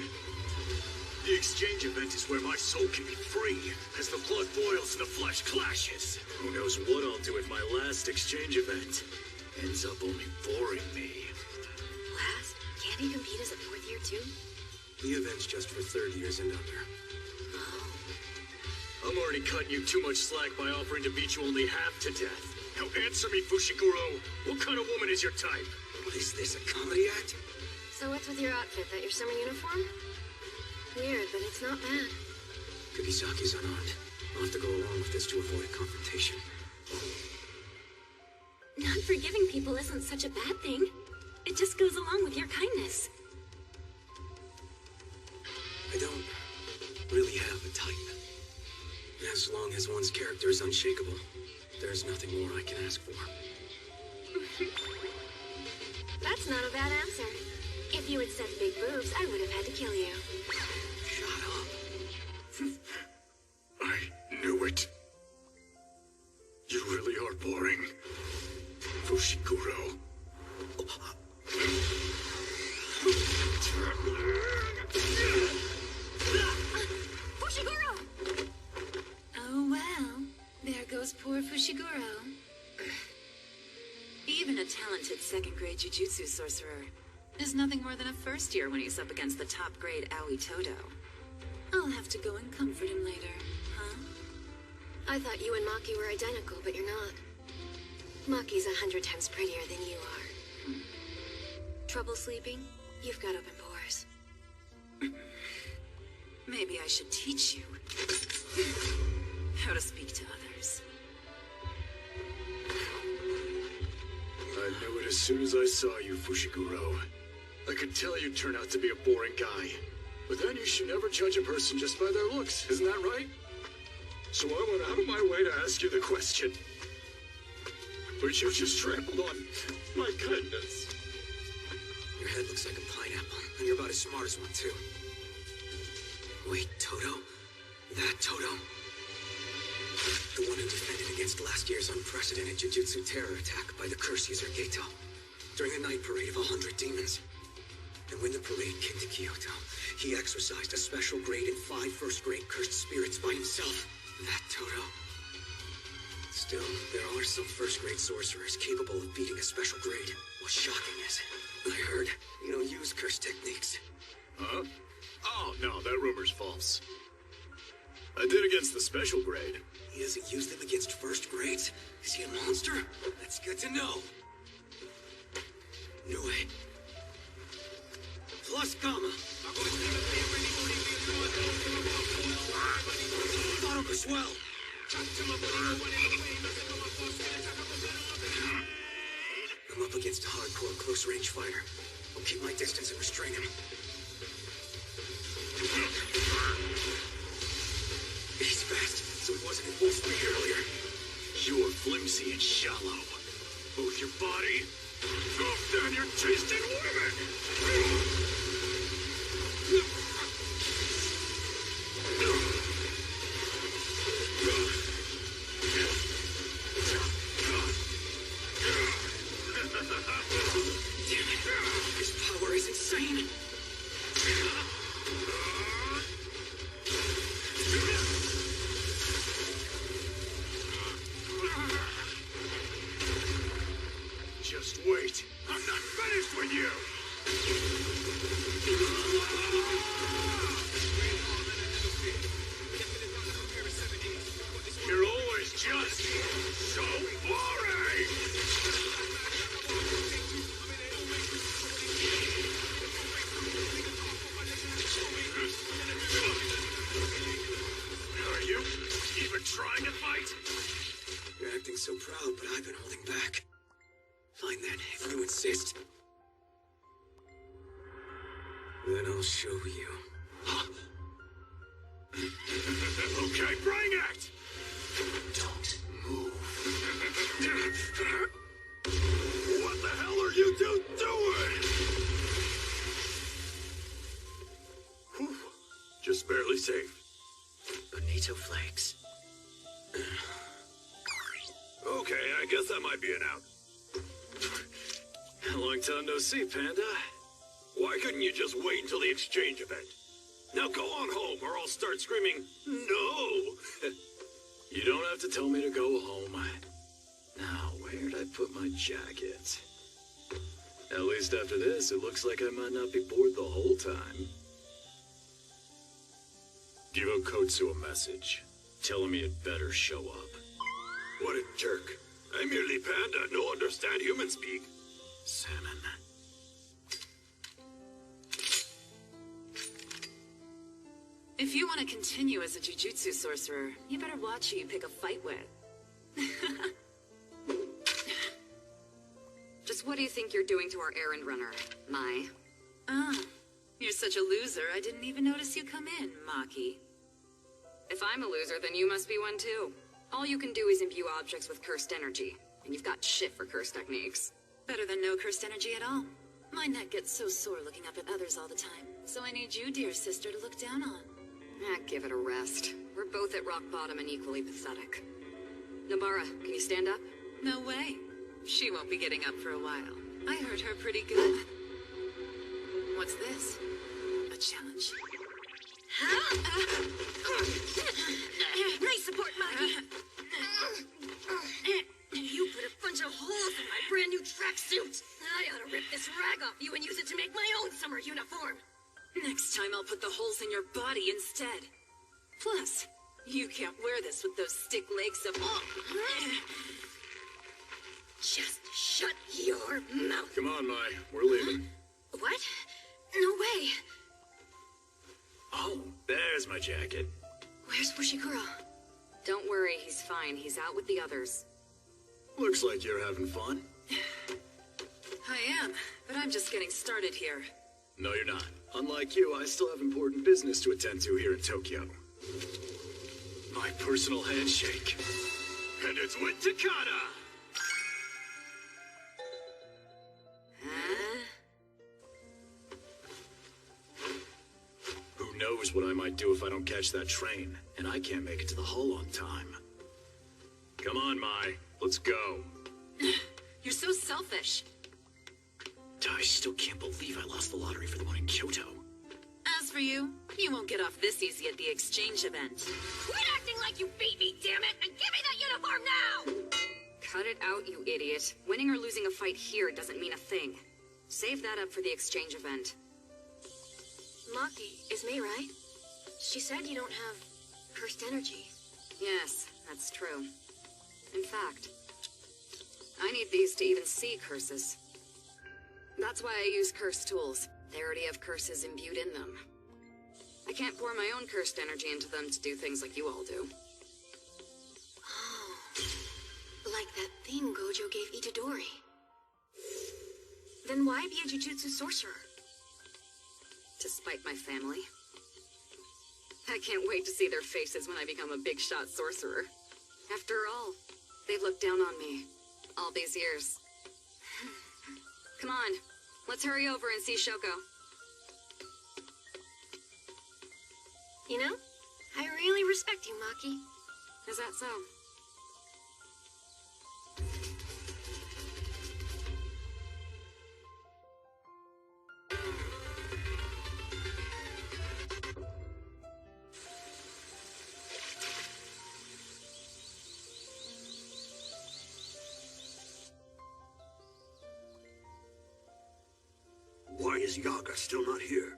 The exchange event is where my soul can be free, as the blood boils and the flesh clashes. Who knows what I'll do at my last exchange event? Ends up only boring me. Last? Can't he compete as a fourth year too? The event's just for third years and under. I'm already cutting you too much slack by offering to beat you only half to death. Now answer me, Fushiguro. What kind of woman is your type? What is this, a comedy act? So what's with your outfit? That your summer uniform? Weird, but it's not bad. Kugisaki's unarmed. I'll have to go along with this to avoid confrontation. Not forgiving people isn't such a bad thing. It just goes along with your kindness. I don't really have have a type. As long as one's character is unshakable, there's nothing more I can ask for. That's not a bad answer. If you had said big boobs, I would have had to kill you. Shut up. I knew it. You really are boring. Fushiguro. Fushiguro! Oh well, there goes poor Fushiguro. Even a talented second-grade jujutsu sorcerer is nothing more than a first year when he's up against the top-grade Aoi Todo. I'll have to go and comfort him later, huh? I thought you and Maki were identical, but you're not. Maki's 100 times prettier than you are. Trouble sleeping? You've got open pores. Maybe I should teach you how to speak to others. I knew it as soon as I saw you, Fushiguro. I could tell you'd turn out to be a boring guy. But then you should never judge a person just by their looks, isn't that right? So I went out of my way to ask you the question. But you just trampled on my kindness. Your head looks like a pineapple, and you're about as smart as one, too. Wait, Todo? That Todo? The one who defended against last year's unprecedented Jujutsu terror attack by the curse user Geto during the night parade of 100 demons. And when the parade came to Kyoto, he exorcised a special grade and 5 first-grade cursed spirits by himself. That Todo. Still, there are some first-grade sorcerers capable of beating a special grade. What's shocking is, I heard you don't use curse techniques. Huh? Oh, no, that rumor's false. I did against the special grade. He doesn't use them against first grades? Is he a monster? That's good to know. No way. Plus Gamma. Thought it was well. I'm up against a hardcore close-range fighter. I'll keep my distance and restrain him. He's fast, so he wasn't in full speed earlier. You're flimsy and shallow. Both your body, and your taste in women! Damn it, his power is insane. Just wait. I'm not finished with you! You're always just so boring! Are you even trying to fight? You're acting so proud, but I've been holding back. Fine then, if you insist. Then I'll show you. Okay, bring it! Don't move. What the hell are you two doing? Whew. Just barely safe. Bonito flakes. Okay, I guess that might be an out. Long time no see, Panda. Why couldn't you just wait until the exchange event? Now go on home, or I'll start screaming, no! You don't have to tell me to go home. Now, where'd I put my jacket? At least after this, it looks like I might not be bored the whole time. Give Okotsu a message. Tell him he'd better show up. What a jerk. I'm merely Panda, no understand human speak. Salmon. If you want to continue as a jujutsu sorcerer, you better watch who you pick a fight with. Just what do you think you're doing to our errand runner, Mai? Ah, you're such a loser, I didn't even notice you come in, Maki. If I'm a loser, then you must be one too. All you can do is imbue objects with cursed energy, and you've got shit for cursed techniques. Better than no cursed energy at all. My neck gets so sore looking up at others all the time, so I need you, dear sister, to look down on. Ah, give it a rest. We're both at rock bottom and equally pathetic. Nobara, can you stand up? No way. She won't be getting up for a while. I heard her pretty good. What's this? A challenge. Nice support, Maki. You put a bunch of holes in my brand new tracksuit. I ought to rip this rag off you and use it to make my own summer uniform. Next time I'll put the holes in your body instead. Plus, you can't wear this with those stick legs of... Just shut your mouth. Come on, Mai. We're leaving. What? No way. Oh, there's my jacket. Where's Fushiguro? Don't worry, he's fine. He's out with the others. Looks like you're having fun. I am, but I'm just getting started here. No, you're not. Unlike you, I still have important business to attend to here in Tokyo. My personal handshake. And it's with Takada! Who knows what I might do if I don't catch that train, and I can't make it to the hull on time. Come on, Mai. Let's go. You're so selfish. I still can't believe I lost the lottery for the one in Kyoto. As for you, you won't get off this easy at the exchange event. Quit acting like you beat me, damn it, and give me that uniform now! Cut it out, you idiot. Winning or losing a fight here doesn't mean a thing. Save that up for the exchange event. Maki, is May right? She said you don't have cursed energy. Yes, that's true. In fact, I need these to even see curses. That's why I use cursed tools. They already have curses imbued in them. I can't pour my own cursed energy into them to do things like you all do. Oh, like that thing Gojo gave Itadori. Then why be a Jujutsu sorcerer? To spite my family. I can't wait to see their faces when I become a big shot sorcerer. After all, they've looked down on me all these years. Come on, let's hurry over and see Shoko. You know, I really respect you, Maki. Is that so? Why is Yaga still not here?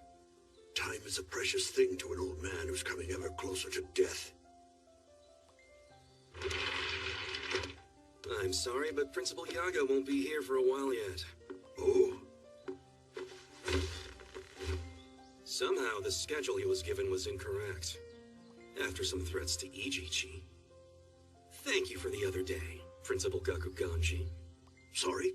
Time is a precious thing to an old man who's coming ever closer to death. I'm sorry, but Principal Yaga won't be here for a while yet. Oh? Somehow, the schedule he was given was incorrect. After some threats to Ijichi. Thank you for the other day, Principal Gakuganji. Sorry?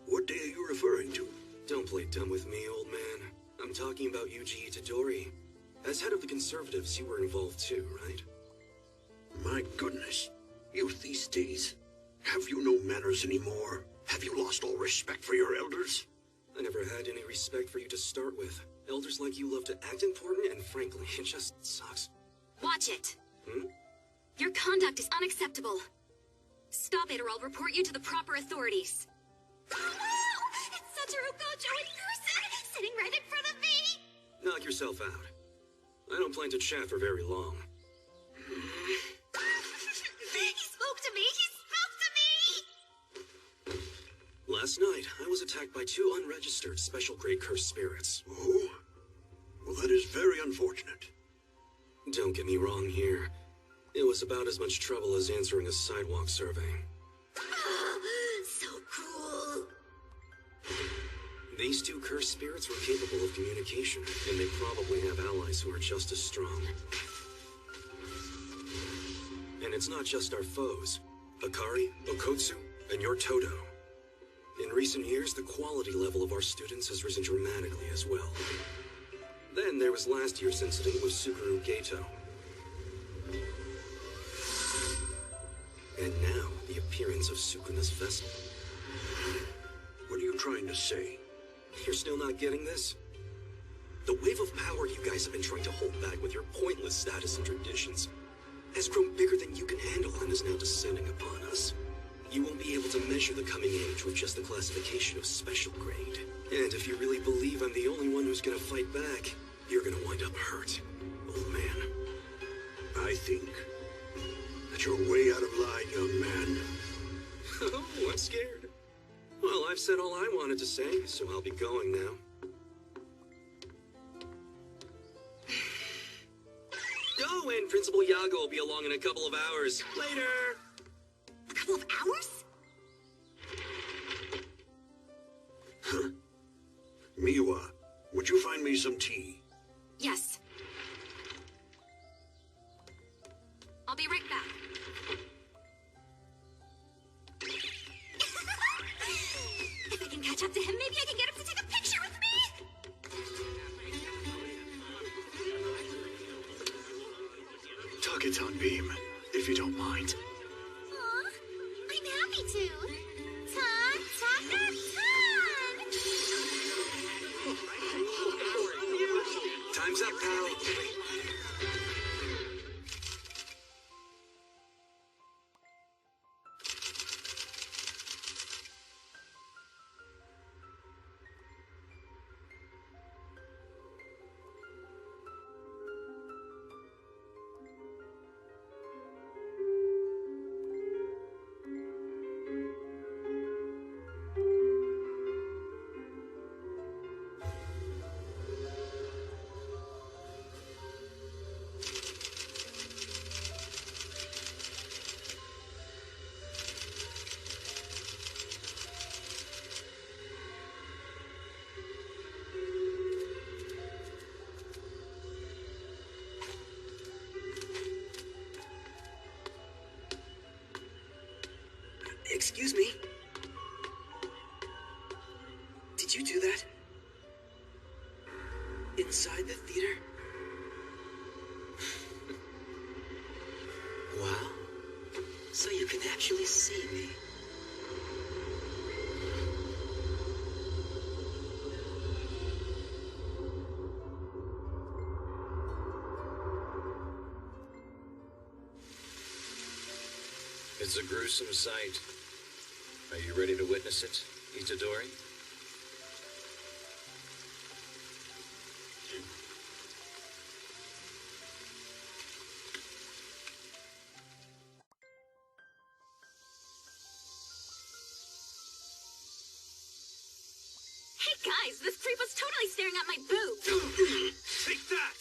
What day are you referring to? Don't play dumb with me, old man. I'm talking about Yuji Itadori. As head of the Conservatives, you were involved too, right? My goodness. Youth these days. Have you no manners anymore? Have you lost all respect for your elders? I never had any respect for you to start with. Elders like you love to act important, and frankly, it just sucks. Watch it. Hmm? Your conduct is unacceptable. Stop it or I'll report you to the proper authorities. Oh no! It's Satoru Gojo in person, sitting right in front of me! Knock yourself out. I don't plan to chat for very long. He spoke to me! He spoke to me! Last night, I was attacked by 2 unregistered special-grade cursed spirits. Oh? Well, that is very unfortunate. Don't get me wrong here. It was about as much trouble as answering a sidewalk survey. So cool! These 2 cursed spirits were capable of communication, and they probably have allies who are just as strong. And it's not just our foes. Akari, Okotsu, and your Todo. In recent years, the quality level of our students has risen dramatically as well. Then there was last year's incident with Suguru Geto. appearance of Sukuna's vessel. What are you trying to say? You're still not getting this? The wave of power you guys have been trying to hold back with your pointless status and traditions has grown bigger than you can handle and is now descending upon us. You won't be able to measure the coming age with just the classification of special grade. And if you really believe I'm the only one who's gonna fight back, you're gonna wind up hurt, old man. I think that you're way out of line, young man. Oh, I'm scared. Well, I've said all I wanted to say, so I'll be going now. Oh, and Principal Yago will be along in a couple of hours. Later! A couple of hours? Huh? Miwa, would you find me some tea? Yes. I'll be right back. If I can catch up to him, maybe I can get him to take a picture with me! Tuck-it-on beam, if you don't mind. Aw, I'm happy to. Tuck-tuck-a-ton! Time's up, pal. Excuse me? Did you do that? Inside the theater? Wow. So you can actually see me. It's a gruesome sight. Are you ready to witness it, Itadori? Hey guys, this creep was totally staring at my boob. Take that!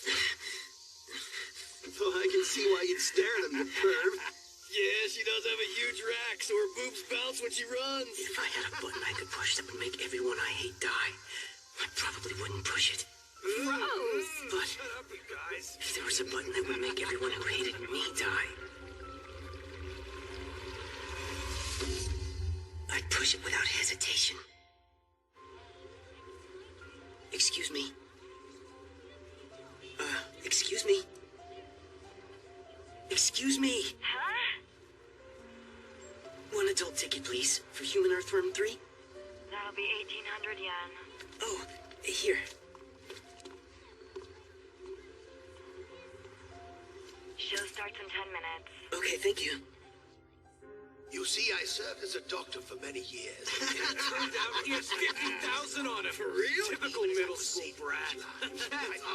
Well, I can see why you'd stare at him, you perv. Yeah, she does have a huge rack, so her boobs bounce when she runs. If I had a button I could push that would make everyone I hate die, I probably wouldn't push it. Gross. But Shut up, you guys. if there was a button that would make everyone who hated me die, I'd push it without hesitation. Excuse me? Excuse me? Excuse me? Huh? One adult ticket, please, for Human Earthworm 3? That'll be 1,800 yen. Oh, here. Show starts in 10 minutes. Okay, thank you. You see, I served as a doctor for many years. It turned out he has 50,000 on him. For real? Typical middle school brat.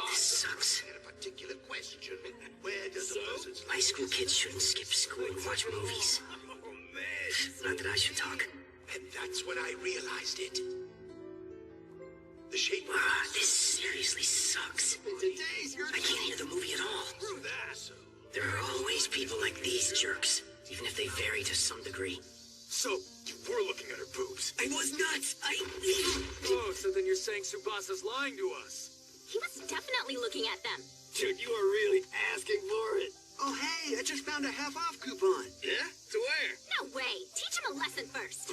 This sucks. A particular question. Where does a person's High school kids shouldn't skip school and watch movies. Oh, man. Not that I should talk. And that's when I realized it. The shape of This seriously sucks. I can't hear the movie at all. There are always people like these jerks, even if they vary to some degree. So, you were looking at her boobs. I was not! Oh, so then you're saying Tsubasa's lying to us? He was definitely looking at them. Dude, you are really asking for it. Oh, hey, I just found a half-off coupon. Yeah? To where? No way. Teach him a lesson first.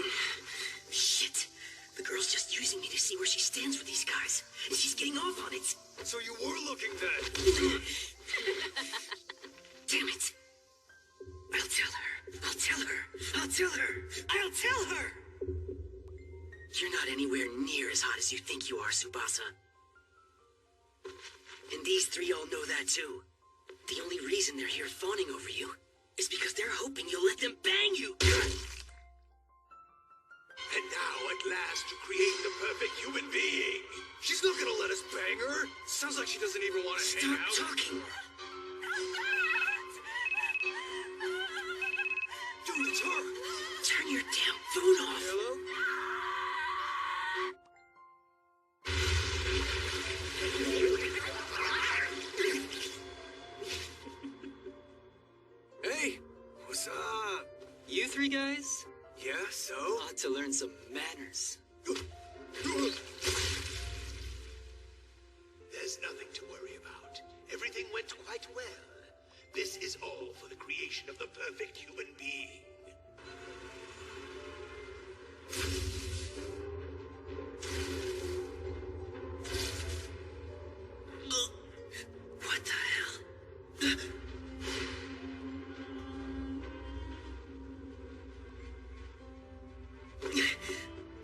Shit. The girl's just using me to see where she stands with these guys, and she's getting off on it. So you were looking then? Damn it. I'll tell her. I'll tell her. I'll tell her. badass you think you are, Tsubasa. And these three all know that too. The only reason they're here fawning over you is because they're hoping you'll let them bang you. And now, at last, to create the perfect human being. She's not gonna let us bang her. Sounds like she doesn't even want to hang out. Stop talking. Dude, it's her. Turn your damn phone off. Hello? Hey, what's up? You three guys? Yeah, so? Ought to learn some manners. There's nothing to worry about. Everything went quite well. This is all for the creation of the perfect human being. What the hell?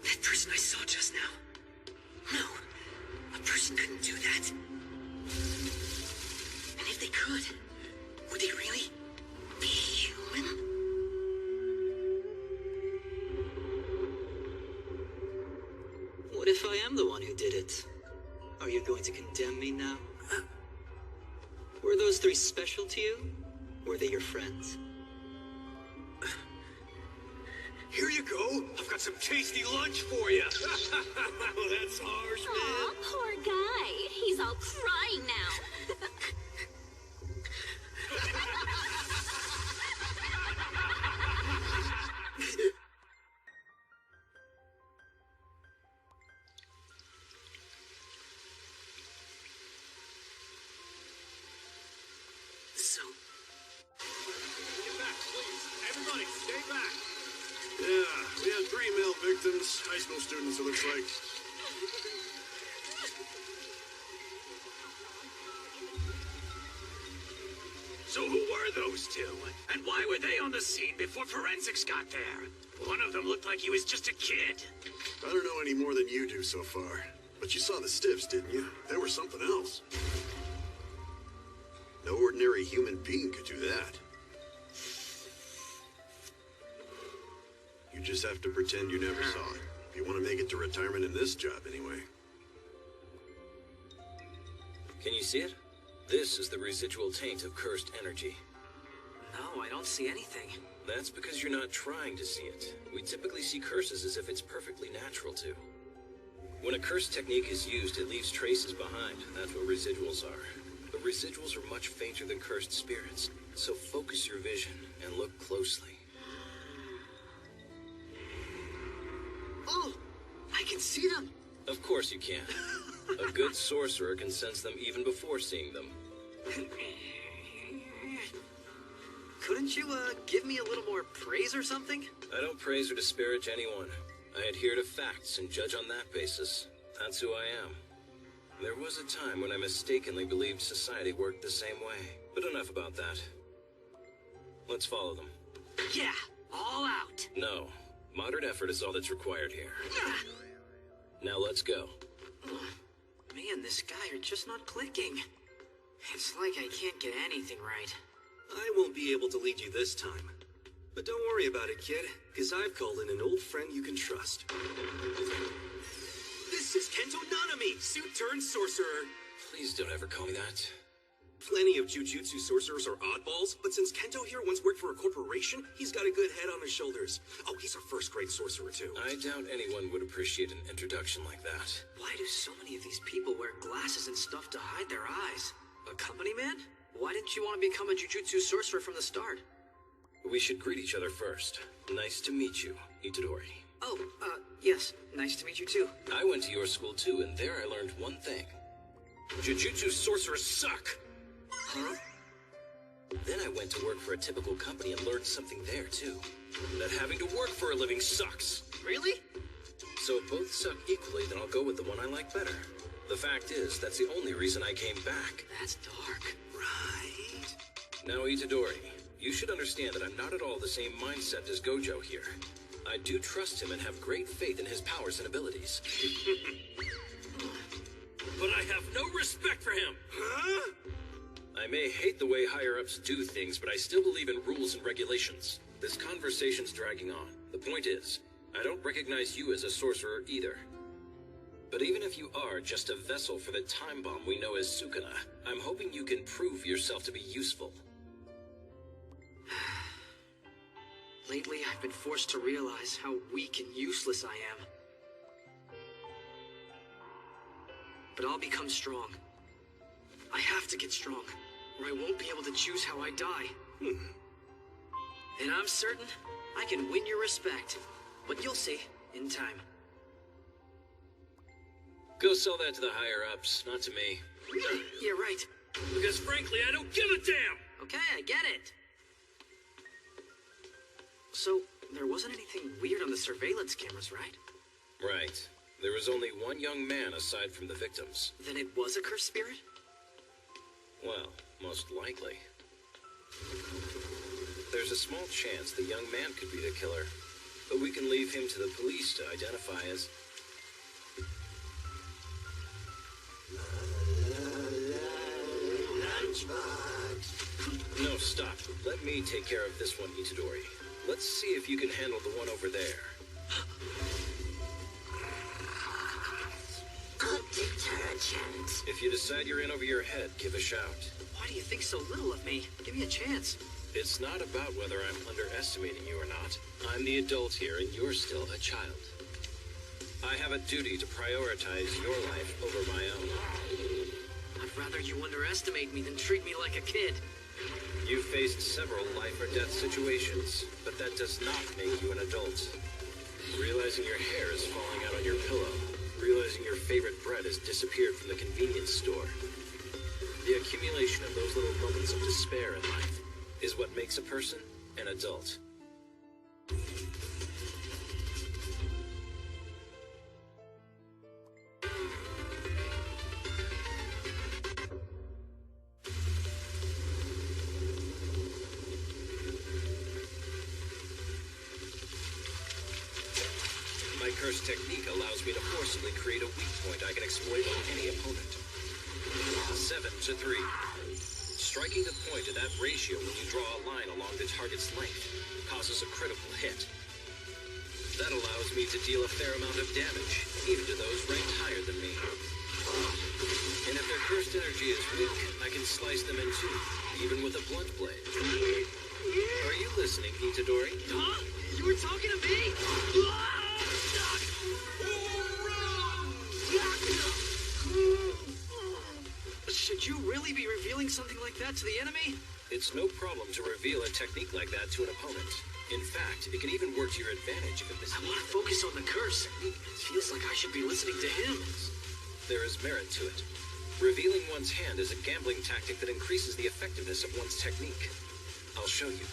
That person I saw just now. No, a person couldn't do that. And if they could, would they really be human? What if I am the one who did it? Are you going to condemn me now? Were those three special to you? Were they your friends? Here you go. I've got some tasty lunch for you. That's harsh, Aw, man. poor guy. He's all crying now. So, Get back, please. Everybody, stay back. Yeah, we had 3 male victims, high school students, it looks like. So who were those two? And why were they on the scene before forensics got there? One of them looked like he was just a kid. I don't know any more than you do so far. But you saw the stiffs, didn't you? They were something else. No ordinary human being could do that. You just have to pretend you never saw it. If you want to make it to retirement in this job, anyway. Can you see it? This is the residual taint of cursed energy. no, I don't see anything. That's because you're not trying to see it. We typically see curses as if it's perfectly natural to. When a curse technique is used, it leaves traces behind. That's what residuals are. But residuals are much fainter than cursed spirits. So focus your vision and look closely. Oh, I can see them. Of course you can. A good sorcerer can sense them even before seeing them. Couldn't you, give me a little more praise or something? I don't praise or disparage anyone. I adhere to facts and judge on that basis. That's who I am. There was a time when I mistakenly believed society worked the same way. But enough about that. Let's follow them. Yeah, all out. No. Moderate effort is all that's required here. Now let's go. Man, this guy are just not clicking. It's like I can't get anything right. I won't be able to lead you this time. But don't worry about it, kid, because I've called in an old friend you can trust. This is Kento Nanami, suit-turned-sorcerer. Please don't ever call me that. Plenty of jujutsu sorcerers are oddballs, but since Kento here once worked for a corporation, he's got a good head on his shoulders. Oh, he's a first-grade sorcerer, too. I doubt anyone would appreciate an introduction like that. Why do so many of these people wear glasses and stuff to hide their eyes? A company man? Why didn't you want to become a jujutsu sorcerer from the start? We should greet each other first. Nice to meet you, Itadori. Oh, yes. Nice to meet you too. I went to your school too, and there I learned one thing. Jujutsu sorcerers suck! Huh? Then I went to work for a typical company and learned something there too. That having to work for a living sucks. Really? So if both suck equally, then I'll go with the one I like better. The fact is, that's the only reason I came back. That's dark. Now, Itadori, you should understand that I'm not at all the same mindset as Gojo here. I do trust him and have great faith in his powers and abilities. But I have no respect for him! Huh? I may hate the way higher-ups do things, but I still believe in rules and regulations. This conversation's dragging on. The point is, I don't recognize you as a sorcerer either. But even if you are just a vessel for the time bomb we know as Sukuna, I'm hoping you can prove yourself to be useful. Lately, I've been forced to realize how weak and useless I am. But I'll become strong. I have to get strong, or I won't be able to choose how I die. And I'm certain I can win your respect. But you'll see, in time. Go sell that to the higher-ups, not to me. Yeah, right. Because frankly, I don't give a damn! Okay, I get it. So, there wasn't anything weird on the surveillance cameras, right? Right. There was only one young man aside from the victims. Then it was a cursed spirit? Well, most likely. There's a small chance the young man could be the killer, but we can leave him to the police to identify as... No, stop. Let me take care of this one, Itadori. Let's see if you can handle the one over there. Good detergent. If you decide you're in over your head, give a shout. Why do you think so little of me? Give me a chance. It's not about whether I'm underestimating you or not. I'm the adult here, and you're still a child. I have a duty to prioritize your life over my own. I'd rather you underestimate me than treat me like a kid. You've faced several life or death situations, but that does not make you an adult. Realizing your hair is falling out on your pillow, realizing your favorite bread has disappeared from the convenience store. The accumulation of those little moments of despair in life is what makes a person an adult. My curse technique allows me to forcibly create a weak point I can exploit on any opponent. 7 to 3. Striking the point at that ratio when you draw a line along the target's length causes a critical hit. That allows me to deal a fair amount of damage, even to those ranked higher than me. And if their cursed energy is weak, I can slice them in two, even with a blunt blade. Are you listening, Itadori? Huh? You were talking to me? Should you really be revealing something like that to the enemy? It's no problem to reveal a technique like that to an opponent. In fact, it can even work to your advantage if it misses. I want to focus on the curse. It feels like I should be listening to him. There is merit to it. Revealing one's hand is a gambling tactic that increases the effectiveness of one's technique. I'll show you.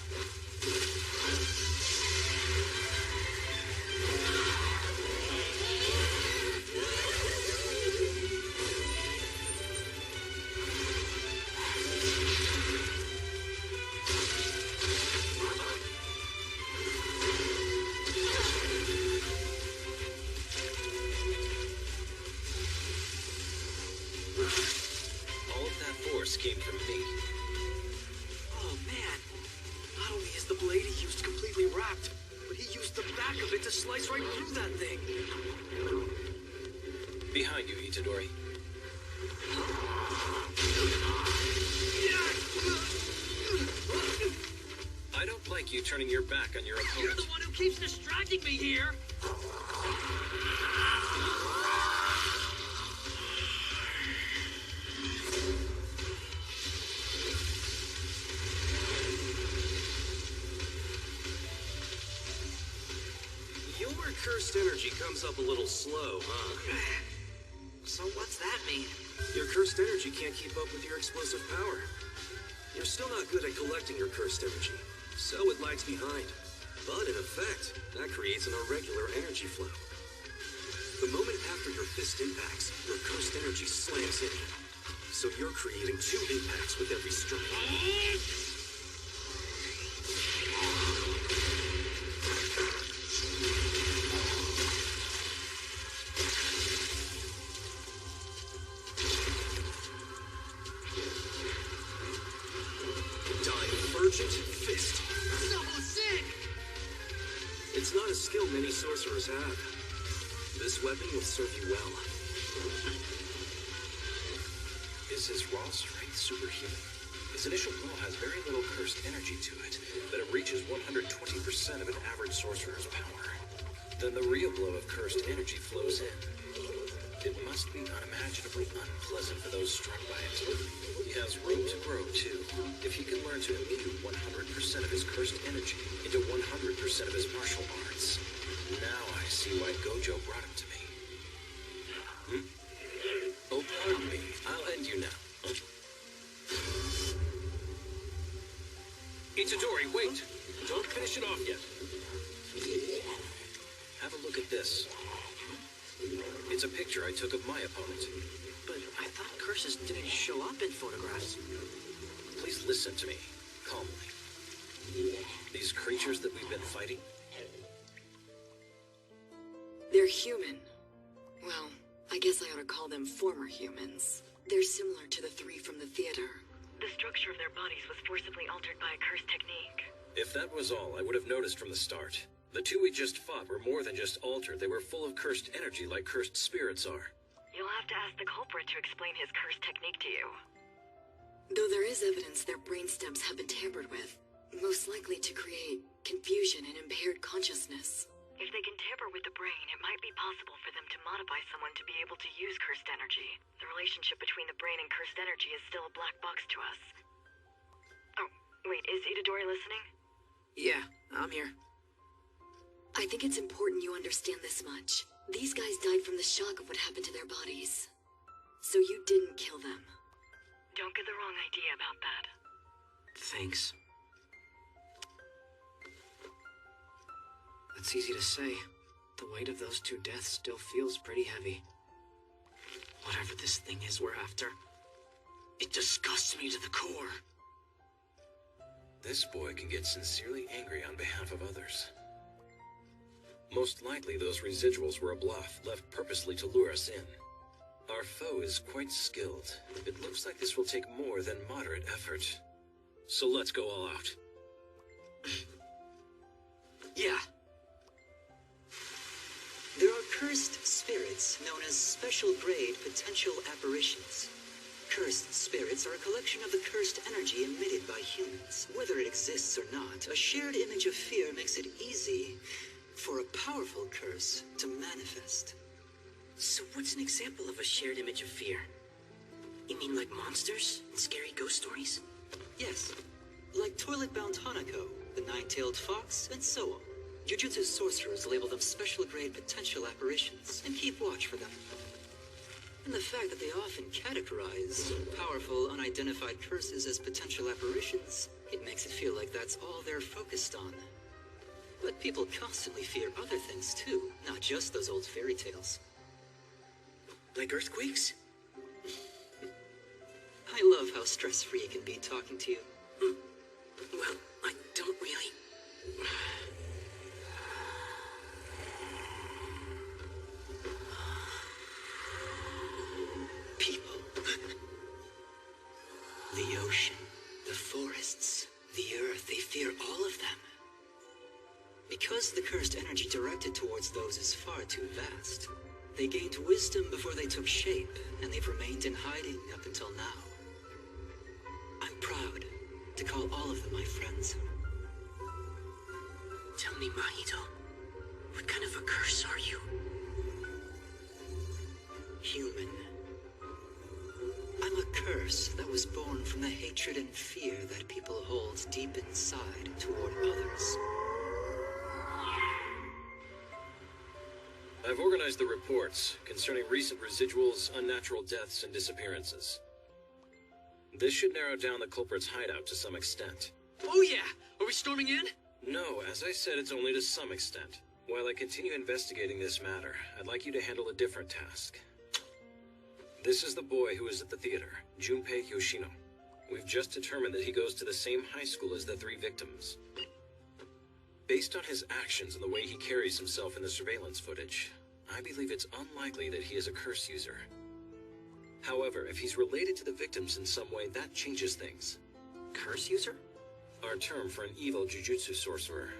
All of that force came from me. Oh man, not only is the blade he used completely wrapped, but he used the back of it to slice right through that thing. Behind you, Itadori. I don't like you turning your back on your opponent. You're the one who keeps distracting me here. Your cursed energy comes up a little slow, huh? So what's that mean? Your cursed energy can't keep up with your explosive power. You're still not good at collecting your cursed energy, so it lags behind. But in effect, that creates an irregular energy flow. The moment after your fist impacts, your cursed energy slams in. So you're creating 2 impacts with every strike. many sorcerers have. This weapon will serve you well. Is his raw strength superhuman? His initial blow has very little cursed energy to it, but it reaches 120% of an average sorcerer's power. Then the real blow of cursed energy flows in. It must be unimaginably unpleasant for those struck by it. He has room to grow, too. If he can learn to imbue 100% of his cursed energy into 100% of his martial arts. Now I see why Gojo brought him to me. Oh, pardon me. I'll end you now. Itadori, wait! Don't finish it off yet. Have a look at this. It's a picture I took of my opponent. But I thought curses didn't show up in photographs. Please listen to me, calmly. These creatures that we've been fighting? They're human. Well, I guess I ought to call them former humans. They're similar to the three from the theater. The structure of their bodies was forcibly altered by a cursed technique. If that was all, I would have noticed from the start. The two we just fought were more than just altered. They were full of cursed energy like cursed spirits are. You'll have to ask the culprit to explain his cursed technique to you. Though there is evidence their brain stems have been tampered with, most likely to create confusion and impaired consciousness. If they can tamper with the brain, it might be possible for them to modify someone to be able to use cursed energy. The relationship between the brain and cursed energy is still a black box to us. Oh, wait, is Itadori listening? Yeah, I'm here. I think it's important you understand this much. These guys died from the shock of what happened to their bodies. So you didn't kill them. Don't get the wrong idea about that. Thanks. That's easy to say. The weight of those two deaths still feels pretty heavy. Whatever this thing is we're after, it disgusts me to the core. This boy can get sincerely angry on behalf of others. Most likely those residuals were a bluff, left purposely to lure us in. Our foe is quite skilled. It looks like this will take more than moderate effort. So let's go all out. Yeah. There are cursed spirits known as special grade potential apparitions. Cursed spirits are a collection of the cursed energy emitted by humans. Whether it exists or not, a shared image of fear makes it easy for a powerful curse to manifest. So what's an example of a shared image of fear? You mean like monsters and scary ghost stories? Yes, like toilet-bound Hanako, the nine-tailed fox, and so on. Jujutsu sorcerers label them special grade potential apparitions and keep watch for them. And the fact that they often categorize powerful unidentified curses as potential apparitions, it makes it feel like that's all they're focused on. But people constantly fear other things too, not just those old fairy tales. Like earthquakes? I love how stress-free it can be talking to you. Well, I don't really. People. The ocean, the forests, the earth, they fear all of them. Because the cursed energy directed towards those is far too vast, they gained wisdom before they took shape, and they've remained in hiding up until now. I'm proud to call all of them my friends. Tell me, Mahito, what kind of a curse are you? Human. I'm a curse that was born from the hatred and fear that people hold deep inside toward others. I've organized the reports concerning recent residuals, unnatural deaths, and disappearances. This should narrow down the culprit's hideout to some extent. Oh yeah! Are we storming in? No, as I said, it's only to some extent. While I continue investigating this matter, I'd like you to handle a different task. This is the boy who is at the theater, Junpei Yoshino. We've just determined that he goes to the same high school as the three victims. Based on his actions and the way he carries himself in the surveillance footage, I believe it's unlikely that he is a curse user. However, if he's related to the victims in some way, that changes things. Curse user? Our term for an evil jujutsu sorcerer.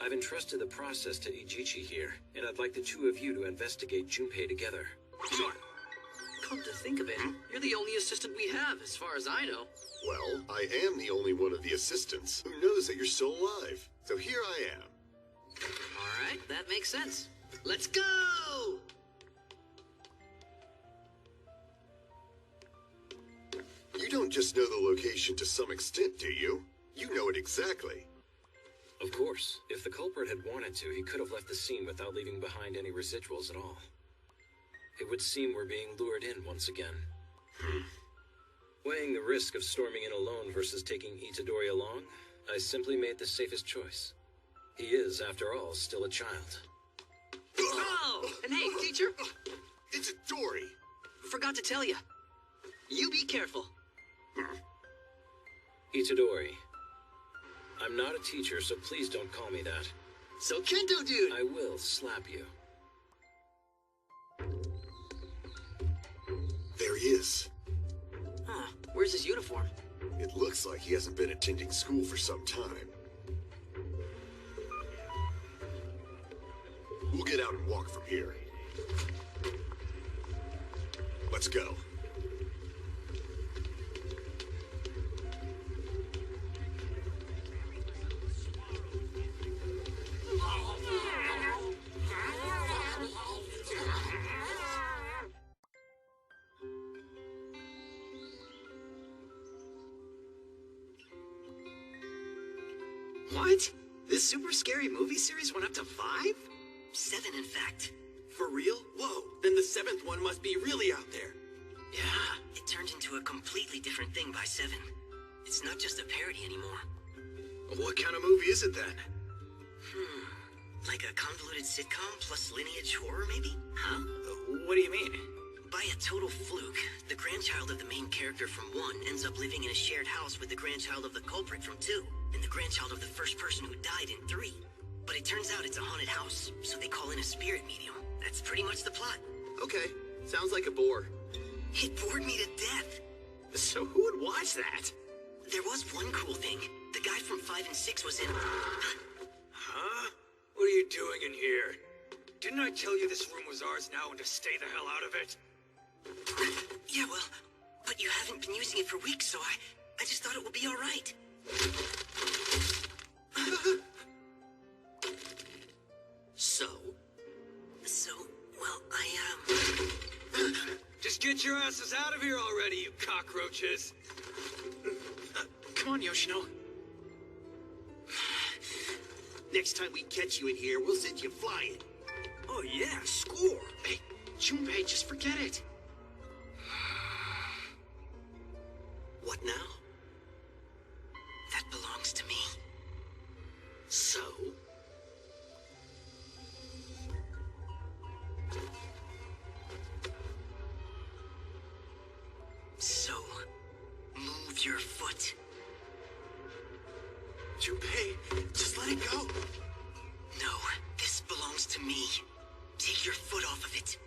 I've entrusted the process to Ijichi here, and I'd like the two of you to investigate Junpei together. Sure. Come to think of it, you're the only assistant we have, as far as I know. Well, I am the only one of the assistants who knows that you're still alive. So here I am. Alright, that makes sense. Let's go! You don't just know the location to some extent, do you? You know it exactly. Of course. If the culprit had wanted to, he could have left the scene without leaving behind any residuals at all. It would seem we're being lured in once again. Weighing the risk of storming in alone versus taking Itadori along, I simply made the safest choice. He is, after all, still a child. Oh! And hey, teacher! Itadori! Forgot to tell you. You be careful. Itadori. I'm not a teacher, so please don't call me that. So Kendo dude! I will slap you. There he is. Huh, where's his uniform? It looks like he hasn't been attending school for some time. We'll get out and walk from here. Let's go. What? This super scary movie series went up to 5? 7, in fact. For real? Whoa, then the 7th one must be really out there. Yeah, it turned into a completely different thing by 7. It's not just a parody anymore. What kind of movie is it then? Like a convoluted sitcom plus lineage horror, maybe? Huh? What do you mean? By a total fluke, the grandchild of the main character from 1 ends up living in a shared house with the grandchild of the culprit from 2, and the grandchild of the first person who died in 3. But it turns out it's a haunted house, so they call in a spirit medium. That's pretty much the plot. Okay, sounds like a bore. It bored me to death. So who would watch that? There was one cool thing. The guy from 5 and 6 was in... Huh? What are you doing in here? Didn't I tell you this room was ours now and to stay the hell out of it? Yeah, well, but you haven't been using it for weeks, so I just thought it would be all right. So, well, Just get your asses out of here already, you cockroaches! Come on, Yoshino. Next time we catch you in here, we'll send you flying. Oh yeah, score! Hey, Junpei, just forget it. What now? That belongs to me. So? So, move your foot. Junpei, just let it go. No, this belongs to me. Take your foot off of it.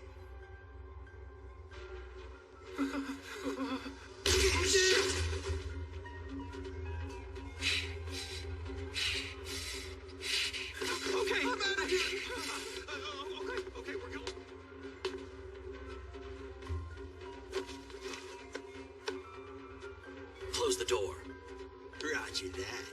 Okay, I'm out of here. Okay, we're going. Close the door. Roger that.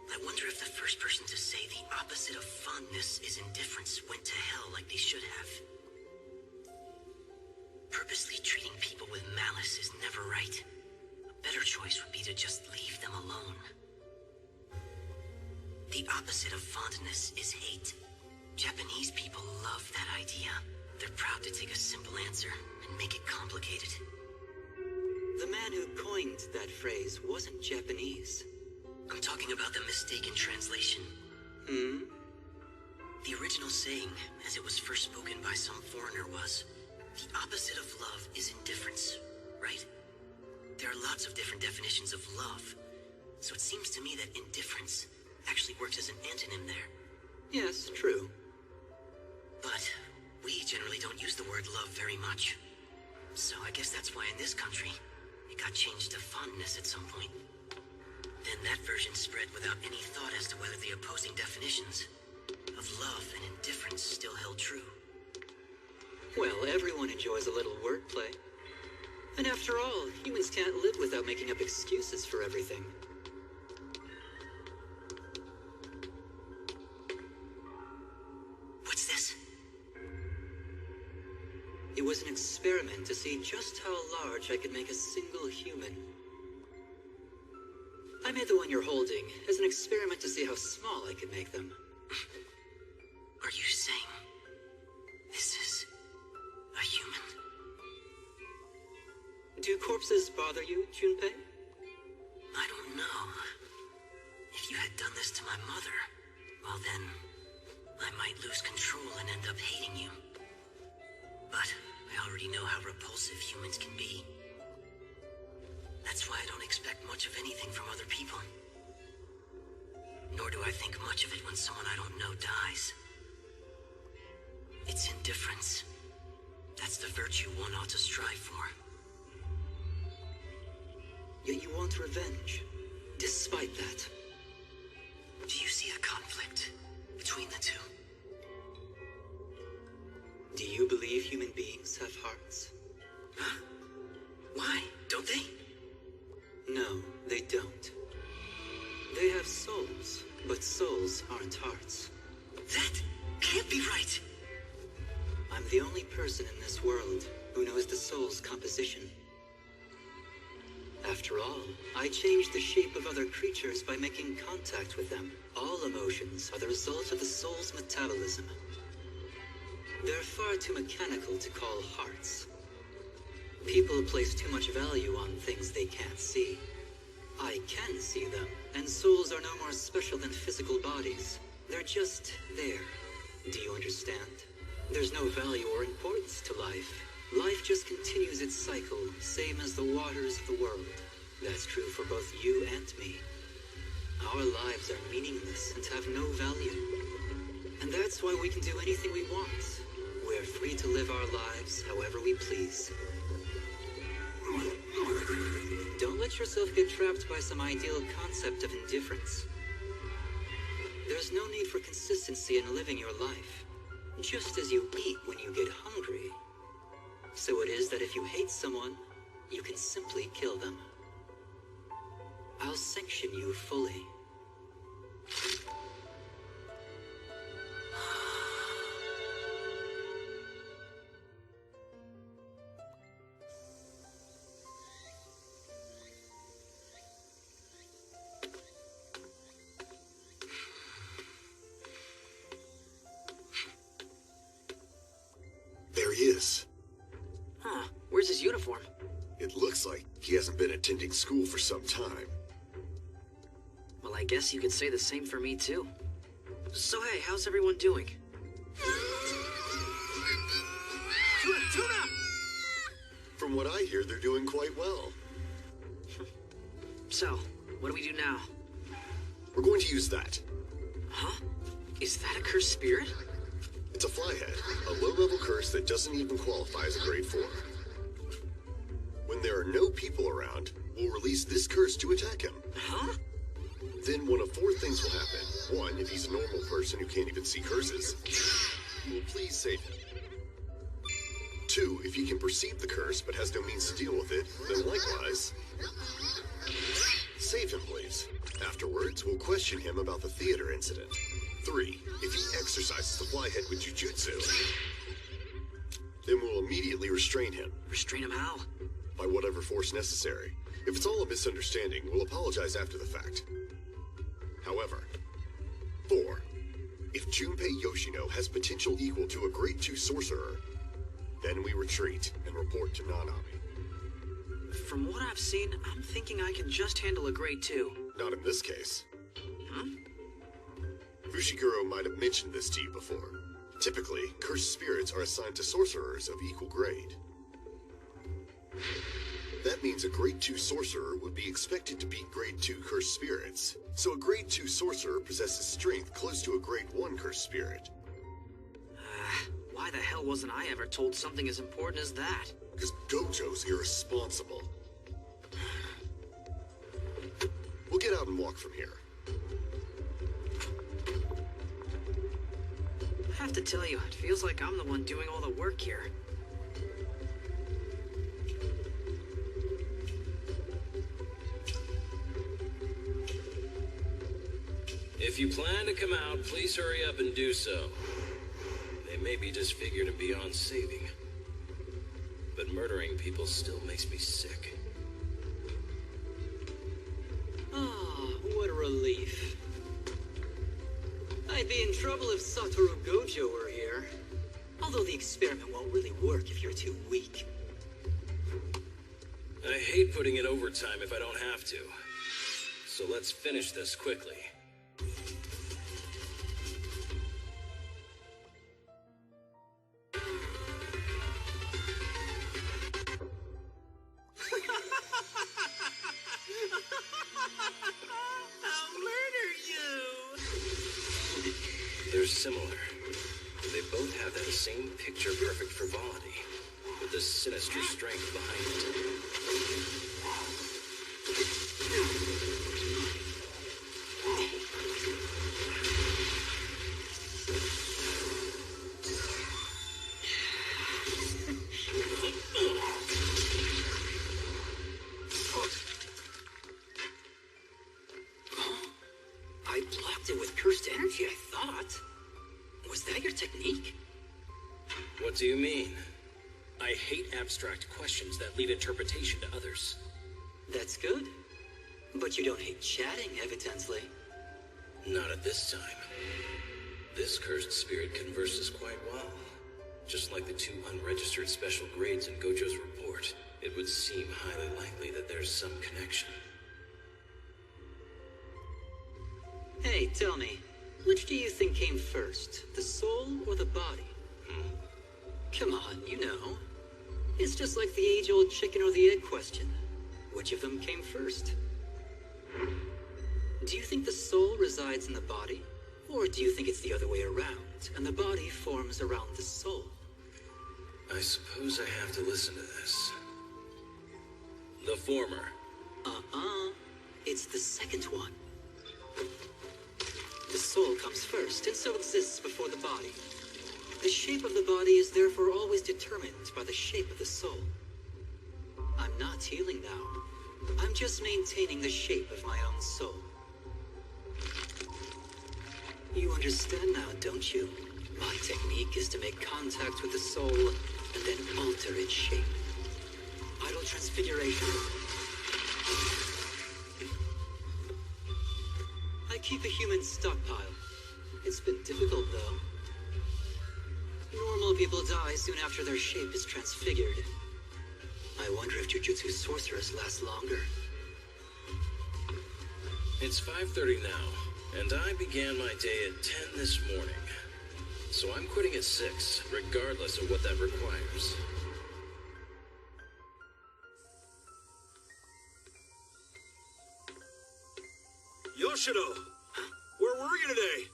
I wonder if the first person to say the opposite of fondness is indifference went to hell like they should have. Purposely treating people with malice is never right. A better choice would be to just leave them alone. The opposite of fondness is hate. Japanese people love that idea. They're proud to take a simple answer and make it complicated. The man who coined that phrase wasn't Japanese. I'm talking about the mistaken translation. The original saying, as it was first spoken by some foreigner, was, the opposite of love is indifference, right? There are lots of different definitions of love, so it seems to me that indifference actually works as an antonym there. Yes, true. But we generally don't use the word love very much. So I guess that's why in this country, it got changed to fondness at some point. Then that version spread without any thought as to whether the opposing definitions of love and indifference still held true. Well, everyone enjoys a little wordplay. And after all, humans can't live without making up excuses for everything. What's this? It was an experiment to see just how large I could make a single human. I made the one you're holding as an experiment to see how small I could make them. Are you saying this is a human? Do corpses bother you, Junpei? I don't know. If you had done this to my mother, well then, I might lose control and end up hating you. But I already know how repulsive humans can be. That's why I don't expect much of anything from other people. Nor do I think much of it when someone I don't know dies. It's indifference. That's the virtue one ought to strive for. Yet you want revenge, despite that. Do you see a conflict between the two? Do you believe human beings have hearts? Huh? Why? Don't they? No, they don't. They have souls, but souls aren't hearts. That can't be right. I'm the only person in this world who knows the soul's composition. After all, I changed the shape of other creatures by making contact with them. All emotions are the result of the soul's metabolism. They're far too mechanical to call hearts. People place too much value on things they can't see. I can see them, and souls are no more special than physical bodies. They're just there. Do you understand? There's no value or importance to life. Life just continues its cycle, same as the waters of the world. That's true for both you and me. Our lives are meaningless and have no value. And that's why we can do anything we want. We're free to live our lives however we please. Don't let yourself get trapped by some ideal concept of indifference. There's no need for consistency in living your life. Just as you eat when you get hungry, so it is that if you hate someone, you can simply kill them. I'll sanction you fully. There he is. Huh, where's his uniform? It looks like he hasn't been attending school for some time. Well, I guess you could say the same for me, too. So hey, how's everyone doing? Tuna! From what I hear, they're doing quite well. So, what do we do now? We're going to use that. Huh? Is that a cursed spirit? It's a flyhead, a low-level curse that doesn't even qualify as a grade 4. When there are no people around, we'll release this curse to attack him. Huh? Then one of 4 things will happen. 1, if he's a normal person who can't even see curses, we'll please save him. 2, if he can perceive the curse but has no means to deal with it, then likewise, save him, please. Afterwards, we'll question him about the theater incident. 3, if he exercises the flyhead with jujutsu, then we'll immediately restrain him. Restrain him how? By whatever force necessary. If it's all a misunderstanding, we'll apologize after the fact. However, 4, if Junpei Yoshino has potential equal to a grade 2 sorcerer, then we retreat and report to Nanami. From what I've seen, I'm thinking I can just handle a grade 2. Not in this case. Huh? Fushiguro might have mentioned this to you before. Typically, cursed spirits are assigned to sorcerers of equal grade. That means a grade 2 sorcerer would be expected to beat grade 2 cursed spirits. So a grade 2 sorcerer possesses strength close to a grade 1 cursed spirit. Why the hell wasn't I ever told something as important as that? Because Gojo's irresponsible. We'll get out and walk from here. I have to tell you, it feels like I'm the one doing all the work here. If you plan to come out, please hurry up and do so. They may be disfigured and beyond saving. But murdering people still makes me sick. Ah, what a relief. I'd be in trouble if Satoru Gojo were here. Although the experiment won't really work if you're too weak. I hate putting in overtime if I don't have to. So let's finish this quickly. They're similar. They both have that same picture-perfect frivolity, with the sinister strength behind it. I blocked it with cursed energy, I thought. Was that your technique? What do you mean? I hate abstract questions that leave interpretation to others. That's good. But you don't hate chatting, evidently. Not at this time. This cursed spirit converses quite well. Just like the 2 unregistered special grades in Gojo's report, it would seem highly likely that there's some connection. Hey, tell me, which do you think came first, the soul or the body? Come on, you know. It's just like the age-old chicken or the egg question. Which of them came first? Do you think the soul resides in the body? Or do you think it's the other way around, and the body forms around the soul? I suppose I have to listen to this. The former. It's the second one. The soul comes first, and so exists before the body. The shape of the body is therefore always determined by the shape of the soul. I'm not healing now. I'm just maintaining the shape of my own soul. You understand now, don't you? My technique is to make contact with the soul and then alter its shape. Idle transfiguration. I keep a human stockpile. It's been difficult, though. Normal people die soon after their shape is transfigured. I wonder if Jujutsu sorcerers last longer. It's 5:30 now, and I began my day at 10 this morning. So I'm quitting at 6, regardless of what that requires. Yoshino! Where were you today?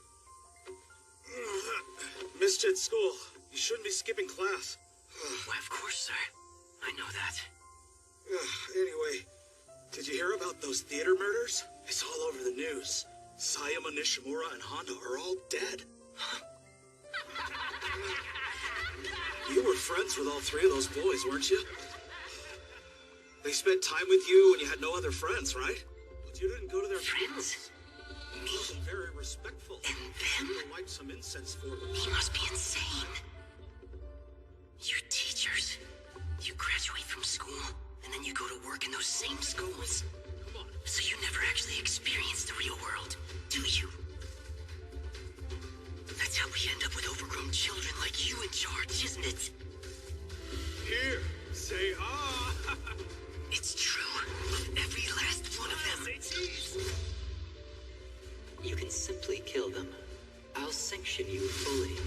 Missed you at school. You shouldn't be skipping class. Why, of course, sir. I know that. Anyway, did you hear about those theater murders? It's all over the news. Sayama, Nishimura, and Honda are all dead. You were friends with all 3 of those boys, weren't you? They spent time with you when you had no other friends, right? But you didn't go to their friends. He wasn't very respectful. And them? You light some incense for them. He must be insane. You're teachers. You graduate from school, and then you go to work in those same schools. Come on. So you never actually experienced the real world, do you? That's how we end up with overgrown children like you in charge, isn't it? Here, say ah. It's true. Of every last one of them. You can simply kill them. I'll sanction you fully.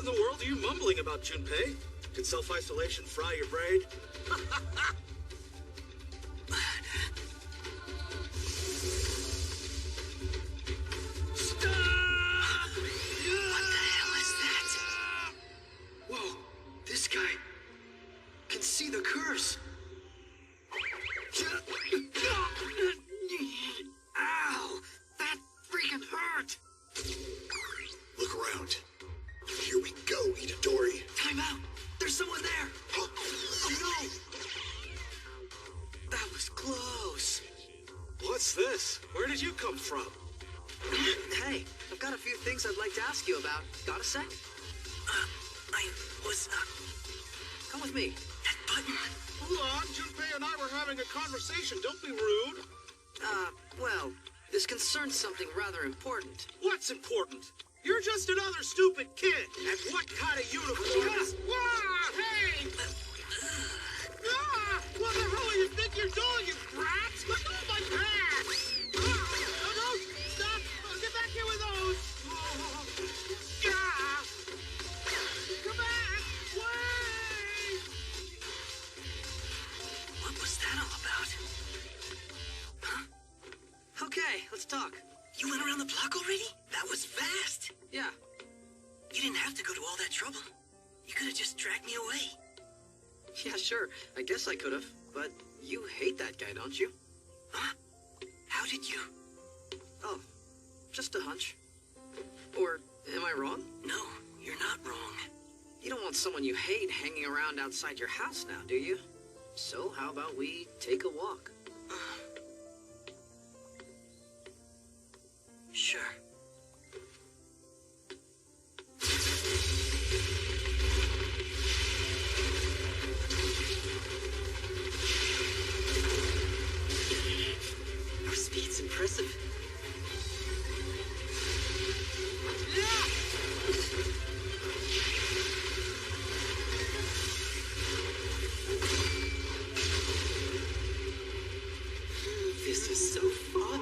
What in the world are you mumbling about, Junpei? Did self-isolation fry your brain? What the hell is that? Whoa, this guy can see the curse. Ow, that freaking hurt. Look around. Here we go, Itadori. Time out. There's someone there. Oh no. That was close. What's this? Where did you come from? Hey, I've got a few things I'd like to ask you about. Got a sec? I was, come with me. That button. Hold on, Junpei and I were having a conversation. Don't be rude. Well, this concerns something rather important. What's important? You're just another stupid kid. And what kind of uniform? Whoa, hey! What the hell do you think you're doing, you brat? Let go of my pants! No, stop! Get back here with those! Come back! Wait! What was that all about? Huh? Okay, let's talk. You went around the block already? That was fast. Yeah. You didn't have to go to all that trouble. You could have just dragged me away. Yeah, sure. I guess I could have. But you hate that guy, don't you? Huh? How did you? Oh, just a hunch. Or am I wrong? No, you're not wrong. You don't want someone you hate hanging around outside your house now, do you? So how about we take a walk? Sure. Your speed's impressive. This is so fun.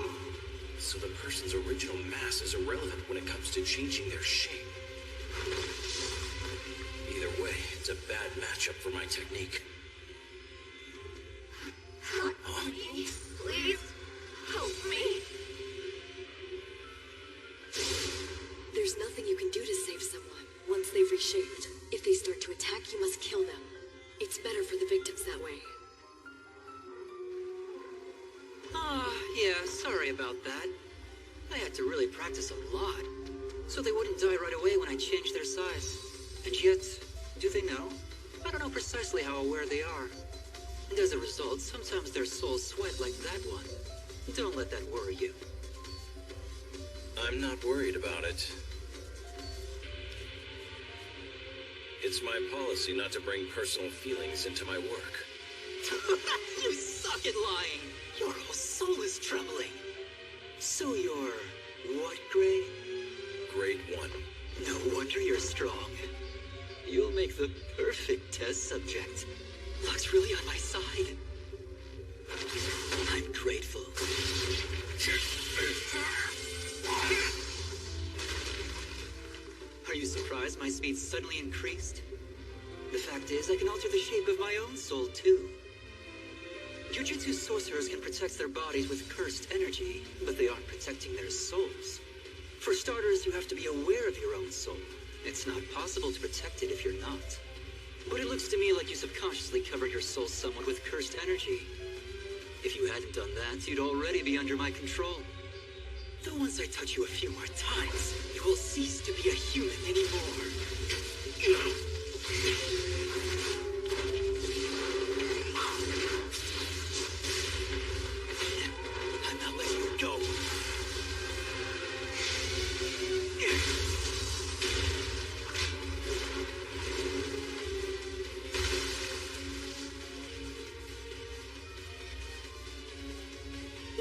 So the person's original mass is irrelevant when it comes to changing their shape. Either way, it's a bad matchup for my technique. Please, help me. There's nothing you can do to save someone once they've reshaped. If they start to attack, you must kill them. It's better for the victims that way. Yeah, sorry about that. I had to really practice a lot, so they wouldn't die right away when I changed their size. And yet, do they know? I don't know precisely how aware they are. And as a result, sometimes their souls sweat like that one. Don't let that worry you. I'm not worried about it. It's my policy not to bring personal feelings into my work. You suck at lying. Your whole soul is trembling. So you're what grade? Grade 1. No wonder you're strong. You'll make the perfect test subject. Luck's really on my side. I'm grateful. Are you surprised my speed suddenly increased? The fact is, I can alter the shape of my own soul, too. Jujutsu sorcerers can protect their bodies with cursed energy, but they aren't protecting their souls. For starters, you have to be aware of your own soul. It's not possible to protect it if you're not. But it looks to me like you subconsciously covered your soul somewhat with cursed energy. If you hadn't done that, you'd already be under my control. Though once I touch you a few more times, you will cease to be a human anymore. I'm not letting you go.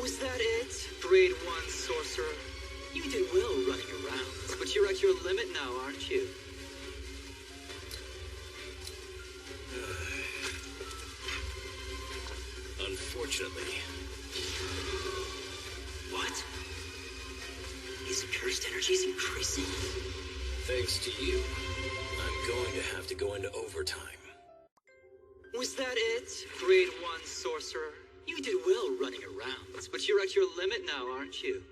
Was that it, Grade 1 sorcerer? You did well running around, but you're at your limit now, aren't you? Unfortunately. What? His cursed energy is increasing? Thanks to you, I'm going to have to go into overtime. Was that it, Grade 1 Sorcerer? You did well running around, but you're at your limit now, aren't you?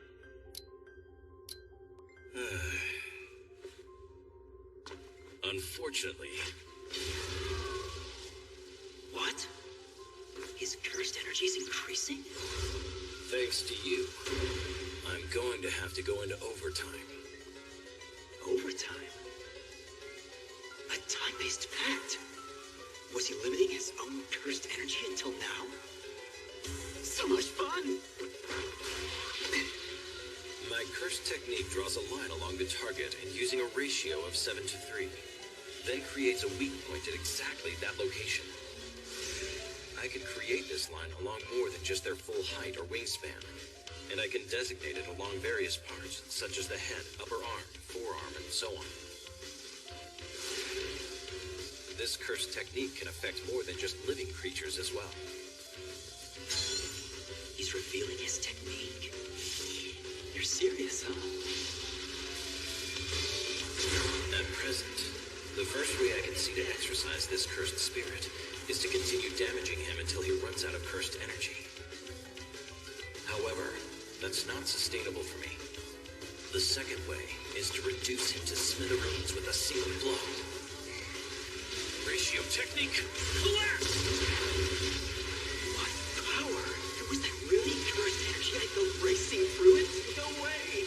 Unfortunately. What? His cursed energy is increasing? Thanks to you, I'm going to have to go into overtime. Overtime? A time-based pact? Was he limiting his own cursed energy until now? So much fun! My cursed technique draws a line along the target and using a ratio of 7 to 3, then creates a weak point at exactly that location. I can create this line along more than just their full height or wingspan, and I can designate it along various parts, such as the head, upper arm, forearm, and so on. This cursed technique can affect more than just living creatures as well. He's revealing his technique. You're serious, huh? At present, the first way I can see to exercise this cursed spirit is to continue damaging him until he runs out of cursed energy. However, that's not sustainable for me. The second way is to reduce him to smithereens with a single blow. Ratio technique, collapse! What power? Was that really cursed energy I felt racing through it? No way!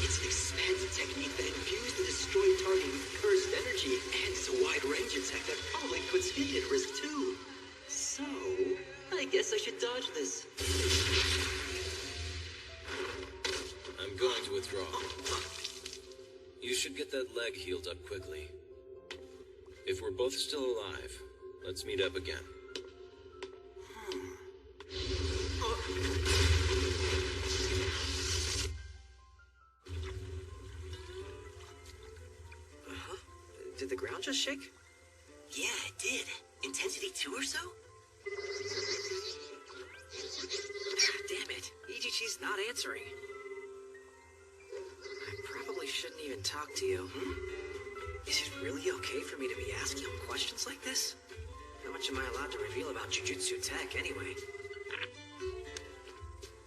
It's an expanded technique that infused the destroyed target with cursed energy, and it's a wide-range attack that probably puts him at risk too. So, I guess I should dodge this. I'm going to withdraw. You should get that leg healed up quickly. If we're both still alive, let's meet up again. Did the ground just shake? Yeah, it did. Intensity 2 or so? Damn it. EGG's not answering. I probably shouldn't even talk to you. Is it really okay for me to be asking him questions like this? How much am I allowed to reveal about Jujutsu Tech, anyway?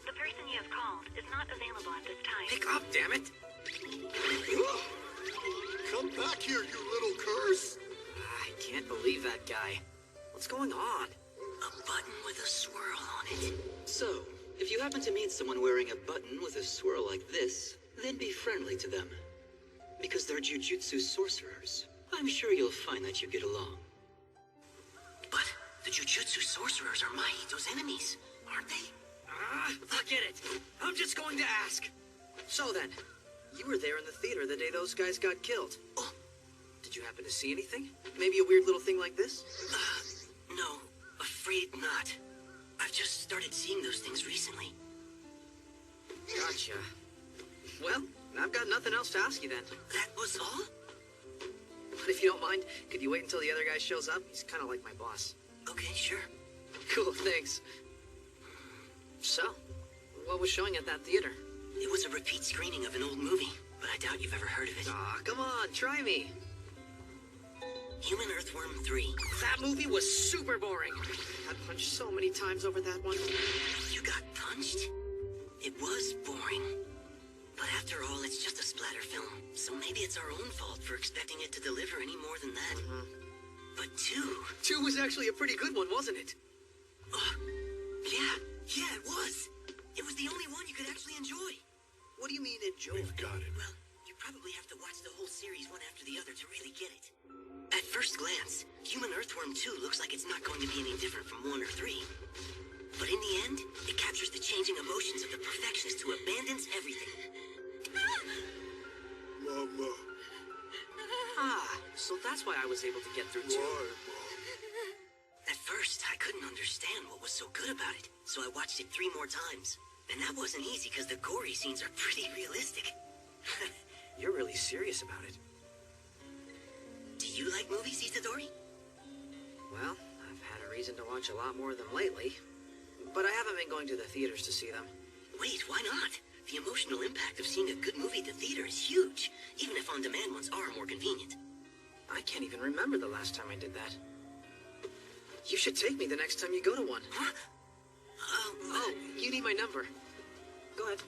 The person you have called is not available at this time. Pick up, damn it! Come back here, you little curse! I can't believe that guy. What's going on? A button with a swirl on it. So, if you happen to meet someone wearing a button with a swirl like this, then be friendly to them. Because they're Jujutsu sorcerers. I'm sure you'll find that you get along. But the Jujutsu sorcerers are Mahito's enemies, aren't they? Forget it. I'm just going to ask. So then, you were there in the theater the day those guys got killed. Oh. Did you happen to see anything? Maybe a weird little thing like this? No, afraid not. I've just started seeing those things recently. Gotcha. Well, I've got nothing else to ask you then. That was all? But if you don't mind, could you wait until the other guy shows up? He's kind of like my boss. Okay, sure. Cool, thanks. So, what was showing at that theater? It was a repeat screening of an old movie, but I doubt you've ever heard of it. Aw, come on, try me. Human Earthworm 3. That movie was super boring. I punched so many times over that one. You got punched? It was boring. But after all, it's just a splatter film, so maybe it's our own fault for expecting it to deliver any more than that. But 2... 2 was actually a pretty good one, wasn't it? Yeah, it was. It was the only one you could actually enjoy. What do you mean enjoy? We've got it. Well, you probably have to watch the whole series one after the other to really get it. At first glance, Human Earthworm 2 looks like it's not going to be any different from 1 or 3. But in the end, it captures the changing emotions of the perfectionist who abandons everything. Mama. So that's why I was able to get through 2. Why, Mom? At first, I couldn't understand what was so good about it, so I watched it 3 more times. And that wasn't easy because the gory scenes are pretty realistic. You're really serious about it. Do you like movies, Itadori? Well, I've had a reason to watch a lot more of them lately. But I haven't been going to the theaters to see them. Wait, why not? The emotional impact of seeing a good movie at the theater is huge, even if on-demand ones are more convenient. I can't even remember the last time I did that. You should take me the next time you go to one. Huh? Oh, you need my number. Go ahead.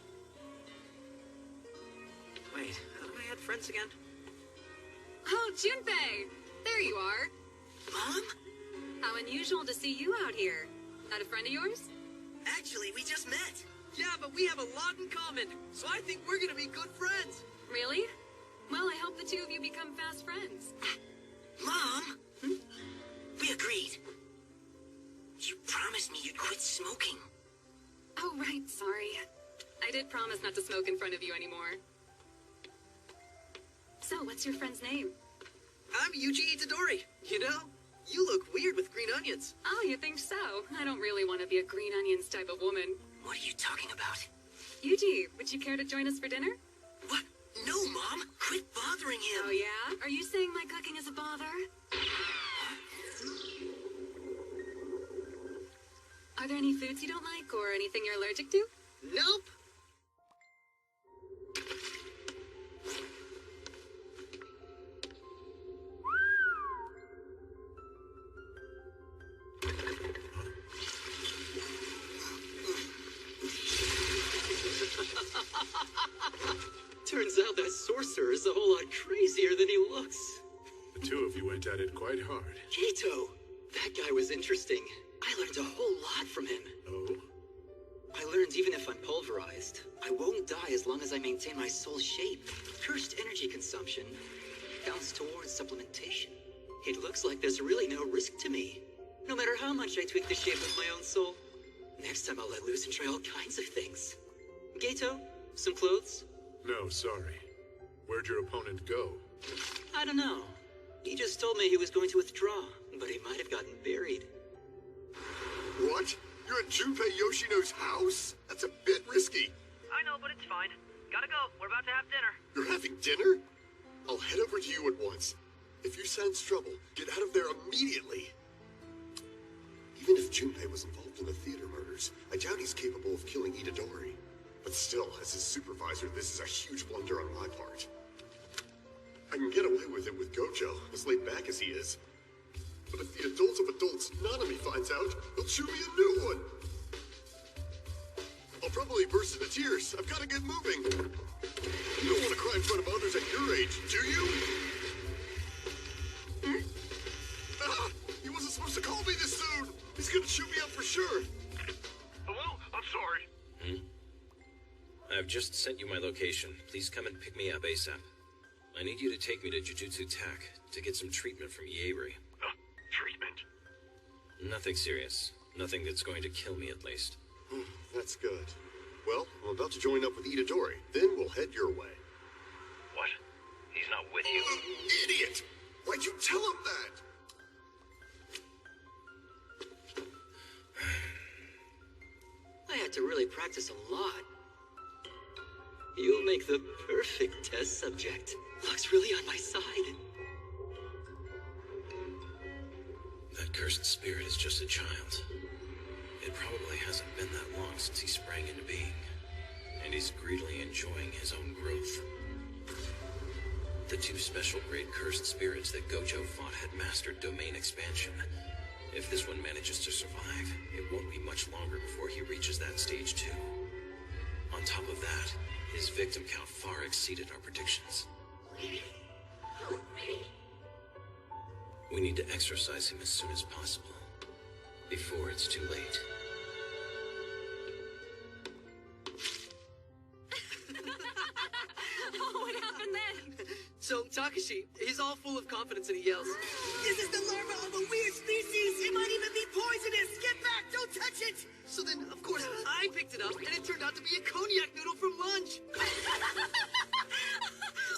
Wait, how do I add friends again? Oh, Junpei! There you are. Mom? How unusual to see you out here. That a friend of yours? Actually, we just met. Yeah, but we have a lot in common, so I think we're gonna be good friends. Really? Well, I hope the two of you become fast friends. Mom? We agreed. You promised me you'd quit smoking. Oh, right, sorry. I did promise not to smoke in front of you anymore. So, what's your friend's name? I'm Yuji Itadori. You know, you look weird with green onions. Oh, you think so? I don't really want to be a green onions type of woman. What are you talking about? Yuji, would you care to join us for dinner? What? No, Mom! Quit bothering him! Oh, yeah? Are you saying my cooking is a bother? Are there any foods you don't like, or anything you're allergic to? Nope! Turns out that sorcerer is a whole lot crazier than he looks. The two of you went at it quite hard. Kato! That guy was interesting. I learned a whole lot from him. Oh? I learned even if I'm pulverized, I won't die as long as I maintain my soul shape. Cursed energy consumption counts towards supplementation. It looks like there's really no risk to me, no matter how much I tweak the shape of my own soul. Next time I'll let loose and try all kinds of things. Gato, some clothes? No, sorry. Where'd your opponent go? I don't know. He just told me he was going to withdraw, but he might have gotten buried. What? You're at Junpei Yoshino's house? That's a bit risky. I know, but it's fine. Gotta go. We're about to have dinner. You're having dinner? I'll head over to you at once. If you sense trouble, get out of there immediately. Even if Junpei was involved in the theater murders, I doubt he's capable of killing Itadori. But still, as his supervisor, this is a huge blunder on my part. I can get away with it with Gojo, as laid back as he is. But if the adult of adults Nanami finds out, he'll shoot me a new one! I'll probably burst into tears. I've got to get moving. You don't want to cry in front of others at your age, do you? Ah! He wasn't supposed to call me this soon! He's gonna shoot me up for sure! Hello? I'm sorry. I've just sent you my location. Please come and pick me up ASAP. I need you to take me to Jujutsu Tech to get some treatment from Yairi. Treatment? Nothing serious. Nothing that's going to kill me, at least. That's good. Well, I'm about to join up with Itadori. Then we'll head your way. What? He's not with you? Idiot! Why'd you tell him that? I had to really practice a lot. You'll make the perfect test subject. Luck's really on my side. That cursed spirit is just a child. It probably hasn't been that long since he sprang into being, and he's greedily enjoying his own growth. The two special grade cursed spirits that Gojo fought had mastered domain expansion. If this one manages to survive, it won't be much longer before he reaches that stage too. On top of that, his victim count far exceeded our predictions. We need to exorcise him as soon as possible, before it's too late. Oh, what happened then? So, Takashi, he's all full of confidence and he yells, This is the larva of a weird species! It might even be poisonous! Get back! Don't touch it! So then, of course, I picked it up, and it turned out to be a cognac noodle from lunch.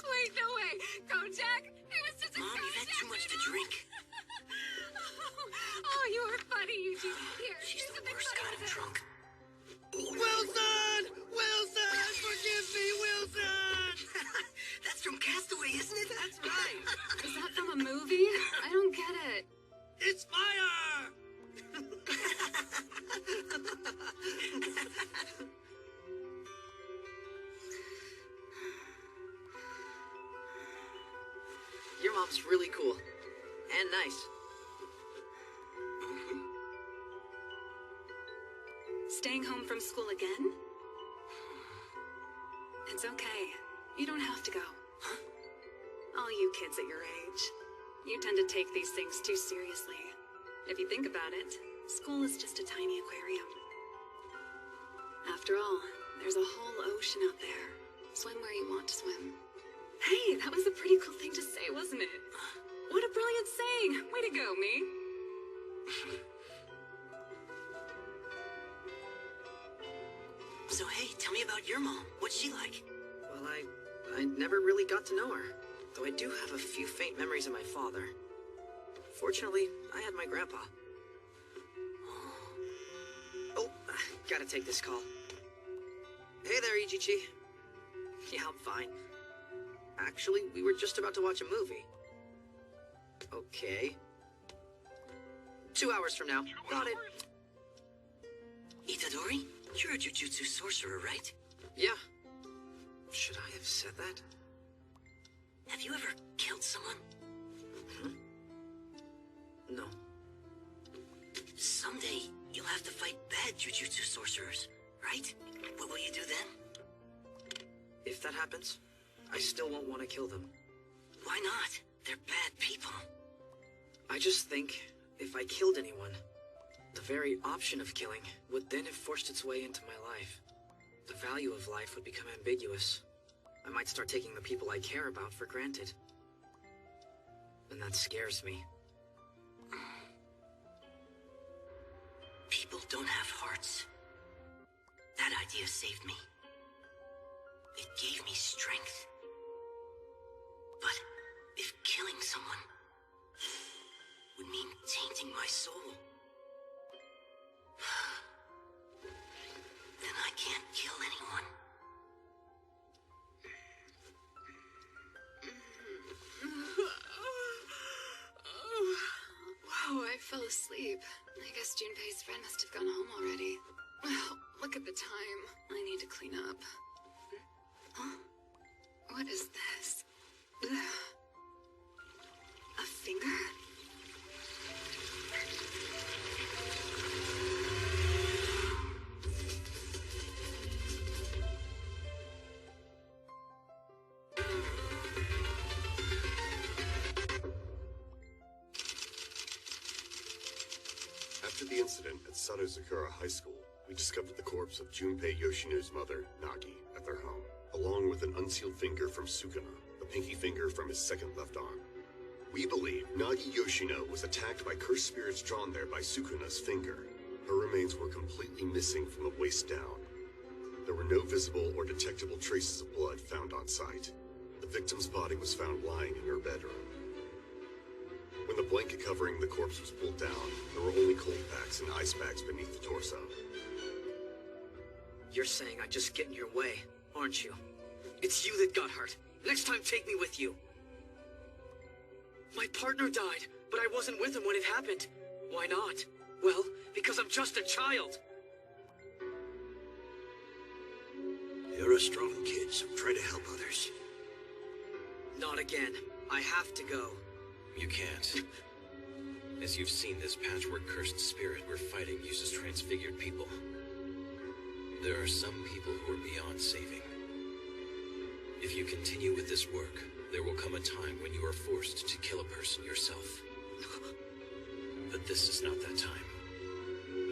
Wait, no way. Kojak? It was just a Mom, you've had too much to drink. Oh, you are funny, Yuji. Here, She's here's the a big worst kind of bottle drunk. Wilson! Wilson! Forgive me, Wilson! That's from Castaway, isn't it? That's right. Is that from a movie? I don't get it. It's fire! mom's really cool. And nice. Staying home from school again? It's okay. You don't have to go. All you kids at your age, you tend to take these things too seriously. If you think about it, school is just a tiny aquarium. After all, there's a whole ocean out there. Swim where you want to swim. Hey, that was a pretty cool thing to say, wasn't it? What a brilliant saying! Way to go, me! So hey, tell me about your mom. What's she like? Well, I never really got to know her. Though I do have a few faint memories of my father. Fortunately, I had my grandpa. Oh, gotta take this call. Hey there, Ichichi. Yeah, I'm fine. Actually, we were just about to watch a movie. Okay. 2 hours from now. Got it. Itadori? You're a jujutsu sorcerer, right? Yeah. Should I have said that? Have you ever killed someone? No. Someday, you'll have to fight bad jujutsu sorcerers, right? What will you do then? If that happens, I still won't want to kill them. Why not? They're bad people. I just think if I killed anyone, the very option of killing would then have forced its way into my life. The value of life would become ambiguous. I might start taking the people I care about for granted. And that scares me. People don't have hearts. That idea saved me. It gave me strength. But if killing someone would mean tainting my soul, then I can't kill anyone. Wow, I fell asleep. I guess Junpei's friend must have gone home already. Oh, look at the time. I need to clean up. Huh? What is this? Ugh. A finger? After the incident at Sadozakura High School, we discovered the corpse of Junpei Yoshino's mother, Nagi, at their home, along with an unsealed finger from Sukuna, the pinky finger from his second left arm. We believe Nagi Yoshino was attacked by cursed spirits drawn there by Sukuna's finger. Her remains were completely missing from the waist down. There were no visible or detectable traces of blood found on site. The victim's body was found lying in her bedroom. When the blanket covering the corpse was pulled down, there were only cold packs and ice bags beneath the torso. You're saying I just get in your way, aren't you? It's you that got hurt. Next time, take me with you. My partner died, but I wasn't with him when it happened. Why not? Well, because I'm just a child. You're a strong kid, so try to help others. Not again. I have to go. You can't. As you've seen, this patchwork cursed spirit we're fighting uses transfigured people. There are some people who are beyond saving. If you continue with this work, there will come a time when you are forced to kill a person yourself. But this is not that time.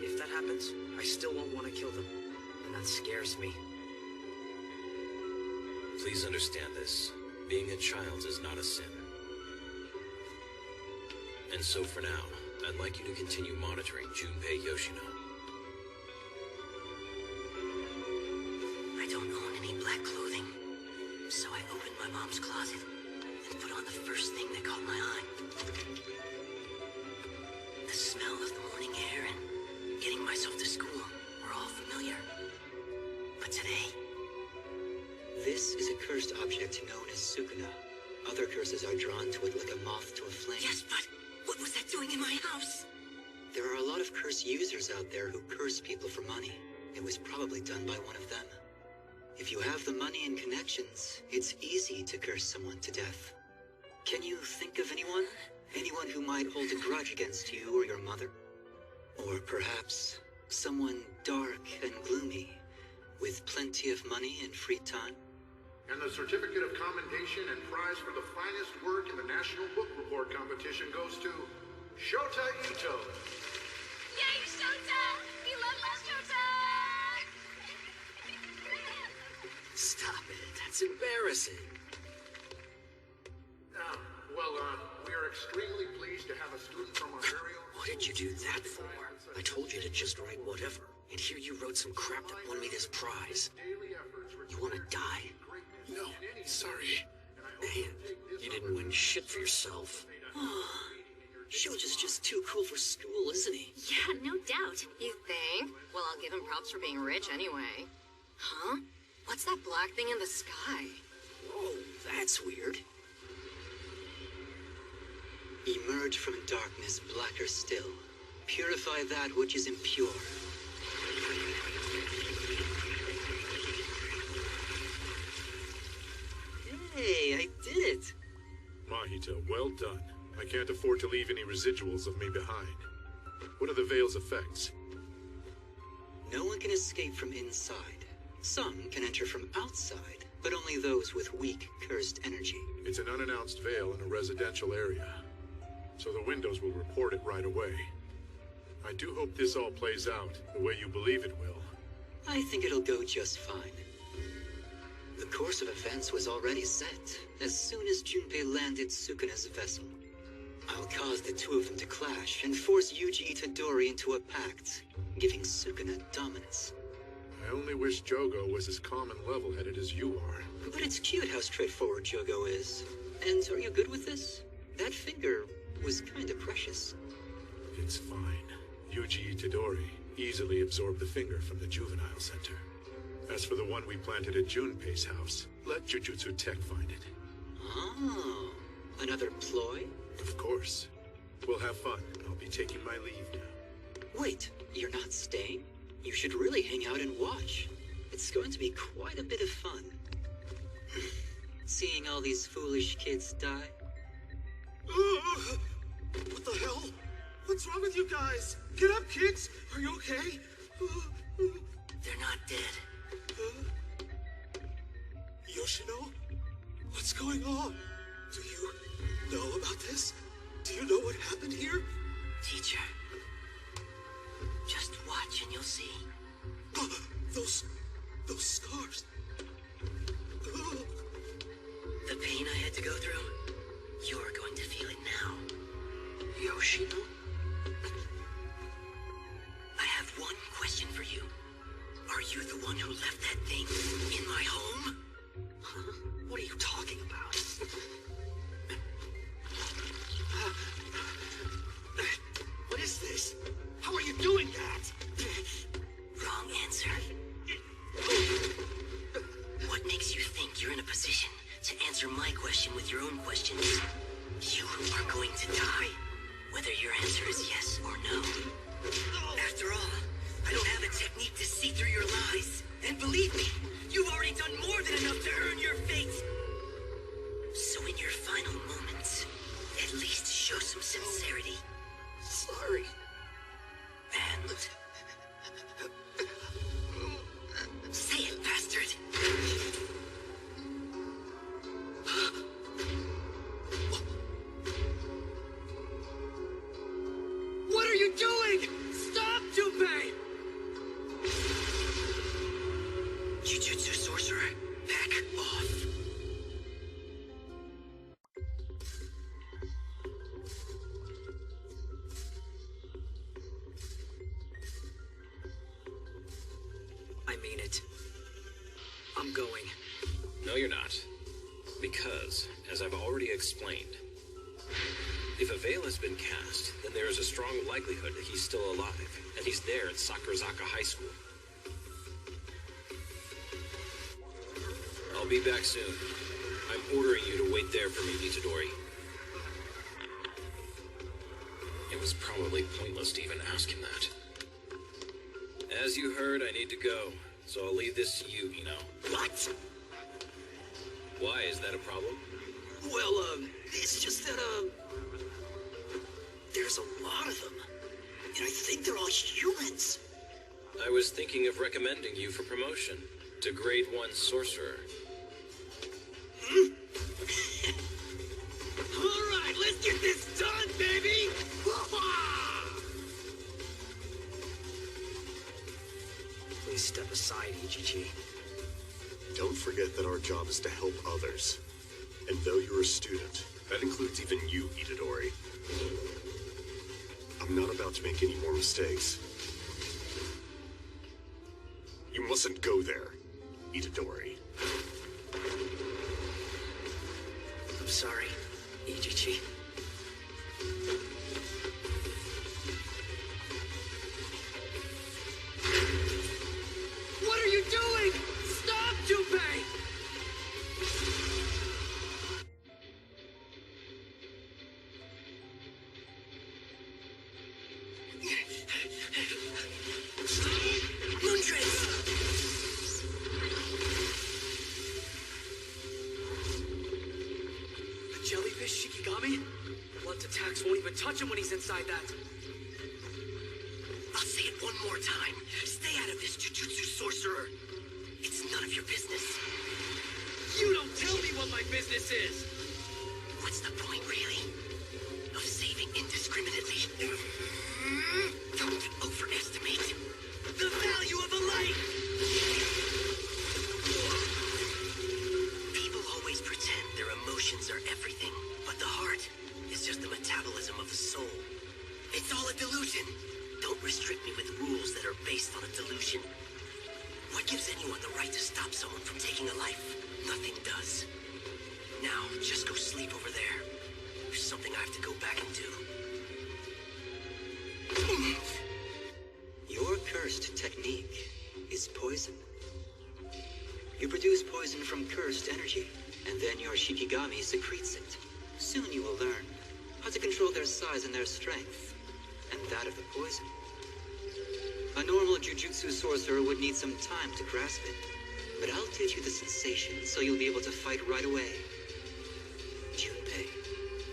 If that happens, I still won't want to kill them. And that scares me. Please understand this. Being a child is not a sin. And so for now, I'd like you to continue monitoring Junpei Yoshino. I don't own any black clothing, so I opened my mom's closet and put on the first thing that caught my eye. The smell of the morning air and getting myself to school were all familiar. But today... This is a cursed object known as Sukuna. Other curses are drawn to it like a moth to a flame. Yes, but what was that doing in my house? There are a lot of curse users out there who curse people for money. It was probably done by one of them. If you have the money and connections, it's easy to curse someone to death. Can you think of anyone? Anyone who might hold a grudge against you or your mother? Or perhaps someone dark and gloomy, with plenty of money and free time? And the certificate of commendation and prize for the finest work in the National Book Report competition goes to Shota Ito. Yay, Shota! We love Shota! Stop it. That's embarrassing. We are extremely pleased to have a student from Ontario. What did you do that for? I told you to just write whatever. And here you wrote some crap that won me this prize. You want to die? No, sorry. Man, you didn't win shit for yourself. Shota's just too cool for school, isn't he? Yeah, no doubt. You think? Well, I'll give him props for being rich anyway. Huh? What's that black thing in the sky? Oh, that's weird. Emerge from darkness blacker still. Purify that which is impure. Hey, I did it! Mahito, well done. I can't afford to leave any residuals of me behind. What are the veil's effects? No one can escape from inside. Some can enter from outside, but only those with weak, cursed energy. It's an unannounced veil in a residential area, so the windows will report it right away. I do hope this all plays out the way you believe it will. I think it'll go just fine. The course of events was already set as soon as Junpei landed Sukuna's vessel. I'll cause the two of them to clash and force Yuji Itadori into a pact, giving Sukuna dominance. I only wish Jogo was as calm and level-headed as you are. But it's cute how straightforward Jogo is. And are you good with this? That finger was kinda precious. It's fine. Yuji Itadori easily absorbed the finger from the juvenile center. As for the one we planted at Junpei's house, let Jujutsu Tech find it. Oh, another ploy? Of course. We'll have fun. I'll be taking my leave now. Wait, you're not staying? You should really hang out and watch. It's going to be quite a bit of fun. Seeing all these foolish kids die. What the hell? What's wrong with you guys? Get up, kids! Are you okay? They're not dead. Yoshino? What's going on? Do you know about this? Do you know what happened here? Teacher, just watch and you'll see. Those scars. The pain I had to go through, you're going to feel it now. Yoshino? I have one question for you. Are you the one who left that thing in my home? Huh? What are you talking about? What is this? How are you doing that? Wrong answer. What makes you think you're in a position to answer my question with your own questions? You are going to die, whether your answer is yes or no. After all, I don't have a technique to see through your lies. And believe me, you've already done more than enough to earn your fate. So in your final moments, at least show some sincerity. Sorry. And... say it, bastard! What are you doing? Stop, Junpei! Jujutsu sorcerer, back off. I mean it. I'm going. No, you're not. Because, as I've already explained, if a veil has been cast, then there is a strong likelihood that he's still alive, and he's there at Sakurazaka High School. I'll be back soon. I'm ordering you to wait there for me, Itadori. It was probably pointless to even ask him that. As you heard, I need to go, so I'll leave this to you, Ino. What? Why, is that a problem? Well, it's just that, there's a lot of them. And I think they're all humans. I was thinking of recommending you for promotion to Grade 1 Sorcerer. Alright, let's get this done, baby! Please step aside, Ichichi. Don't forget that our job is to help others. And though you're a student, that includes even you, Itadori. I'm not about to make any more mistakes. You mustn't go there, Itadori. I'm sorry, Ichichi. What are you doing? Stop, Junpei! Moontrace! A jellyfish Shikigami? Blunt attacks won't even touch him when he's inside that. I'll say it one more time. Stay out of this, Jujutsu Sorcerer. It's none of your business. You don't tell me what my business is! What's the point, really? Of saving indiscriminately? Don't overestimate the value of a life! People always pretend their emotions are everything, but the heart is just the metabolism of the soul. It's all a delusion. Don't restrict me with rules that are based on a delusion. What gives anyone the right to stop someone from taking a life? Nothing does. Now, just go sleep over there. There's something I have to go back and do. Your cursed technique is poison. You produce poison from cursed energy, and then your Shikigami secretes it. Soon you will learn how to control their size and their strength, and that of the poison. A normal Jujutsu sorcerer would need some time to grasp it, but I'll teach you the sensation so you'll be able to fight right away. Junpei,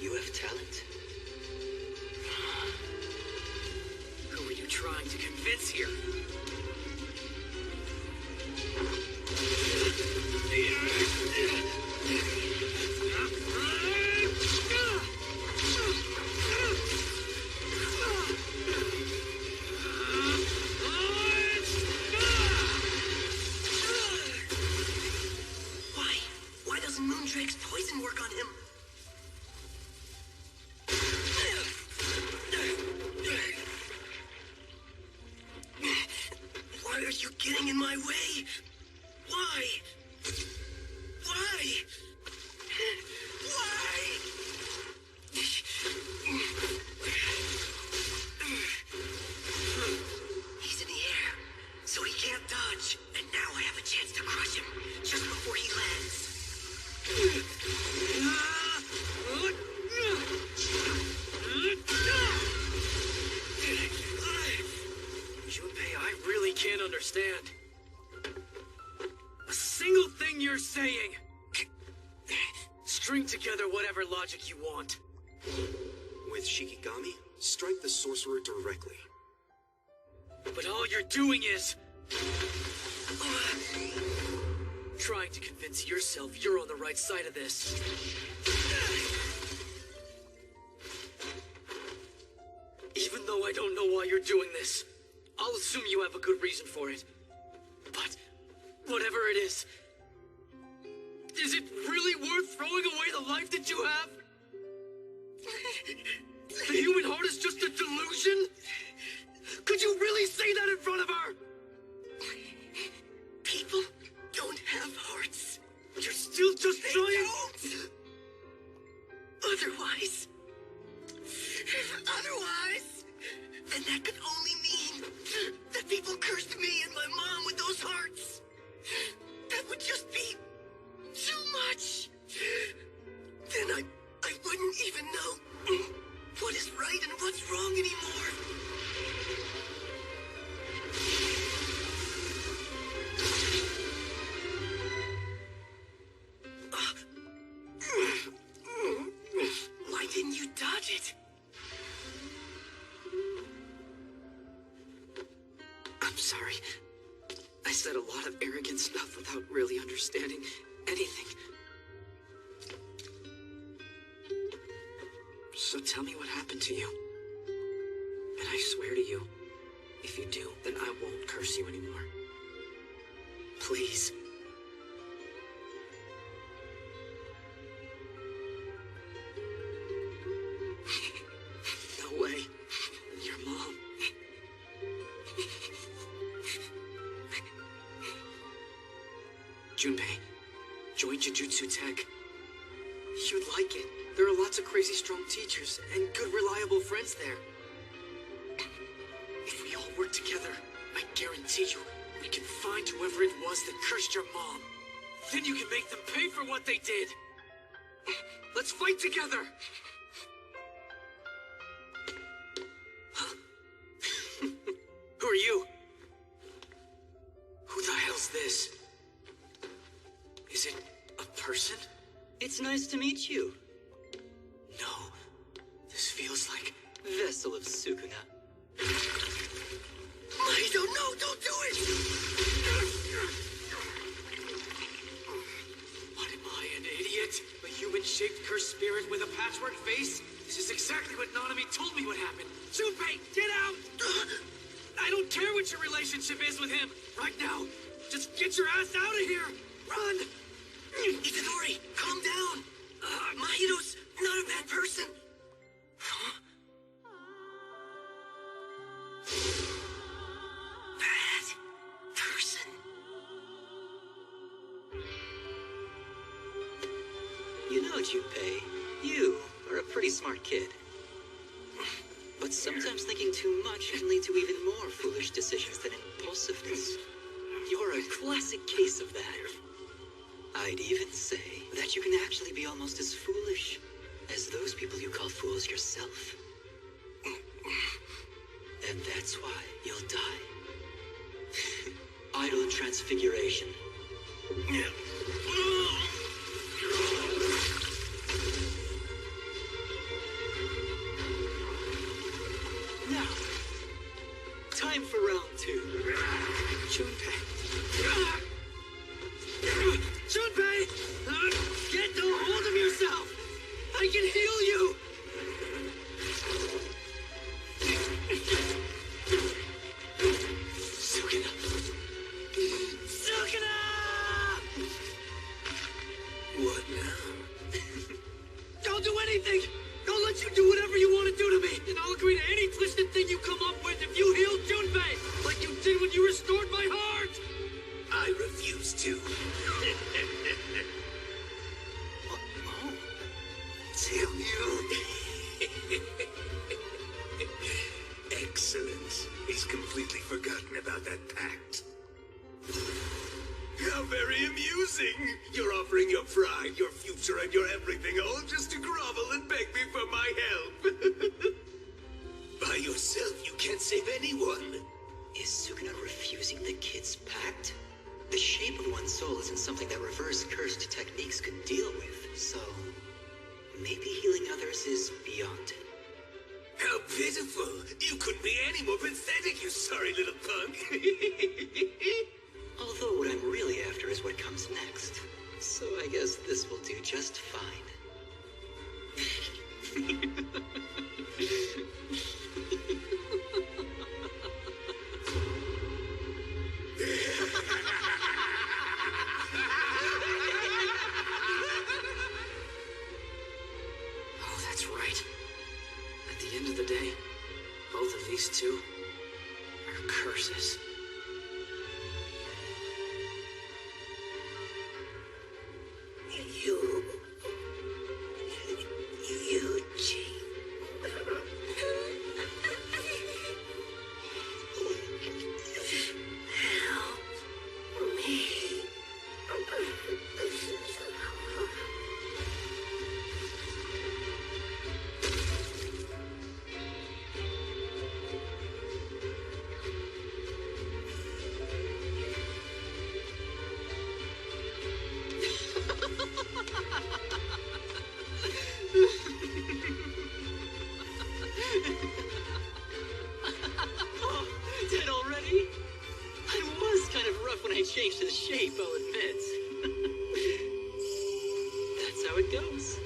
you have talent. Who are you trying to convince here? Why doesn't Moondrake's poison work on him? Why are you getting in my way? Why? Why? Why? He's in the air, so he can't dodge. And now I have a chance to crush him just before he lands. Junpei, I really can't understand a single thing you're saying. String together whatever logic you want. With Shikigami, strike the sorcerer directly. But all you're doing is trying to convince yourself you're on the right side of this. Even though I don't know why you're doing this, I'll assume you have a good reason for it. But whatever it is it really worth throwing away the life that you have? The human heart is just a delusion? Could you really say that in front of her? People don't have hearts. You're still just trying. Otherwise, then that could only mean that people cursed me and my mom with those hearts. That would just be too much. Then I wouldn't even know what is right and what's wrong anymore. without really understanding anything. So tell me what happened to you. And I swear to you, if you do, then I won't curse you anymore. Please. No way. Your mom. Junpei, join Jujutsu Tech. You'd like it. There are lots of crazy strong teachers and good reliable friends there. If we all work together, I guarantee you, we can find whoever it was that cursed your mom. Then you can make them pay for what they did. Let's fight together! Huh? Who are you? Who the hell's this? Is it a person? It's nice to meet you. No. This feels like... Vessel of Sukuna. Mahito, no! Don't do it! What am I, an idiot? A human-shaped cursed spirit with a patchwork face? This is exactly what Nanami told me would happen. Junpei, get out! I don't care what your relationship is with him. Right now, just get your ass out of here! Run! Itadori, calm down! Mahito's not a bad person. Bad person? You know, Junpei, you are a pretty smart kid. But sometimes thinking too much can lead to even more foolish decisions than impulsiveness. You're a classic case of that. I'd even say that you can actually be almost as foolish as those people you call fools yourself. And that's why you'll die. Idle transfiguration. Now, time for round 2. Junpei. Junpei! Get a hold of yourself! I can heal you! Sukuna! Sukuna! What now? Don't do anything! I'll let you do whatever you want to do to me, and I'll agree to any twisted thing you come up with if you heal Junpei, like you did when you restored my heart! I refuse to. Tell you. Excellent. He's completely forgotten about that pact. How very amusing! You're offering your pride, your future, and your everything all just to grovel and beg me for my help. By yourself, you can't save anyone. Is Sukuna refusing the kid's pact? The shape of one's soul isn't something that reverse cursed techniques could deal with, so maybe healing others is beyond it. How pitiful! You couldn't be any more pathetic, you sorry little punk! Although what I'm really after is what comes next, so I guess this will do just fine. Oh, that's right. At the end of the day, both of these two are curses. it goes.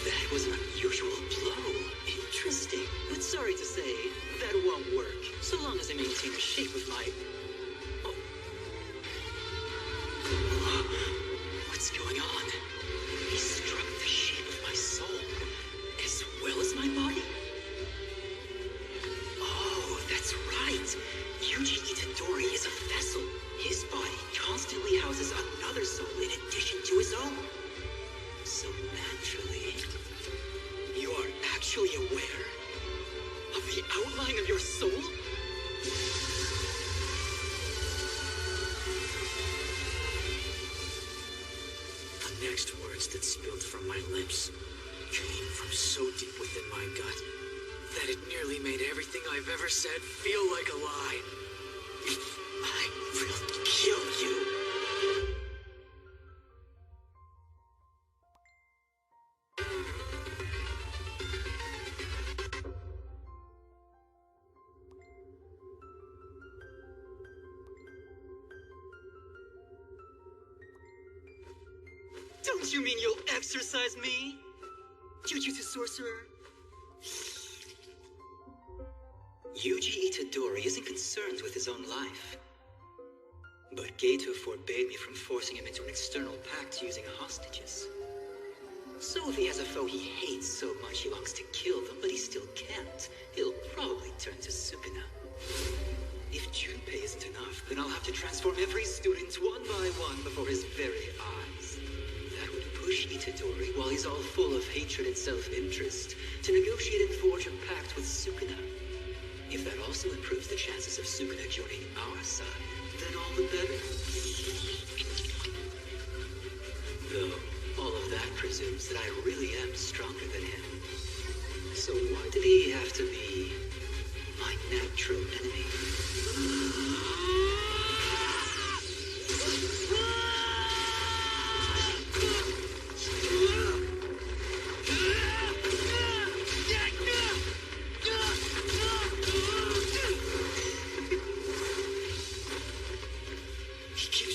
That was an unusual blow. Interesting. But sorry to say, that won't work. So long as I maintain the shape of my... Oh. What's going on? He struck the shape of my soul, as well as my body? Oh, that's right. Yuji Itadori is a vessel. His body constantly houses another soul in addition to his own. So naturally, you are actually aware of the outline of your soul? The next words that spilled from my lips came from so deep within my gut that it nearly made everything I've ever said feel like a lie. I will kill you. Don't you mean you'll exorcise me? Jujutsu sorcerer? Yuji Itadori isn't concerned with his own life. But Geto forbade me from forcing him into an external pact using hostages. So if he has a foe he hates so much he longs to kill them, but he still can't, he'll probably turn to Sukuna. If Junpei isn't enough, then I'll have to transform every student one by one before his very eyes. That would push Itadori, while he's all full of hatred and self-interest, to negotiate and forge a pact with Sukuna. If that also improves the chances of Sukuna joining our side, then all the better. Though, all of that presumes that I really am stronger than him. So why did he have to be my natural enemy?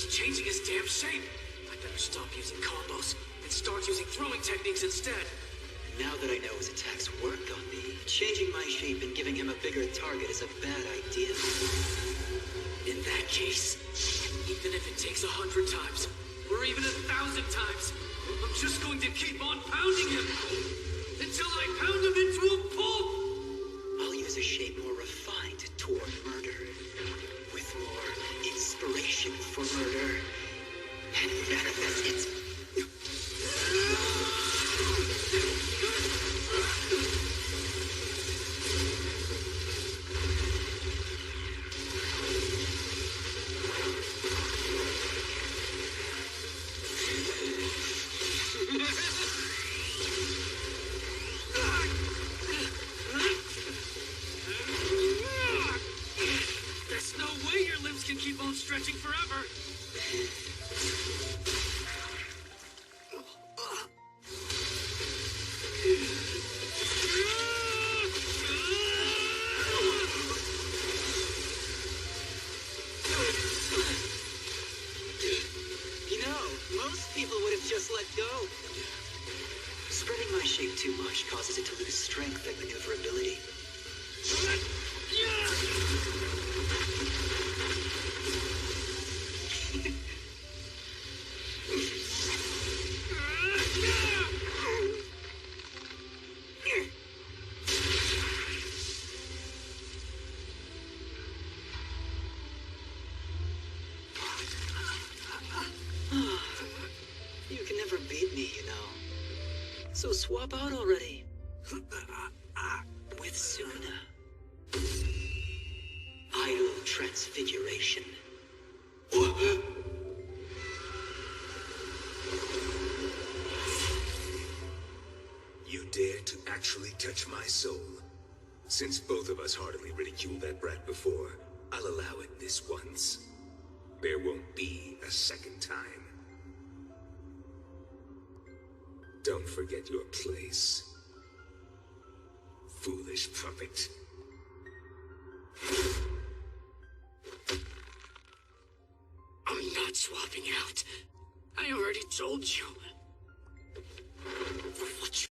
Changing his damn shape. I better stop using combos and start using throwing techniques instead. Now that I know his attacks work on me, changing my shape and giving him a bigger target is a bad idea. In that case, even if it takes 100 times, or even 1,000 times, I'm just going to keep on pounding him until I pound him into a pulp. I'll use a shape more refined toward murder, with more inspiration for murder, and manifest it. There's no way your limbs can keep on stretching forever. You know, most people would have just let go. Spreading my shape too much causes it to lose strength and maneuverability. You can never beat me, you know. So swap out already. With Sukuna. Idol transfiguration. You dare to actually touch my soul? Since both of us heartily ridiculed that brat before, I'll allow it this once. There won't be a second time. Don't forget your place. Foolish puppet. I'm not swapping out. I already told you. For what you